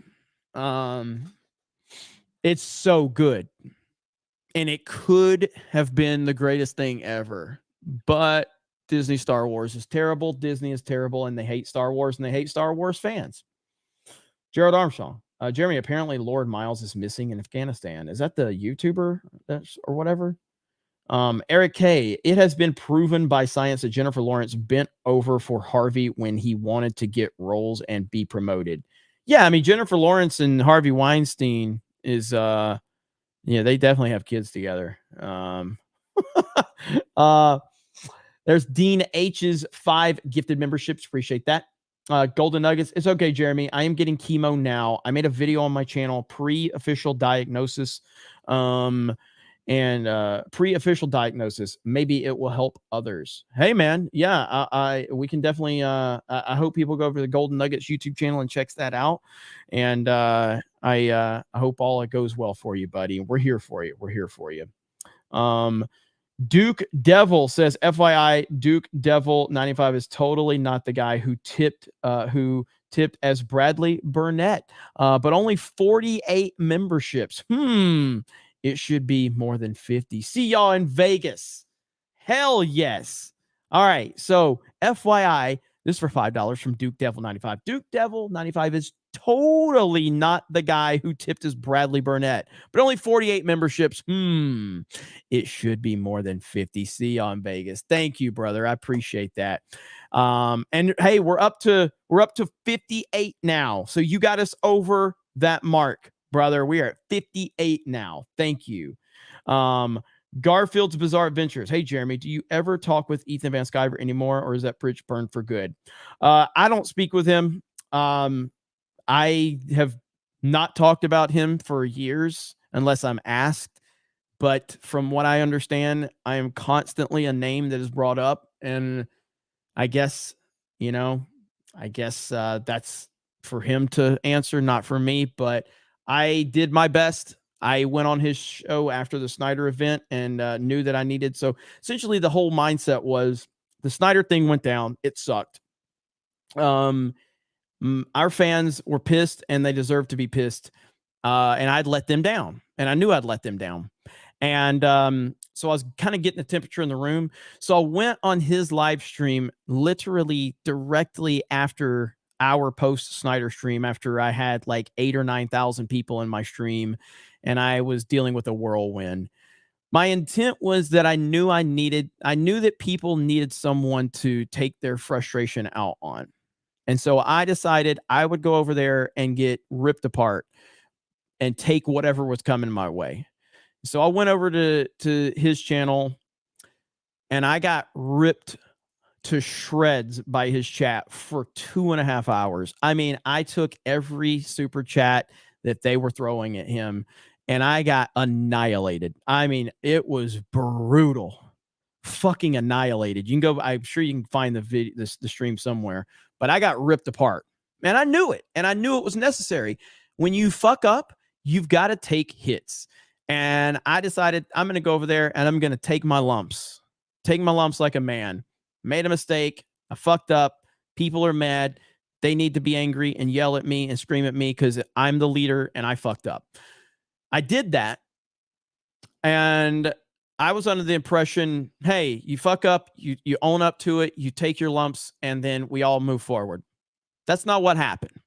It's so good. And it could have been the greatest thing ever. But Disney Star Wars is terrible. Disney is terrible. And they hate Star Wars. And they hate Star Wars fans. Gerald Armstrong. Jeremy, apparently Lord Miles is missing in Afghanistan. Is that the YouTuber or whatever? Eric K, it has been proven by science that Jennifer Lawrence bent over for Harvey when he wanted to get roles and be promoted. Yeah, I mean, Jennifer Lawrence and Harvey Weinstein is, yeah, they definitely have kids together. There's Dean H's 5 gifted memberships. Appreciate that. Golden Nuggets. It's okay, Jeremy. I am getting chemo now. I made a video on my channel, pre-official diagnosis. Pre-official diagnosis. Maybe it will help others. Hey, man. Yeah, we can definitely. I hope people go over to the Golden Nuggets YouTube channel and checks that out. And I hope all it goes well for you, buddy. We're here for you. We're here for you. Duke Devil says, FYI, Duke Devil 95 is totally not the guy who tipped as Bradley Burnett, but only 48 memberships. It should be more than 50. See y'all in Vegas. Hell yes. All right. So FYI, this is for $5 from Duke Devil 95. Duke Devil 95 is totally not the guy who tipped as Bradley Burnett, but only 48 memberships. It should be more than 50. See y'all in Vegas. Thank you, brother. I appreciate that. And hey, we're up to 58 now. So you got us over that mark, brother. We are at 58 now. Thank you. Garfield's Bizarre Adventures. Hey, Jeremy, do you ever talk with Ethan Van Sciver anymore, or is that bridge burned for good? I don't speak with him. I have not talked about him for years unless I'm asked. But from what I understand, I am constantly a name that is brought up. And I guess, that's for him to answer, not for me. But I did my best. I went on his show after the Snyder event and knew that I needed. So essentially the whole mindset was the Snyder thing went down. It sucked. Our fans were pissed and they deserved to be pissed. And I'd let them down and I knew I'd let them down. And so I was kind of getting the temperature in the room. So I went on his live stream literally directly after our post Snyder stream, after I had like 8,000 or 9,000 people in my stream and I was dealing with a whirlwind. My intent was that I knew that people needed someone to take their frustration out on. And so I decided I would go over there and get ripped apart and take whatever was coming my way. So I went over to his channel and I got ripped to shreds by his chat for 2.5 hours. I mean, I took every super chat that they were throwing at him and I got annihilated. I mean, it was brutal. Fucking annihilated. You can go, I'm sure you can find the video, the stream somewhere, but I got ripped apart and I knew it. And I knew it was necessary. When you fuck up, you've got to take hits. And I decided I'm going to go over there and I'm going to take my lumps like a man. Made a mistake. I fucked up. People are mad. They need to be angry and yell at me and scream at me because I'm the leader and I fucked up. I did that. And I was under the impression, hey, you fuck up, you own up to it, you take your lumps, and then we all move forward. That's not what happened.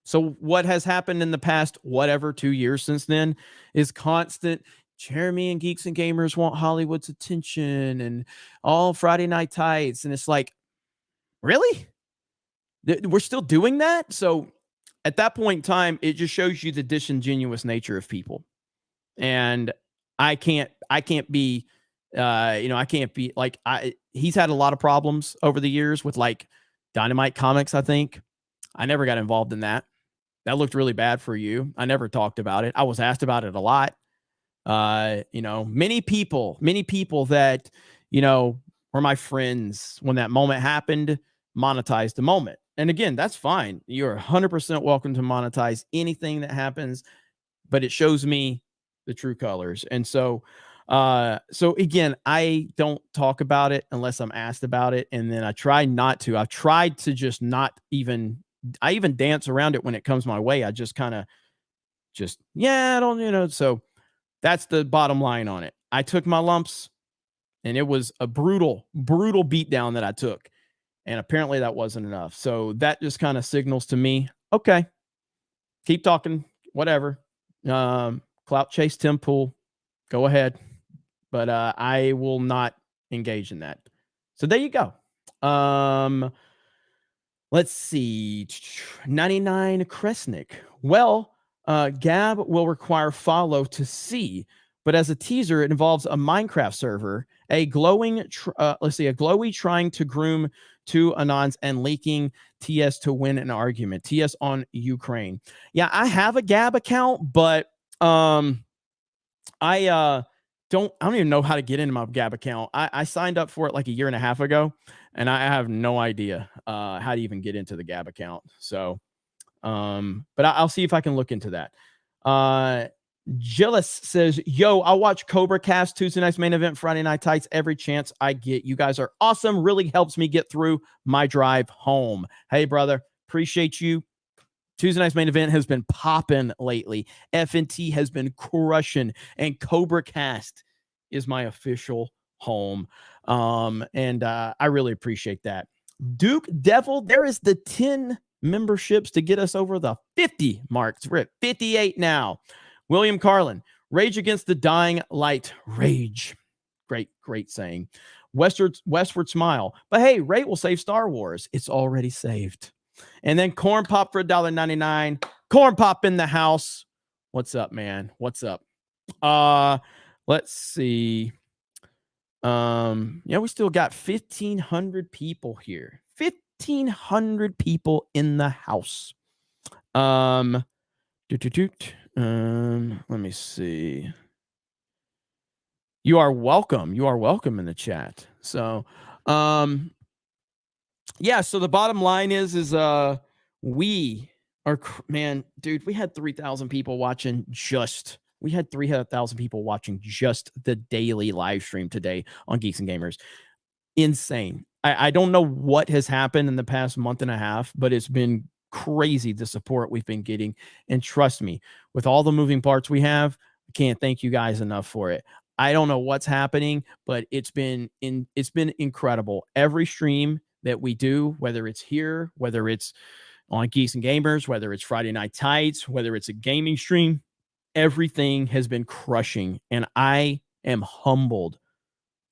So what has happened in the past, 2 years since then, is constant. Jeremy and Geeks and Gamers want Hollywood's attention and all Friday Night Tights. And it's like, really? We're still doing that? So at that point in time, it just shows you the disingenuous nature of people. And I can't be, I can't be like, he's had a lot of problems over the years with like Dynamite Comics, I think. I never got involved in that. That looked really bad for you. I never talked about it. I was asked about it a lot. Many people that, were my friends when that moment happened, monetized the moment. And again, that's fine. You're 100% welcome to monetize anything that happens, but it shows me the true colors. And so again, I don't talk about it unless I'm asked about it. And then I try not to. I've tried to just not even, I even dance around it when it comes my way. I just kind of I don't, so that's the bottom line on it. I took my lumps and it was a brutal beatdown that I took. And apparently that wasn't enough. So that just kind of signals to me, okay, keep talking, whatever. Clout chase Tim Pool. Go ahead. but I will not engage in that. So there you go. Let's see. 99 Kresnik. Well, Gab will require follow to see, but as a teaser, it involves a Minecraft server, a glowy trying to groom two Anons and leaking TS to win an argument. TS on Ukraine. Yeah, I have a Gab account, but I don't even know how to get into my Gab account. I signed up for it like a year and a half ago, and I have no idea how to even get into the Gab account. So, but I'll see if I can look into that. Gillis says, yo, I'll watch CobraCast Tuesday night's main event, Friday Night Tights every chance I get. You guys are awesome. Really helps me get through my drive home. Hey, brother, appreciate you. Tuesday night's main event has been popping lately. FNT has been crushing, and CobraCast is my official home. And I really appreciate that. Duke Devil, there is the 10 memberships to get us over the 50 marks. We're at 58 now. William Carlin, Rage Against the Dying Light. Rage. Great saying. Westward Smile. But hey, Ray will save Star Wars. It's already saved. And then Corn Pop for $1.99. Corn Pop in the house. What's up, man? What's up? Let's see. Yeah, we still got 1,500 people here. 1,500 people in the house. Let me see. You are welcome. You are welcome in the chat. So, yeah, so the bottom line is we are, man, dude, we had 3,000 people watching we had 300,000 people watching just the daily live stream today on Geeks and Gamers. Insane. I don't know what has happened in the past month and a half, but it's been crazy the support we've been getting. And trust me, with all the moving parts we have, I can't thank you guys enough for it. I don't know what's happening, but it's been incredible. Every stream that we do, whether it's here, whether it's on Geeks and Gamers, whether it's Friday Night Tights, whether it's a gaming stream, everything has been crushing, and I am humbled.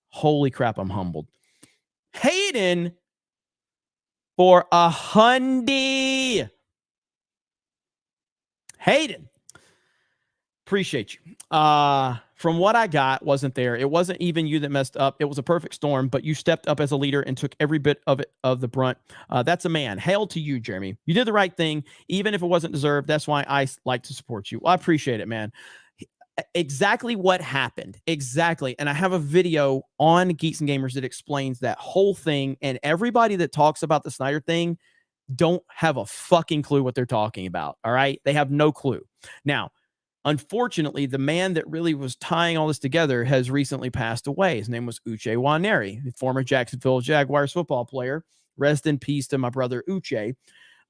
Holy crap, I'm humbled. Hayden for $100. Hayden, appreciate you. From what I got, wasn't there. It wasn't even you that messed up. It was a perfect storm, but you stepped up as a leader and took every bit of the brunt. That's a man. Hail to you, Jeremy. You did the right thing, even if it wasn't deserved. That's why I like to support you. Well, I appreciate it, man. Exactly what happened. Exactly. And I have a video on Geeks and Gamers that explains that whole thing. And everybody that talks about the Snyder thing don't have a fucking clue what they're talking about. All right. They have no clue. Now, unfortunately, the man that really was tying all this together has recently passed away. His name was Uche Nwaneri, the former Jacksonville Jaguars football player. Rest in peace to my brother Uche.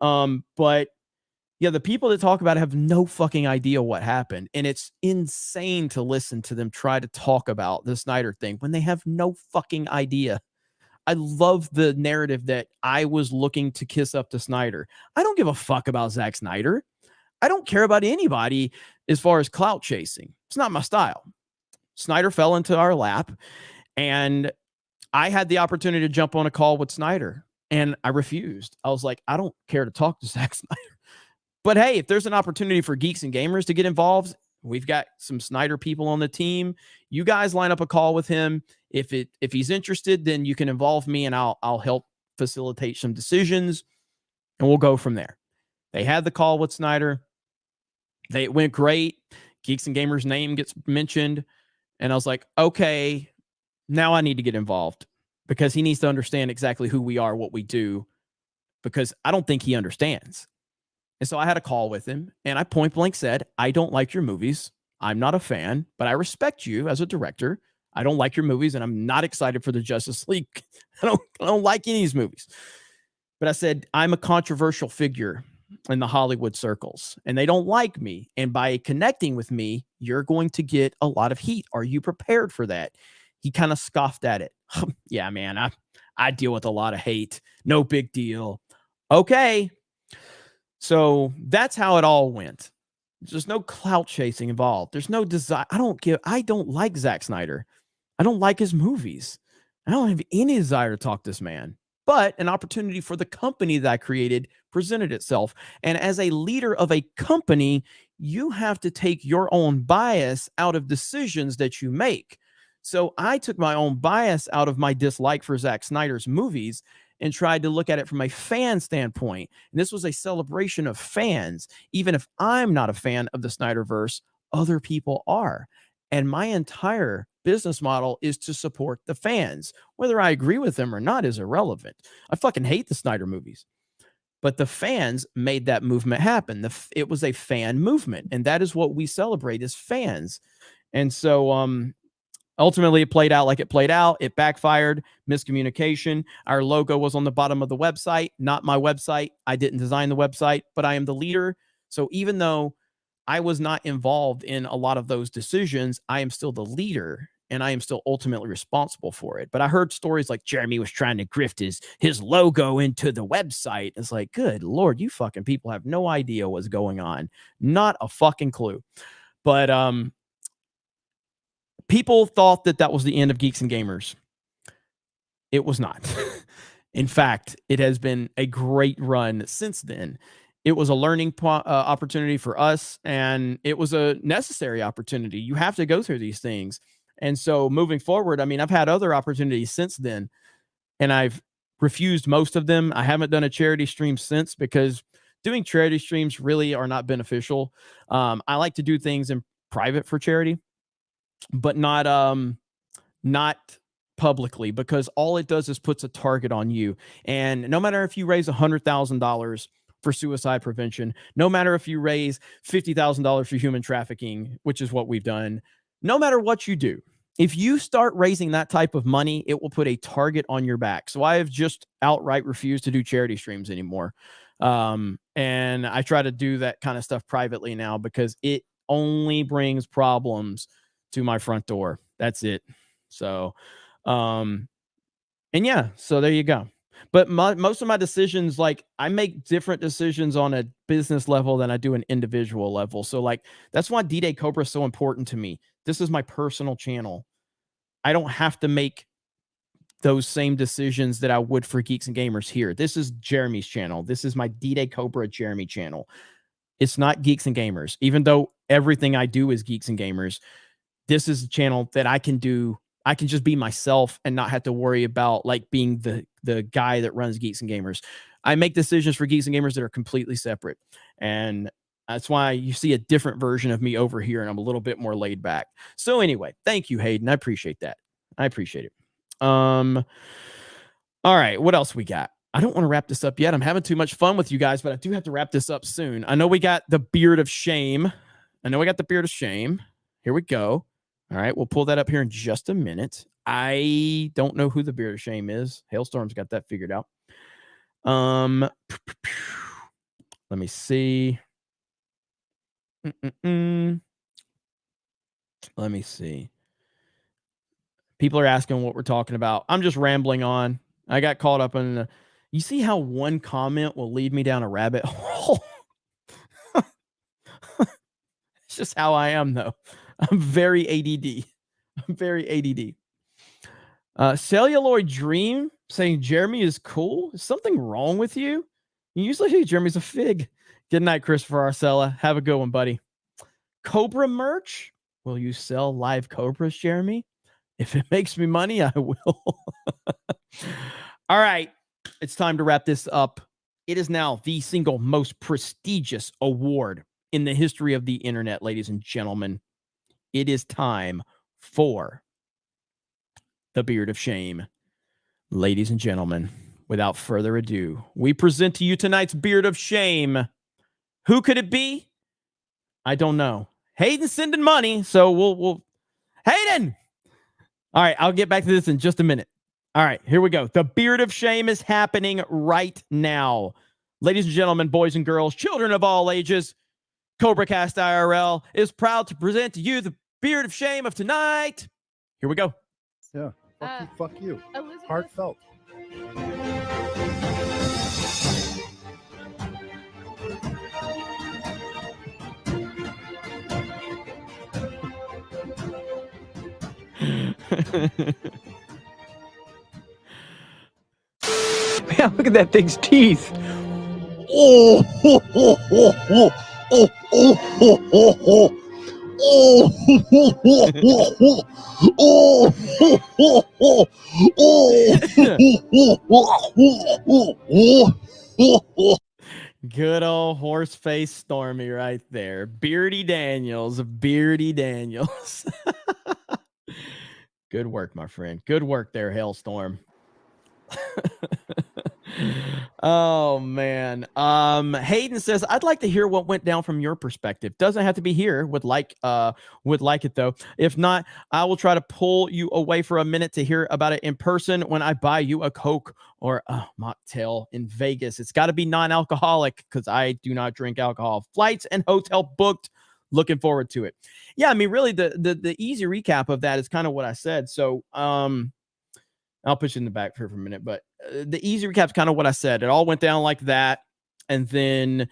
But yeah, the people that talk about it have no fucking idea what happened. And it's insane to listen to them try to talk about the Snyder thing when they have no fucking idea. I love the narrative that I was looking to kiss up to Snyder. I don't give a fuck about Zack Snyder. I don't care about anybody as far as clout chasing. It's not my style. Snyder fell into our lap, and I had the opportunity to jump on a call with Snyder, and I refused. I was like, I don't care to talk to Zack Snyder. But hey, if there's an opportunity for Geeks and Gamers to get involved, we've got some Snyder people on the team. You guys line up a call with him. If he's interested, then you can involve me, and I'll help facilitate some decisions, and we'll go from there. They had the call with Snyder. It went great. Geeks and Gamers' name gets mentioned. And I was like, okay, now I need to get involved because he needs to understand exactly who we are, what we do, because I don't think he understands. And so I had a call with him, and I point blank said, I don't like your movies. I'm not a fan, but I respect you as a director. I don't like your movies, and I'm not excited for the Justice League. I don't like any of these movies. But I said, I'm a controversial figure in the Hollywood circles, and they don't like me. And by connecting with me, you're going to get a lot of heat. Are you prepared for that? He kind of scoffed at it. Yeah, man, I deal with a lot of hate. No big deal. Okay. So that's how it all went. There's no clout chasing involved. There's no desire. I don't like Zack Snyder. I don't like his movies. I don't have any desire to talk to this man. But an opportunity for the company that I created presented itself. And as a leader of a company, you have to take your own bias out of decisions that you make. So I took my own bias out of my dislike for Zack Snyder's movies and tried to look at it from a fan standpoint. And this was a celebration of fans. Even if I'm not a fan of the Snyderverse, other people are. And my entire business model is to support the fans. Whether I agree with them or not is irrelevant. I fucking hate the Snyder movies. But the fans made that movement happen. It was a fan movement. And that is what we celebrate as fans. And so ultimately, it played out like it played out. It backfired, miscommunication. Our logo was on the bottom of the website, not my website. I didn't design the website, but I am the leader. So even though I was not involved in a lot of those decisions, I am still the leader, and I am still ultimately responsible for it. But I heard stories like Jeremy was trying to grift his logo into the website. It's like, good Lord, you fucking people have no idea what's going on. Not a fucking clue. But people thought that was the end of Geeks and Gamers. It was not. In fact, it has been a great run since then. It was a learning opportunity for us, and it was a necessary opportunity. You have to go through these things. And so moving forward, I mean, I've had other opportunities since then, and I've refused most of them. I haven't done a charity stream since because doing charity streams really are not beneficial. I like to do things in private for charity, but not publicly, because all it does is puts a target on you. And no matter if you raise $100,000 for suicide prevention, no matter if you raise $50,000 for human trafficking, which is what we've done, no matter what you do, if you start raising that type of money, it will put a target on your back. So I have just outright refused to do charity streams anymore. And I try to do that kind of stuff privately now because it only brings problems to my front door. That's it. So, and yeah, so there you go. But most of my decisions, like I make different decisions on a business level than I do an individual level. So like, that's why D-Day Cobra is so important to me. This is my personal channel. I don't have to make those same decisions that I would for Geeks and Gamers here. This is Jeremy's channel. This is my D-Day Cobra Jeremy channel. It's not Geeks and Gamers. Even though everything I do is Geeks and Gamers, this is a channel that I can do. I can just be myself and not have to worry about like being the guy that runs Geeks and Gamers. I make decisions for Geeks and Gamers that are completely separate. And that's why you see a different version of me over here, and I'm a little bit more laid back. So anyway, thank you, Hayden. I appreciate that. I appreciate it. All right, what else we got? I don't want to wrap this up yet. I'm having too much fun with you guys, but I do have to wrap this up soon. I know we got the beard of shame. Here we go. All right, we'll pull that up here in just a minute. I don't know who the beard of shame is. Hailstorm's got that figured out. Let me see. Let me see. People are asking what we're talking about. I'm just rambling on. I got caught up in you see how one comment will lead me down a rabbit hole? It's just how I am, though. I'm very ADD. Celluloid Dream saying Jeremy is cool. Is something wrong with you? You usually think Jeremy's a fig. Good night, Christopher Arcella. Have a good one, buddy. Cobra merch. Will you sell live Cobras, Jeremy? If it makes me money, I will. All right. It's time to wrap this up. It is now the single most prestigious award in the history of the internet, ladies and gentlemen. It is time for the Beard of Shame. Ladies and gentlemen, without further ado, we present to you tonight's Beard of Shame. Who could it be? I don't know. Hayden's sending money, so we'll Hayden! All right, I'll get back to this in just a minute. All right, here we go. The Beard of Shame is happening right now. Ladies and gentlemen, boys and girls, children of all ages, CobraCast IRL is proud to present to you the Beard of Shame of tonight. Here we go. Yeah, fuck you. Elizabeth. Heartfelt. Man, look at that thing's teeth. Oh, ho, ho, ho, ho. Oh, oh, ho, ho, ho. Oh, ho, ho, ho, ho, ho. Oh, ho, ho, ho. Oh, ho, ho, ho, ho. Good old horse face Stormy right there. Beardy Daniels. Good work, my friend. Good work there, Hailstorm. Oh man. Hayden says, I'd like to hear what went down from your perspective. Doesn't have to be here. Would like it though. If not, I will try to pull you away for a minute to hear about it in person when I buy you a Coke or a mocktail in Vegas. It's got to be non-alcoholic because I do not drink alcohol. Flights and hotel booked. Looking forward to it. Yeah, I mean, really, the easy recap of that is kind of what I said. So I'll put you in the back here for a minute, but the easy recap is kind of what I said. It all went down like that. And then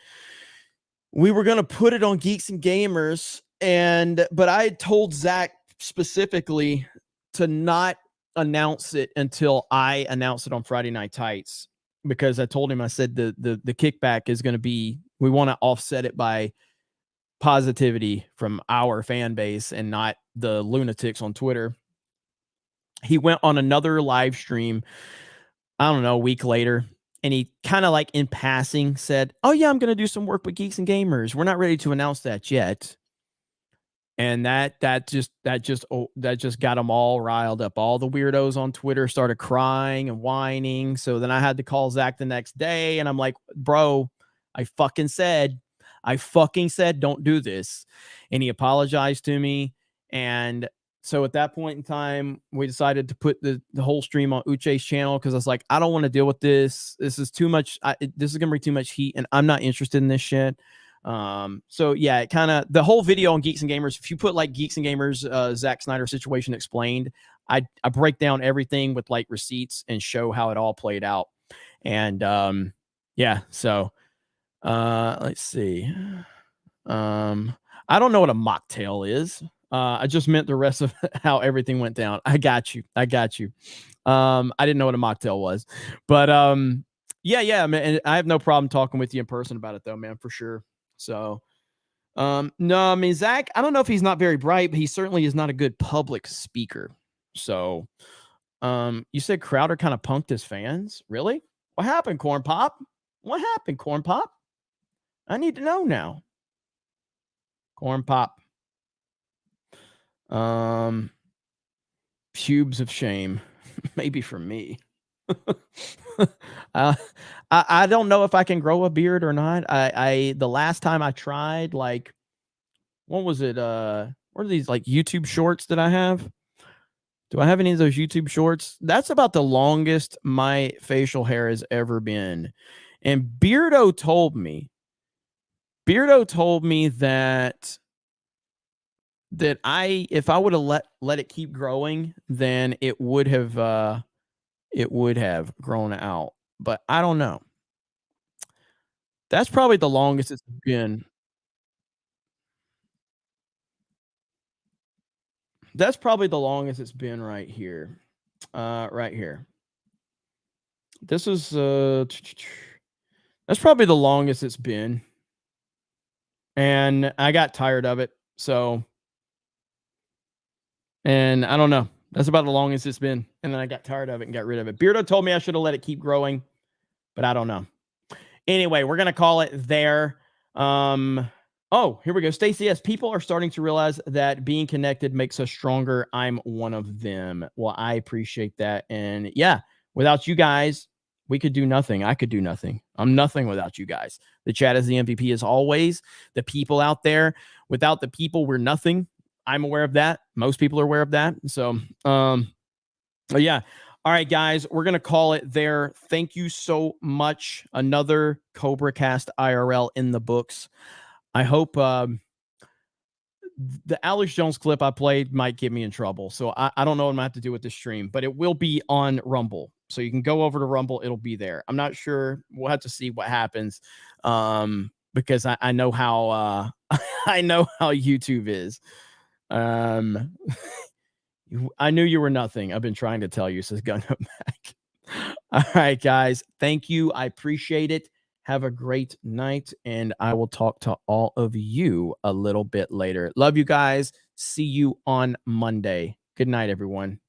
we were going to put it on Geeks and Gamers. But I had told Zach specifically to not announce it until I announce it on Friday Night Tights, because I told him, I said, the kickback is going to be, we want to offset it by positivity from our fan base and not the lunatics on Twitter. He went on another live stream, I don't know, a week later, and he kind of like in passing said, oh yeah, I'm going to do some work with Geeks and Gamers. We're not ready to announce that yet. And that just got them all riled up. All the weirdos on Twitter started crying and whining. So then I had to call Zach the next day, and I'm like, bro, I fucking said, don't do this. And he apologized to me. And so at that point in time, we decided to put the whole stream on Uche's channel, because I was like, I don't want to deal with this. This is too much. This is going to bring too much heat, and I'm not interested in this shit. So yeah, it kind of, the whole video on Geeks and Gamers, if you put like Geeks and Gamers, Zack Snyder situation explained, I break down everything with like receipts and show how it all played out. And yeah, so let's see. I don't know what a mocktail is. I just meant the rest of how everything went down. I got you. I didn't know what a mocktail was, but yeah, man. And I have no problem talking with you in person about it though, man, for sure. So, no, I mean, Zach, I don't know if he's not very bright, but he certainly is not a good public speaker. So, you said Crowder kind of punked his fans. Really? What happened, Corn Pop? What happened, Corn Pop? I need to know now. Corn Pop. Pubes of shame, maybe for me. I don't know if I can grow a beard or not. The last time I tried, like, what was it? What are these like YouTube shorts that I have? Do I have any of those YouTube shorts? That's about the longest my facial hair has ever been. And Beardo told me that if I would have let it keep growing, then it would have grown out. But I don't know. That's probably the longest it's been. That's probably the longest it's been right here. Right here. This is that's probably the longest it's been. And I got tired of it. So, and I don't know. That's about the longest it's been. And then I got tired of it and got rid of it. Beardo told me I should have let it keep growing, but I don't know. Anyway, we're going to call it there. Oh, here we go. Stacey, yes, people are starting to realize that being connected makes us stronger. I'm one of them. Well, I appreciate that. And yeah, without you guys, we could do nothing. I could do nothing. I'm nothing without you guys. The chat is the MVP as always. The people out there, without the people, we're nothing. I'm aware of that. Most people are aware of that. So, but yeah. All right, guys, we're going to call it there. Thank you so much. Another CobraCast IRL in the books. I hope the Alex Jones clip I played might get me in trouble. So I don't know what I'm going to have to do with this stream, but it will be on Rumble. So you can go over to Rumble. It'll be there. I'm not sure. We'll have to see what happens because I know how I know how YouTube is. I knew you were nothing. I've been trying to tell you, says Gun Up Mac. All right, guys. Thank you. I appreciate it. Have a great night, and I will talk to all of you a little bit later. Love you guys. See you on Monday. Good night, everyone.